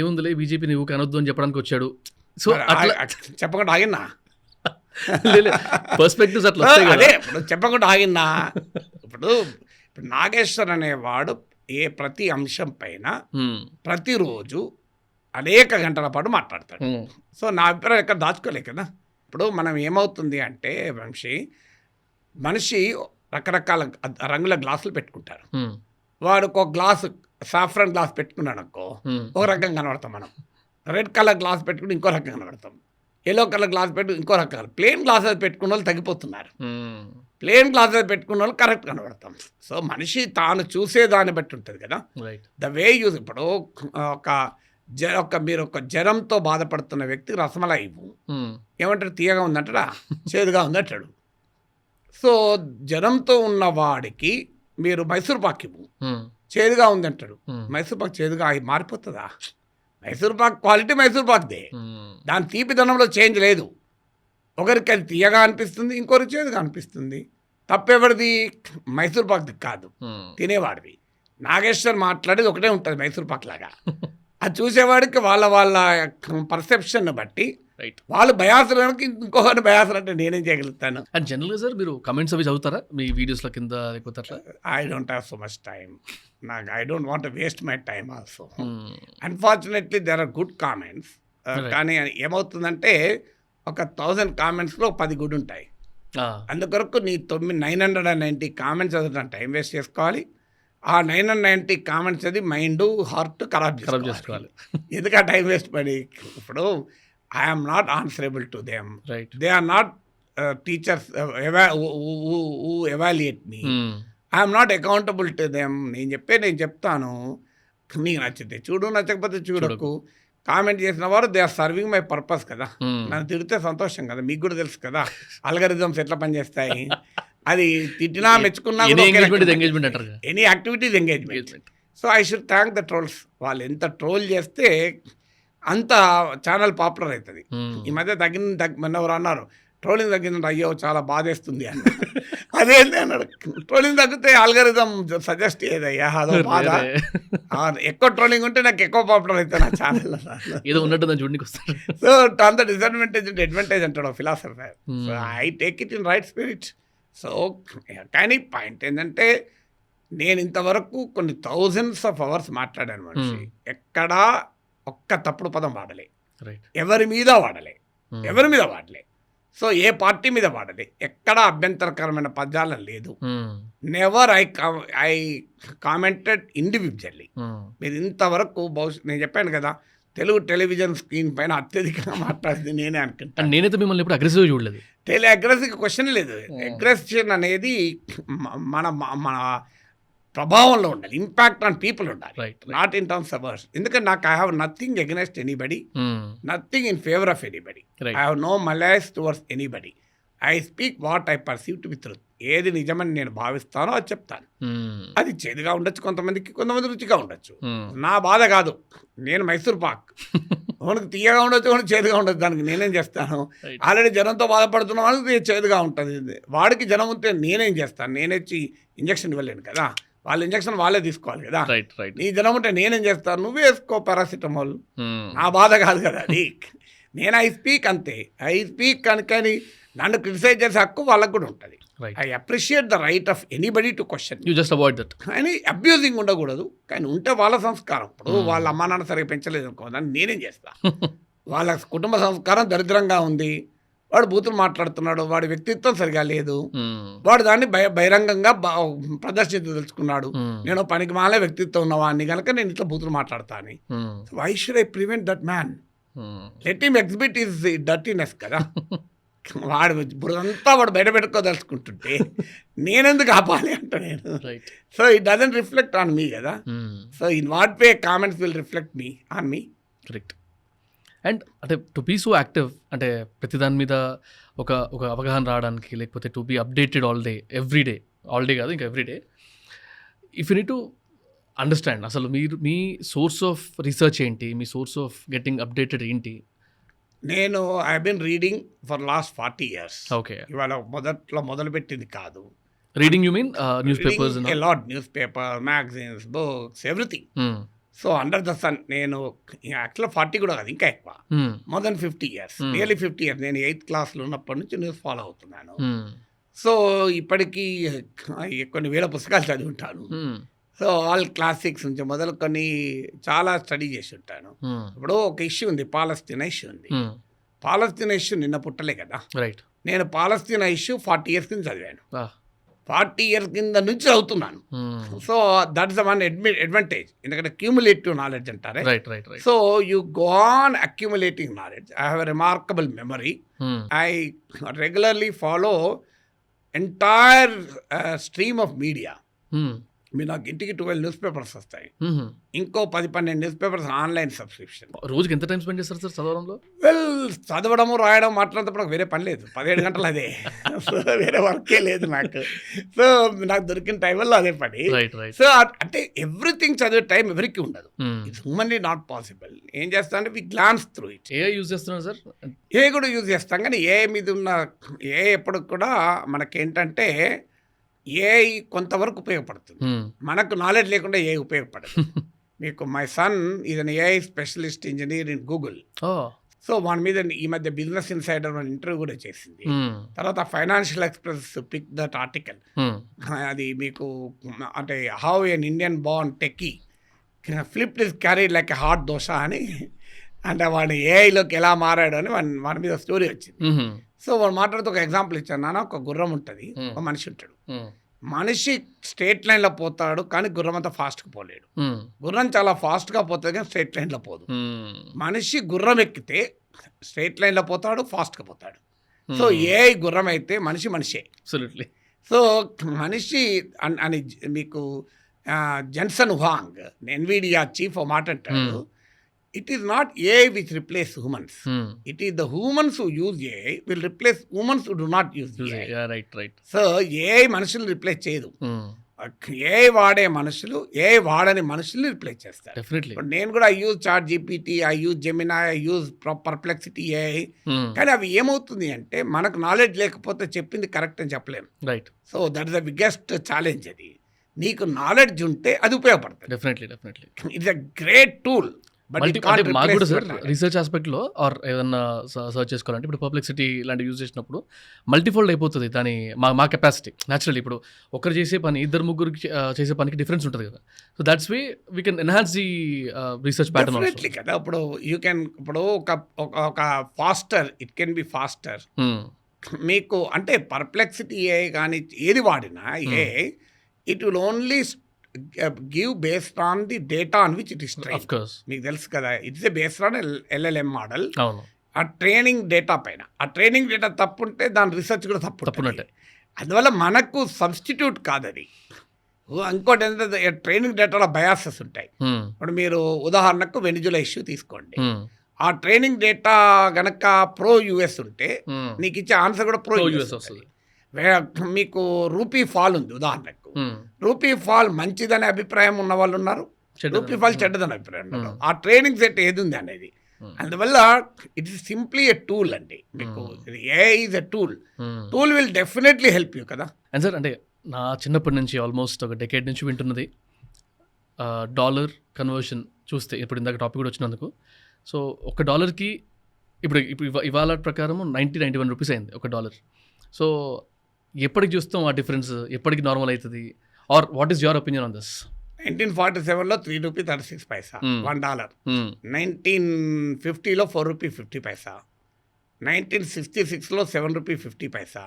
ఏముందిలే బీజేపీ నువ్వు కనొద్దు అని చెప్పడానికి వచ్చాడు. సో చెప్పకుండా ఆగినా పర్స్పెక్టివ్స్ అట్లా అదే ఇప్పుడు చెప్పకుండా ఆగినా. ఇప్పుడు నాగేశ్వర్ అనేవాడు ప్రతి అంశం పైన ప్రతిరోజు అనేక గంటల పాటు మాట్లాడతాడు. సో నా అభిప్రాయం ఎక్కడ దాచుకోలే కదా. ఇప్పుడు మనం ఏమవుతుంది అంటే మనిషి రకరకాల రంగుల గ్లాసులు పెట్టుకుంటారు. వాడు ఒక గ్లాసు సాఫ్రాన్ గ్లాస్ పెట్టుకున్నాడు అనుకో, ఒక రకంగా కనబడతాం. మనం రెడ్ కలర్ గ్లాస్ పెట్టుకుని ఇంకో రకంగా కనబడతాం. ఎల్లో కలర్ గ్లాస్ పెట్టి ఇంకో రకాలు ప్లెయిన్ గ్లాసెస్ పెట్టుకున్న వాళ్ళు తగ్గిపోతున్నారు. ప్లెయిన్ గ్లాసెస్ పెట్టుకున్న వాళ్ళు కరెక్ట్ కనబడతాం. సో మనిషి తాను చూసే దాన్ని బట్టి ఉంటుంది కదా. ద వే యూజ్ ఇప్పుడు మీరు ఒక జ్వరంతో బాధపడుతున్న వ్యక్తికి రసమలై ఇవ్వు, ఏమంటాడు? తీయగా ఉందంటాడా, చేదుగా ఉందంటాడు. సో జ్వరంతో ఉన్న వాడికి మీరు మైసూర్ పాక్ ఇవ్వు, చేదుగా ఉందంటాడు. మైసూర్ పాక్ చేదుగా మారిపోతుందా? మైసూర్ పాక్ క్వాలిటీ మైసూర్ పాక్దే, దాని తీపిదనంలో చేంజ్ లేదు. ఒకరికి అది తీయగా అనిపిస్తుంది, ఇంకొకరికి చేదుగా అనిపిస్తుంది. తప్పెవరిది? మైసూర్ పాక్ది కాదు, తినేవాడిది. నాగేశ్వర్ మాట్లాడేది ఒకటే ఉంటుంది మైసూర్ పాక్ లాగా. అది చూసేవాడికి వాళ్ళ పర్సెప్షన్ బట్టి వాళ్ళు బయాసులు కనుక ఇంకొకరిని బయాసులు అంటే నేనేం చేయగలుగుతాను. అండ్ జనరల్గా సార్ మీరు కమెంట్స్ అవి చదువుతారా మీ వీడియోస్లో కింద లేకపోతే అట్లా? I don't have so much time. I don't want waste my time also. Unfortunately there are good comments. కానీ ఏమవుతుందంటే ఒక 1000 కామెంట్స్లో 10 గుడ్ ఉంటాయి. అందుకొరకు నీ 990 కామెంట్స్ చదవడం టైం వేస్ట్ చేసుకోవాలి. ఆ 990 కామెంట్స్ అది మైండ్ హార్ట్ ఖరాబ్ చేసుకోవాలి. ఎందుకు టైం వేస్ట్ పడి? ఇప్పుడు I'm not answerable to them, they are not teachers who evaluate me, I'm not accountable to them. నేను చెప్తాను, నీకు నచ్చితే చూడు, నచ్చకపోతే చూడకు. కామెంట్ చేసిన వారు they are serving my purpose కదా. నన్ను తిడితే సంతోషం కదా, మీకు కూడా తెలుసు కదా అల్గరిథమ్స్ ఎట్లా పనిచేస్తాయి. అది తిట్టినా మెచ్చుకున్నా any activities engagement. So I should thank the trolls. వాళ్ళు ఎంత ట్రోల్ చేస్తే అంత ఛానల్ పాపులర్ అవుతుంది. ఈ మధ్య మొన్నెవరు అన్నారు ట్రోలింగ్ తగ్గిందంటే, అయ్యో చాలా బాధేస్తుంది అన్న. అదేంటి అన్నాడు, ట్రోలింగ్ తగ్గితే ఆల్గరిథం సజెస్ట్ చేయదయ్యా, అదో బాధ. ఎక్కువ ట్రోలింగ్ ఉంటే నాకు ఎక్కువ పాపులర్ అవుతుంది నా ఛానల్లో. ఏదో ఉన్నట్టు చూడడానికి వస్తారు. సో అంత డిసడ్వాంటేజ్ ఉంటే అడ్వాంటేజ్ అంటాడు philosopher. So I take it in right spirit. So కానీ పాయింట్ ఏంటంటే, నేను ఇంతవరకు కొన్ని థౌజండ్స్ ఆఫ్ అవర్స్ మాట్లాడాను మనిషి, ఎక్కడా ఒక్క తప్పుడు పదం వాడలే, ఎవరి మీద వాడలే. సో ఏ పార్టీ మీద వాడలే, ఎక్కడా అభ్యంతరకరమైన పదాలు లేదు. Never I commented individually. మీరు ఇంతవరకు నేను చెప్పాను కదా, తెలుగు టెలివిజన్ స్క్రీన్ పైన అత్యధికంగా మాట్లాడింది నేనే అనుకుంటాను. నేనైతే మిమ్మల్ని ఎప్పుడు అగ్రెసివ్ చూడలేదు. అగ్రెసివ్ క్వశ్చన్ లేదు. అగ్రెషన్ అనేది మన ప్రభావంలో ఉండాలి, ఇంపాక్ట్ ఆన్ పీపుల్ ఉండాలి, not in terms of words. ఎందుకంటే నాకు I have nothing against anybody, nothing in favour of anybody. I have no malice towards anybody. I speak what I perceive to be truth. ఏది నిజమని నేను భావిస్తానో అది చెప్తాను. అది చేదుగా ఉండొచ్చు కొంతమందికి, కొంతమంది రుచిగా ఉండొచ్చు. నా బాధ కాదు, నేను మైసూర్ పాక్. మనకు తీయగా ఉండొచ్చు, మనకు చేదుగా ఉండొచ్చు, దానికి నేనేం చేస్తాను? ఆల్రెడీ జనంతో బాధపడుతున్న వాళ్ళకి చేదుగా ఉంటుంది, వాడికి జనం ఉంటే నేనేం చేస్తాను? నేనొచ్చి ఇంజక్షన్ ఇవ్వలేను కదా, వాళ్ళ ఇంజక్షన్ వాళ్ళే తీసుకోవాలి కదా. నీ జనం ఉంటే నేనేం చేస్తాను? నువ్వు వేసుకో పారాసిటమాల్, నా బాధ కాదు కదా అది. నేను ఐ స్పీక్ అంతే, ఐ స్పీక్ కానీ నన్ను క్రిటిసైజ్ చేసే హక్కు వాళ్ళకు కూడా ఉంటుంది. I appreciate the right of anybody to question. You just avoid that. కానీ అబ్యూజింగ్ ఉండకూడదు, కానీ ఉంటే వాళ్ళ సంస్కారం. ఇప్పుడు వాళ్ళ అమ్మా నాన్న సరిగ్గా పెంచలేదు అనుకో, దాన్ని నేనేం చేస్తా? వాళ్ళ కుటుంబ సంస్కారం దరిద్రంగా ఉంది, వాడు బూతులు మాట్లాడుతున్నాడు, వాడి వ్యక్తిత్వం సరిగా లేదు, వాడు దాన్ని బహిరంగంగా ప్రదర్శించదలుచుకున్నాడు. నేను పనికి మాలే వ్యక్తిత్వం ఉన్నవాడిని కనుక నేను ఇట్లా బూతులు మాట్లాడతాను. Why should I prevent that man? Let him exhibit his dirtiness కదా. వాడు బురదంతా వాడు బయట పెట్టుకోదలుచుకుంటుంటే నేనెందుకు ఆపాలి అంట నేను. So it doesn't reflect on me కదా. So in what way comments will reflect me on me. Correct. And అంటే టు బీ సో యాక్టివ్, అంటే ప్రతి దాని మీద ఒక అవగాహన రావడానికి, లేకపోతే to be updated all day కాదు ఇంకా everyday, if you need to understand అసలు మీ సోర్స్ ఆఫ్ రీసెర్చ్ ఏంటి, మీ సోర్స్ ఆఫ్ గెట్టింగ్ అప్డేటెడ్ ఏంటి? నేను I been reading for last 40 years. Okay. ఇవాళ మొదలుపెట్టింది కాదు. Reading you mean newspapers? Newspaper, magazines, books, everything. So under the sun నేను యాక్చువల్గా 40 కూడా కాదు, ఇంకా ఎక్కువ, more than 50 years, nearly 50 years. నేను 8th క్లాస్లో ఉన్నప్పటి నుంచి న్యూస్ ఫాలో అవుతున్నాను. సో ఇప్పటికీ కొన్ని వేల పుస్తకాలు చదివి ఉంటాను. సో ఆల్ క్లాసిక్స్ నుంచి మొదలుకొని చాలా స్టడీ చేసి ఉంటాను. ఇప్పుడు ఒక ఇష్యూ ఉంది, పాలస్తీనా ఇష్యూ ఉంది. పాలస్తీనా ఇష్యూ నిన్న పుట్టలే కదా. నేను పాలస్తీనా ఇష్యూ 40 years కింద చదివాను. 40 ఇయర్స్ కింద నుంచి అవుతున్నాను. So that is the one advantage, ఎందుకంటే క్యూములేటివ్ నాలెడ్జ్ అంటారే. Right right right. So you go on accumulating knowledge. I have a remarkable memory. I regularly follow entire stream of media. మీరు నాకు ఇంటికి 12 న్యూస్ పేపర్స్ వస్తాయి, ఇంకో 10-12 న్యూస్ పేపర్స్ ఆన్లైన్ సబ్స్క్రిప్షన్. రోజుకి ఎంత టైం స్పెండ్ చేస్తారు సార్ చదవడంలో? వెల్, చదవడము రాయడం మాట్లాడేటప్పుడు నాకు వేరే పని లేదు, 17 గంటలు అదే. సో వేరే వర్కే లేదు నాకు. సో నాకు దొరికిన టైం వల్ల అదే పని. Right right. సో అంటే ఎవ్రీథింగ్ చదివే టైం ఎవరికి ఉండదు. It's humanly not possible. ఏం చేస్తా అంటే వి గ్లాన్స్ త్రూ ఇట్. ఏ యూజ్ చేస్తున్నారు సార్? ఏ కూడా యూజ్ చేస్తాం, కానీ ఏ మీద ఉన్న ఏ ఎప్పుడు కూడా మనకేంటంటే ఏఐ కొంతవరకు ఉపయోగపడుతుంది. మనకు నాలెడ్జ్ లేకుండా ఏ ఉపయోగపడదు. మీకు my son is an AI specialist engineer in Google. So వాని మీద ఈ మధ్య బిజినెస్ ఇన్సైడర్ వన్ ఇంటర్వ్యూ కూడా చేసింది. తర్వాత Financial Express pick that article. అది మీకు అంటే how an Indian born techie flipped his career like a hot dosa అని, అంటే వాడిని ఏఐలోకి ఎలా మారాడు అని వాడి మీద స్టోరీ వచ్చింది. సో వాడు మాట్లాడుతూ ఒక ఎగ్జాంపుల్ ఇచ్చాను. నాన్న, ఒక గుర్రం ఉంటుంది, ఒక మనిషి ఉంటాడు. మనిషి స్ట్రేట్ లైన్లో పోతాడు, కానీ గుర్రం అంతా ఫాస్ట్గా పోలేడు. గుర్రం చాలా ఫాస్ట్గా పోతుంది, కానీ స్ట్రేట్ లైన్లో పోదు. మనిషి గుర్రం ఎక్కితే స్ట్రేట్ లైన్లో పోతాడు, ఫాస్ట్గా పోతాడు. సో ఏ గుర్రం అయితే మనిషి మనిషే. సో మనిషి అని మీకు జెన్సన్ హువాంగ్, ఎన్విడియా చీఫ్ మాట అంటాడు, it is not AI which replace humans. It is the humans who use AI will replace humans who do not use AI. Yeah, right, right. So AI మనుషులు రిప్లేస్ చేయదు. AI వాడే మనుషులు AI వాడని మనుషుల్ని రిప్లేస్ చేస్తారు. Definitely. నేను కూడా I use ChatGPT, I use Gemini, I use Perplexity AI. కానీ అవి ఏమవుతుంది అంటే మనకు నాలెడ్జ్ లేకపోతే చెప్పింది కరెక్ట్ అని చెప్పలేము. Right. So that is the biggest challenge. అది నీకు నాలెడ్జ్ ఉంటే అది ఉపయోగపడుతుంది. Definitely definitely. It's a great tool. మాకు కూడా సార్ రీసెర్చ్ ఆస్పెక్ట్లో ఆర్ ఏదన్నా సర్చ్ చేసుకోవాలంటే ఇప్పుడు పర్ప్లెక్సిటీ ఇలాంటివి యూజ్ చేసినప్పుడు మల్టీఫోల్డ్ అయిపోతుంది దాని మా కెపాసిటీ. న్యాచురల్లీ ఇప్పుడు ఒకరు చేసే పని ఇద్దరు ముగ్గురికి చేసే పనికి డిఫరెన్స్ ఉంటుంది కదా. So that's we can enhance the research pattern also కదా. ఇప్పుడు యూ కెన్ ఇప్పుడు ఒక faster, it can be faster. మీకు అంటే పర్ప్లెక్సిటీ ఏ కానీ ఏది వాడినా it will only give based on the data on which it is trained. Of course. మీకు తెలుసు కదా, it's based on LLM model. అవును. ఆ ట్రైనింగ్ డేటా పైన, ఆ ట్రైనింగ్ డేటా తప్పు ఉంటే దాని రీసెర్చ్ కూడా తప్పున్నట్టే. అందువల్ల మనకు సబ్స్టిట్యూట్ కాదు అది. ఇంకోటి ఏంటంటే ట్రైనింగ్ డేటాలో బయాసెస్ ఉంటాయి. ఇప్పుడు మీరు ఉదాహరణకు వెనిజులా ఇష్యూ తీసుకోండి. ఆ ట్రైనింగ్ డేటా గనక ప్రో యూఎస్ ఉంటే నీకు ఇచ్చే ఆన్సర్ కూడా ప్రో యూఎస్ వస్తుంది. మీకు రూపీ ఫాల్ ఉంది ఉదాహరణకు, రూపీ ఫాల్ మంచిదనే అభిప్రాయం ఉన్న వాళ్ళు ఉన్నారు, రూపీ ఫాల్ చెడ్డదని అభిప్రాయం ఉన్నారు. ఆ ట్రైనింగ్ సెట్ ఏది ఉంది అనేది. అందువల్ల it is simply a tool అండి. మీకు AI is a tool. Tool will definitely help you కదా. అండ్ సార్ అంటే నా చిన్నప్పటి నుంచి ఆల్మోస్ట్ ఒక డెకేడ్ నుంచి వింటున్నది డాలర్ కన్వర్షన్ చూస్తే, ఇప్పుడు ఇందాక టాపిక్ కూడా వచ్చినందుకు. సో $1కి ఇప్పుడు ఇవాళ ప్రకారం 91 రూపీస్ అయింది $1. సో ఎప్పటికి చూస్తాం ఆ డిఫరెన్స్, ఎప్పటికి నార్మల్ అవుతుంది? Or what is your opinion on this? 1947లో $3.36 $1. 1950లో $4.50. 1966లో $7.50.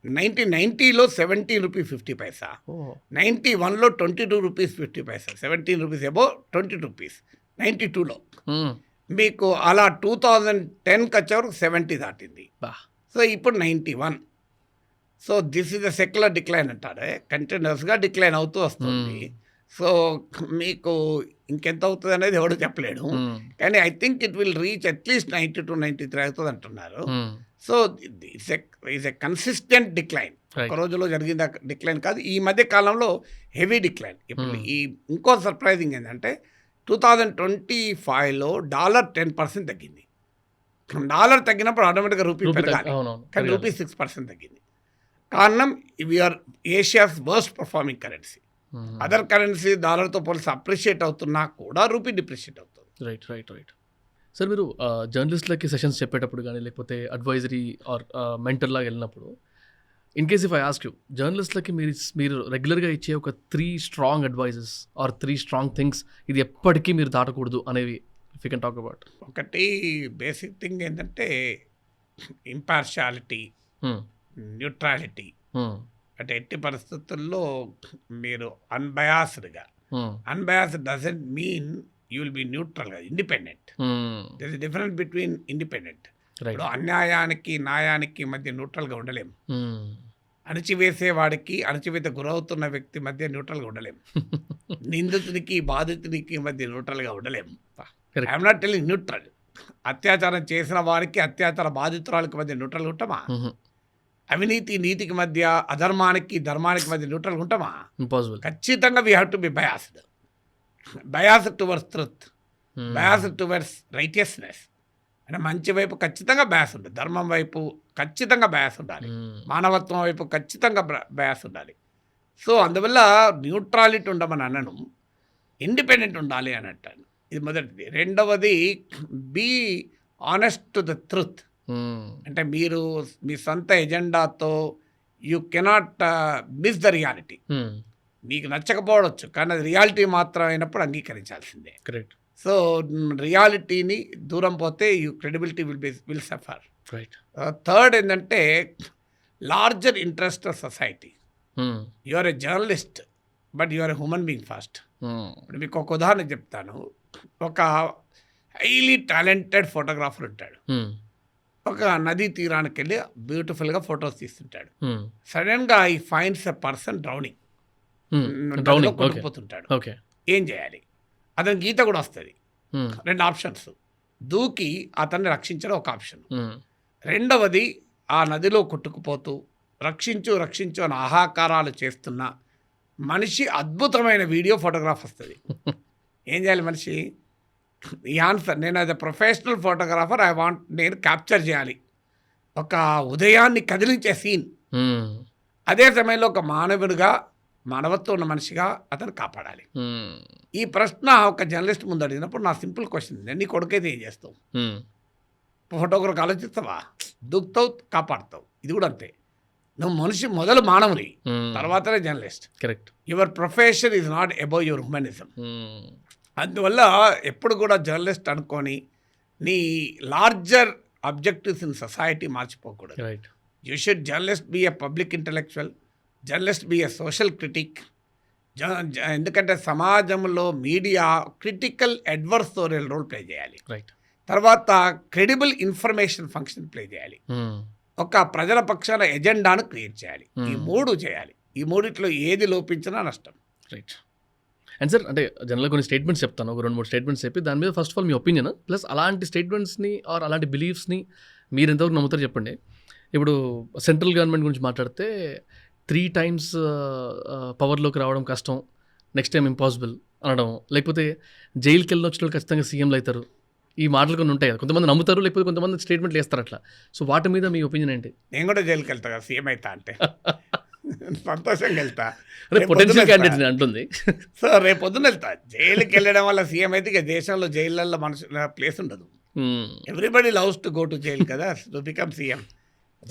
1990లో $17.50. 91లో $22.50. 17 రూపీస్ అబౌవ్ $20. 92లో మీకు అలా 2010కి వచ్చేవరకు 70 దాటింది. సో ఇప్పుడు 91. So this is a secular decline అంటారే, కంటిన్యూస్గా డిక్లైన్ అవుతూ వస్తుంది. సో మీకు ఇంకెంత అవుతుంది అనేది ఎవడు చెప్పలేడు, కానీ I think it will reach at least 92-93 అవుతుంది అంటున్నారు. So it's a consistent decline. ఒక రోజులో జరిగిన డిక్లైన్ కాదు, ఈ మధ్య కాలంలో హెవీ డిక్లైన్. ఇప్పుడు ఈ ఇంకో సర్ప్రైజింగ్ ఏంటంటే 2025లో డాలర్ 10% తగ్గింది. డాలర్ తగ్గినప్పుడు ఆటోమేటిక్గా రూపీ పెరగాలి, కానీ రూపీ 6% తగ్గింది. కారణం we are Asia's worst performing currency. Other currency డాలర్తో పోలిసి అప్రిషియేట్ అవుతున్నా కూడా రూపీ డిప్రిషియేట్ అవుతుంది. Right right right. సార్ మీరు జర్నలిస్ట్లకి సెషన్స్ చెప్పేటప్పుడు కానీ లేకపోతే అడ్వైజరీ ఆర్ మెంటర్ లాగా వెళ్ళినప్పుడు, in case if I ask you, జర్నలిస్ట్లకి మీరు రెగ్యులర్గా ఇచ్చే ఒక 3 strong advices or 3 strong things, ఇది ఎప్పటికీ మీరు దాటకూడదు అనేవి, if you can talk about. ఒకటి బేసిక్ థింగ్ ఏంటంటే ఇంపార్షియాలిటీ, న్యూట్రాలిటీ. అంటే ఎట్టి పరిస్థితుల్లో మీరు unbiased doesn't mean you will be న్యూట్రల్గా independent. There is difference between independent. ఇప్పుడు అన్యాయానికి న్యాయానికి మధ్య న్యూట్రల్గా ఉండలేం. అణచివేసేవాడికి అణచివేత గురవుతున్న వ్యక్తి మధ్య న్యూట్రల్గా ఉండలేం. నిందితునికి బాధితునికి మధ్య న్యూట్రల్గా ఉండలేం. I'm not telling neutral. అత్యాచారం చేసిన వారికి అత్యాచార బాధితురాలకి మధ్య న్యూట్రల్గా ఉంటామా? అవినీతి నీతికి మధ్య అధర్మానికి ధర్మానికి మధ్య న్యూట్రల్గా ఉంటామా? ఇంపాసిబుల్. ఖచ్చితంగా we have to be biased towards truth, biased towards righteousness. అంటే మంచి వైపు ఖచ్చితంగా బయాస్ ఉంటుంది, ధర్మం వైపు ఖచ్చితంగా బయాస్ ఉండాలి, మానవత్వం వైపు ఖచ్చితంగా బయాస్ ఉండాలి. సో అందువల్ల న్యూట్రాలిటీ ఉండమని అనను, ఇండిపెండెంట్ ఉండాలి అని అంటాను. ఇది మొదటిది. రెండవది, be honest to the truth. అంటే మీరు మీ సొంత ఎజెండాతో you cannot miss the reality. మీకు నచ్చకపోవచ్చు కానీ అది రియాలిటీ మాత్రం అయినప్పుడు అంగీకరించాల్సిందే. కరెక్ట్. సో రియాలిటీని దూరం పోతే you credibility will suffer. Right. Third ఏంటంటే larger interest of society. You are a journalist but you are a human being first. ఇప్పుడు మీకు ఒక ఉదాహరణ చెప్తాను. ఒక హైలీ టాలెంటెడ్ ఫోటోగ్రాఫర్ ఉంటాడు. ఒక నదీ తీరానికి వెళ్ళి బ్యూటిఫుల్గా ఫొటోస్ తీస్తుంటాడు. సడన్గా ఈ ఫైండ్స్ ఎ పర్సన్ డ్రౌనింగ్, కొట్టుకుపోతుంటాడు. ఏం చేయాలి? అతనికి ఈత కూడా వస్తుంది. రెండు ఆప్షన్స్. దూకి అతన్ని రక్షించడం ఒక ఆప్షన్. రెండవది, ఆ నదిలో కొట్టుకుపోతూ రక్షించు రక్షించు అని ఆహాకారాలు చేస్తున్న మనిషి అద్భుతమైన వీడియో ఫోటోగ్రాఫ్ వస్తుంది. ఏం చేయాలి మనిషి? ఈ ఆన్సర్, నేను యాజ్ ఎ ప్రొఫెషనల్ ఫోటోగ్రాఫర్ నేను క్యాప్చర్ చేయాలి ఒక ఉదయాన్ని కదిలించే సీన్. అదే సమయంలో ఒక మానవుడిగా, మానవత్వం ఉన్న మనిషిగా అతను కాపాడాలి. ఈ ప్రశ్న ఒక జర్నలిస్ట్ ముందు అడిగినప్పుడు నా సింపుల్ క్వశ్చన్, నీ కొడుకైతే ఏం చేస్తావు? ఫోటోగ్రాఫ్ ఆలోచిస్తావా? దూకుతావు, కాపాడుతావు. ఇది కూడా అంతే. నువ్వు మనిషి మొదలు మానవుని, తర్వాతనే journalist. Correct. Your profession is not above your humanism. అందువల్ల ఎప్పుడు కూడా జర్నలిస్ట్ అనుకొని నీ లార్జర్ అబ్జెక్టివ్స్ ఇన్ సొసైటీ మార్చిపోకూడదు. Right. You should journalist be a public intellectual, journalist be a social critic. ఎందుకంటే సమాజంలో media critical adversarial role play చేయాలి. రైట్. తర్వాత క్రెడిబుల్ ఇన్ఫర్మేషన్ ఫంక్షన్ ప్లే చేయాలి. ఒక ప్రజల పక్షాన ఎజెండాను క్రియేట్ చేయాలి. ఈ మూడు చేయాలి. ఈ మూడిట్లో ఏది లోపించినా నష్టం. రైట్. అండ్ సార్, అంటే జనరల్గా కొన్ని స్టేట్మెంట్స్ చెప్తాను, ఒక 2-3 స్టేట్మెంట్స్ చెప్పి దాని మీద first of all me opinion, plus అలాంటి స్టేట్మెంట్స్ని ఆర్ అలాంటి బిలీఫ్స్ని మీరు ఎంతవరకు నమ్ముతారు చెప్పండి. ఇప్పుడు సెంట్రల్ గవర్నమెంట్ గురించి మాట్లాడితే 3 times పవర్లోకి రావడం కష్టం, నెక్స్ట్ టైం ఇంపాసిబుల్ అనడం, లేకపోతే జైలుకి వెళ్ళిన వచ్చిన వాళ్ళు ఖచ్చితంగా సీఎంలు అవుతారు, ఈ మాటలు కొన్ని ఉంటాయి కదా. కొంతమంది నమ్ముతారు, లేకపోతే కొంతమంది స్టేట్మెంట్లు వేస్తారు అట్లా. సో వాటి మీద మీ ఒపీనియన్ ఏంటి? నేను కూడా జైలుకి వెళ్తా కదా సీఎం అవుతా అంటే సంతోషంగా వెళ్తా. పొటెన్షియల్ క్యాండిడేట్ అంటుంది. సో రేపు పొద్దున వెళ్తా. జైలుకి వెళ్ళడం వల్ల సీఎం అయితే ఇక దేశంలో జైళ్ళల్లో ప్లేస్ ఉండదు. Everybody loves to go to jail కదా, టు బికమ్ సీఎం.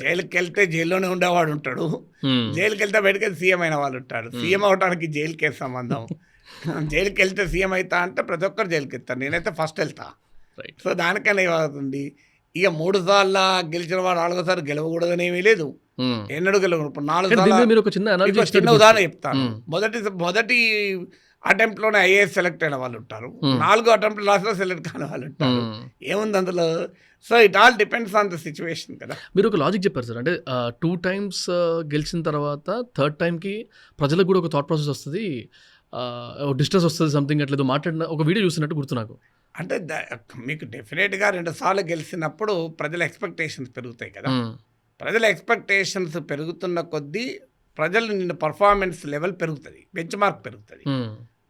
జైలుకి వెళ్తే జైల్లోనే ఉండేవాడు ఉంటాడు, జైలుకి వెళ్తే బయటకి సీఎం అయిన వాళ్ళు ఉంటారు. సీఎం అవడానికి జైలుకే సంబంధం. జైలుకి వెళ్తే సీఎం అవుతా అంటే ప్రతి ఒక్కరు జైలుకి వెళ్తారు. నేనైతే ఫస్ట్ వెళ్తా. సో దానికన్నా ఏమవుతుంది, ఇక 3 సార్లు గెలిచిన వాడు 4వ సారి గెలవకూడదని ఏమీ లేదు. ఎన్నడూ గెలవకూడదు. ఇప్పుడు 4 సార్లు చిన్న ఉదాహరణ చెప్తాను. మొదటి అటెంప్ట్లోనే ఐఏఎస్ సెలెక్ట్ అయిన వాళ్ళు ఉంటారు, 4వ అటెంప్ట్ లాస్ట్లో సెలెక్ట్ కాని వాళ్ళు ఉంటారు. ఏముంది అందులో? So it all depends on the situation కదా. మీరు ఒక లాజిక్ చెప్పారు సార్, అంటే 2 times గెలిచిన తర్వాత 3rd timeకి ప్రజలకు కూడా ఒక థాట్ ప్రాసెస్ వస్తుంది, డిస్ట్రెస్ వస్తుంది, సంథింగ్ అట్లేదు మాట్లాడిన ఒక వీడియో చూసినట్టు గుర్తు నాకు. అంటే మీకు డెఫినెట్గా 2 సార్లు గెలిచినప్పుడు ప్రజల ఎక్స్పెక్టేషన్స్ పెరుగుతాయి కదా. ప్రజల ఎక్స్పెక్టేషన్స్ పెరుగుతున్న కొద్దీ ప్రజలు నిన్న పర్ఫార్మెన్స్ లెవెల్ పెరుగుతుంది, బెంచ్ మార్క్ పెరుగుతుంది.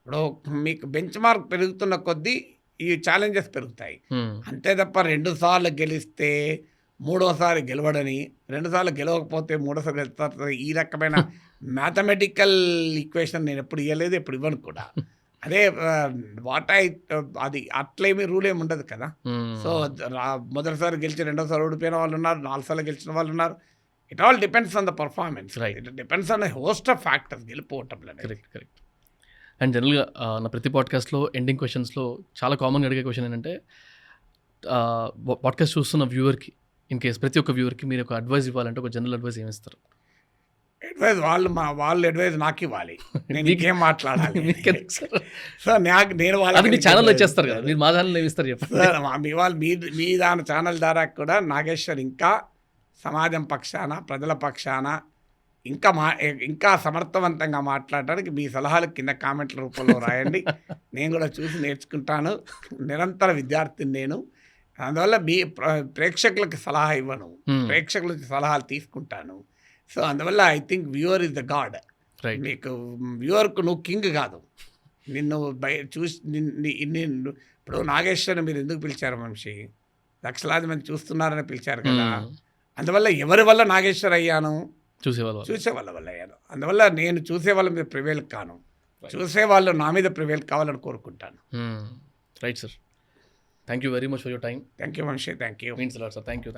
ఇప్పుడు మీకు బెంచ్ మార్క్ పెరుగుతున్న కొద్దీ ఈ ఛాలెంజెస్ పెరుగుతాయి. అంతే తప్ప 2 సార్లు గెలిస్తే 3వసారి గెలవడని, 2 సార్లు గెలవకపోతే 3వసారి గెలుస్తారు, ఈ రకమైన మ్యాథమెటికల్ ఈక్వేషన్ నేను ఎప్పుడు ఇవ్వలేదు, ఎప్పుడు ఇవ్వను కూడా. అదే అది అట్లేమీ రూల్ ఏమి ఉండదు కదా. సో మొదటిసారి గెలిచి 2వసారి ఓడిపోయిన వాళ్ళు ఉన్నారు, 4 సార్లు గెలిచిన వాళ్ళు ఉన్నారు. It all depends on the performance. It depends on host of factors గెలిపోవటం. కరెక్ట్. అండ్ జనరల్గా నా ప్రతి పాడ్కాస్ట్లో ఎండింగ్ క్వశ్చన్స్లో చాలా కామన్గా అడిగే క్వశ్చన్ ఏంటంటే, పాడ్కాస్ట్ చూస్తున్న వ్యూవర్కి, ఇన్ కేస్ ప్రతి ఒక్క వ్యూవర్కి మీరు ఒక అడ్వైస్ ఇవ్వాలంటే ఒక జనరల్ అడ్వైస్ ఏమిస్తారు? అడ్వైజ్ వాళ్ళు అడ్వైజ్ నాకు ఇవ్వాలి, నేను ఇంకేం మాట్లాడాలి. మీకెందుకు సార్? సో నేను అది మీ ఛానల్లో చేస్తారు కదా, మీరు మా ఛానల్లో ఏమి ఇస్తారు చెప్పండి. సార్ మీ వాళ్ళు మీ దాని ఛానల్ ద్వారా కూడా నాగేశ్వర్ ఇంకా సమాజం పక్షాన, ప్రజల పక్షాన ఇంకా సమర్థవంతంగా మాట్లాడడానికి మీ సలహాలు కింద కామెంట్ల రూపంలో రాయండి. నేను కూడా చూసి నేర్చుకుంటాను. నిరంతర విద్యార్థిని నేను. అందువల్ల మీ ప్రేక్షకులకు సలహా ఇవ్వను, ప్రేక్షకుల సలహాలు తీసుకుంటాను. సో అందువల్ల I think viewer is the God. నీకు వ్యూవర్కు నువ్వు కింగ్ కాదు. నిన్ను చూసి ఇప్పుడు నాగేశ్వరిని మీరు ఎందుకు పిలిచారు మనిషి? లక్షలాది మంది చూస్తున్నారని పిలిచారు కదా. అందువల్ల ఎవరి వల్ల నాగేశ్వర్ అయ్యాను? చూసేవాళ్ళ వల్ల అయ్యాను. అందువల్ల నేను చూసే వాళ్ళ మీద ప్రివేల్ కాను, చూసేవాళ్ళు నా మీద ప్రివేల్ కావాలని కోరుకుంటాను. Right sir, thank you very much for your time. Thank you మనిషి, thank you. Means lot sir. Thank you.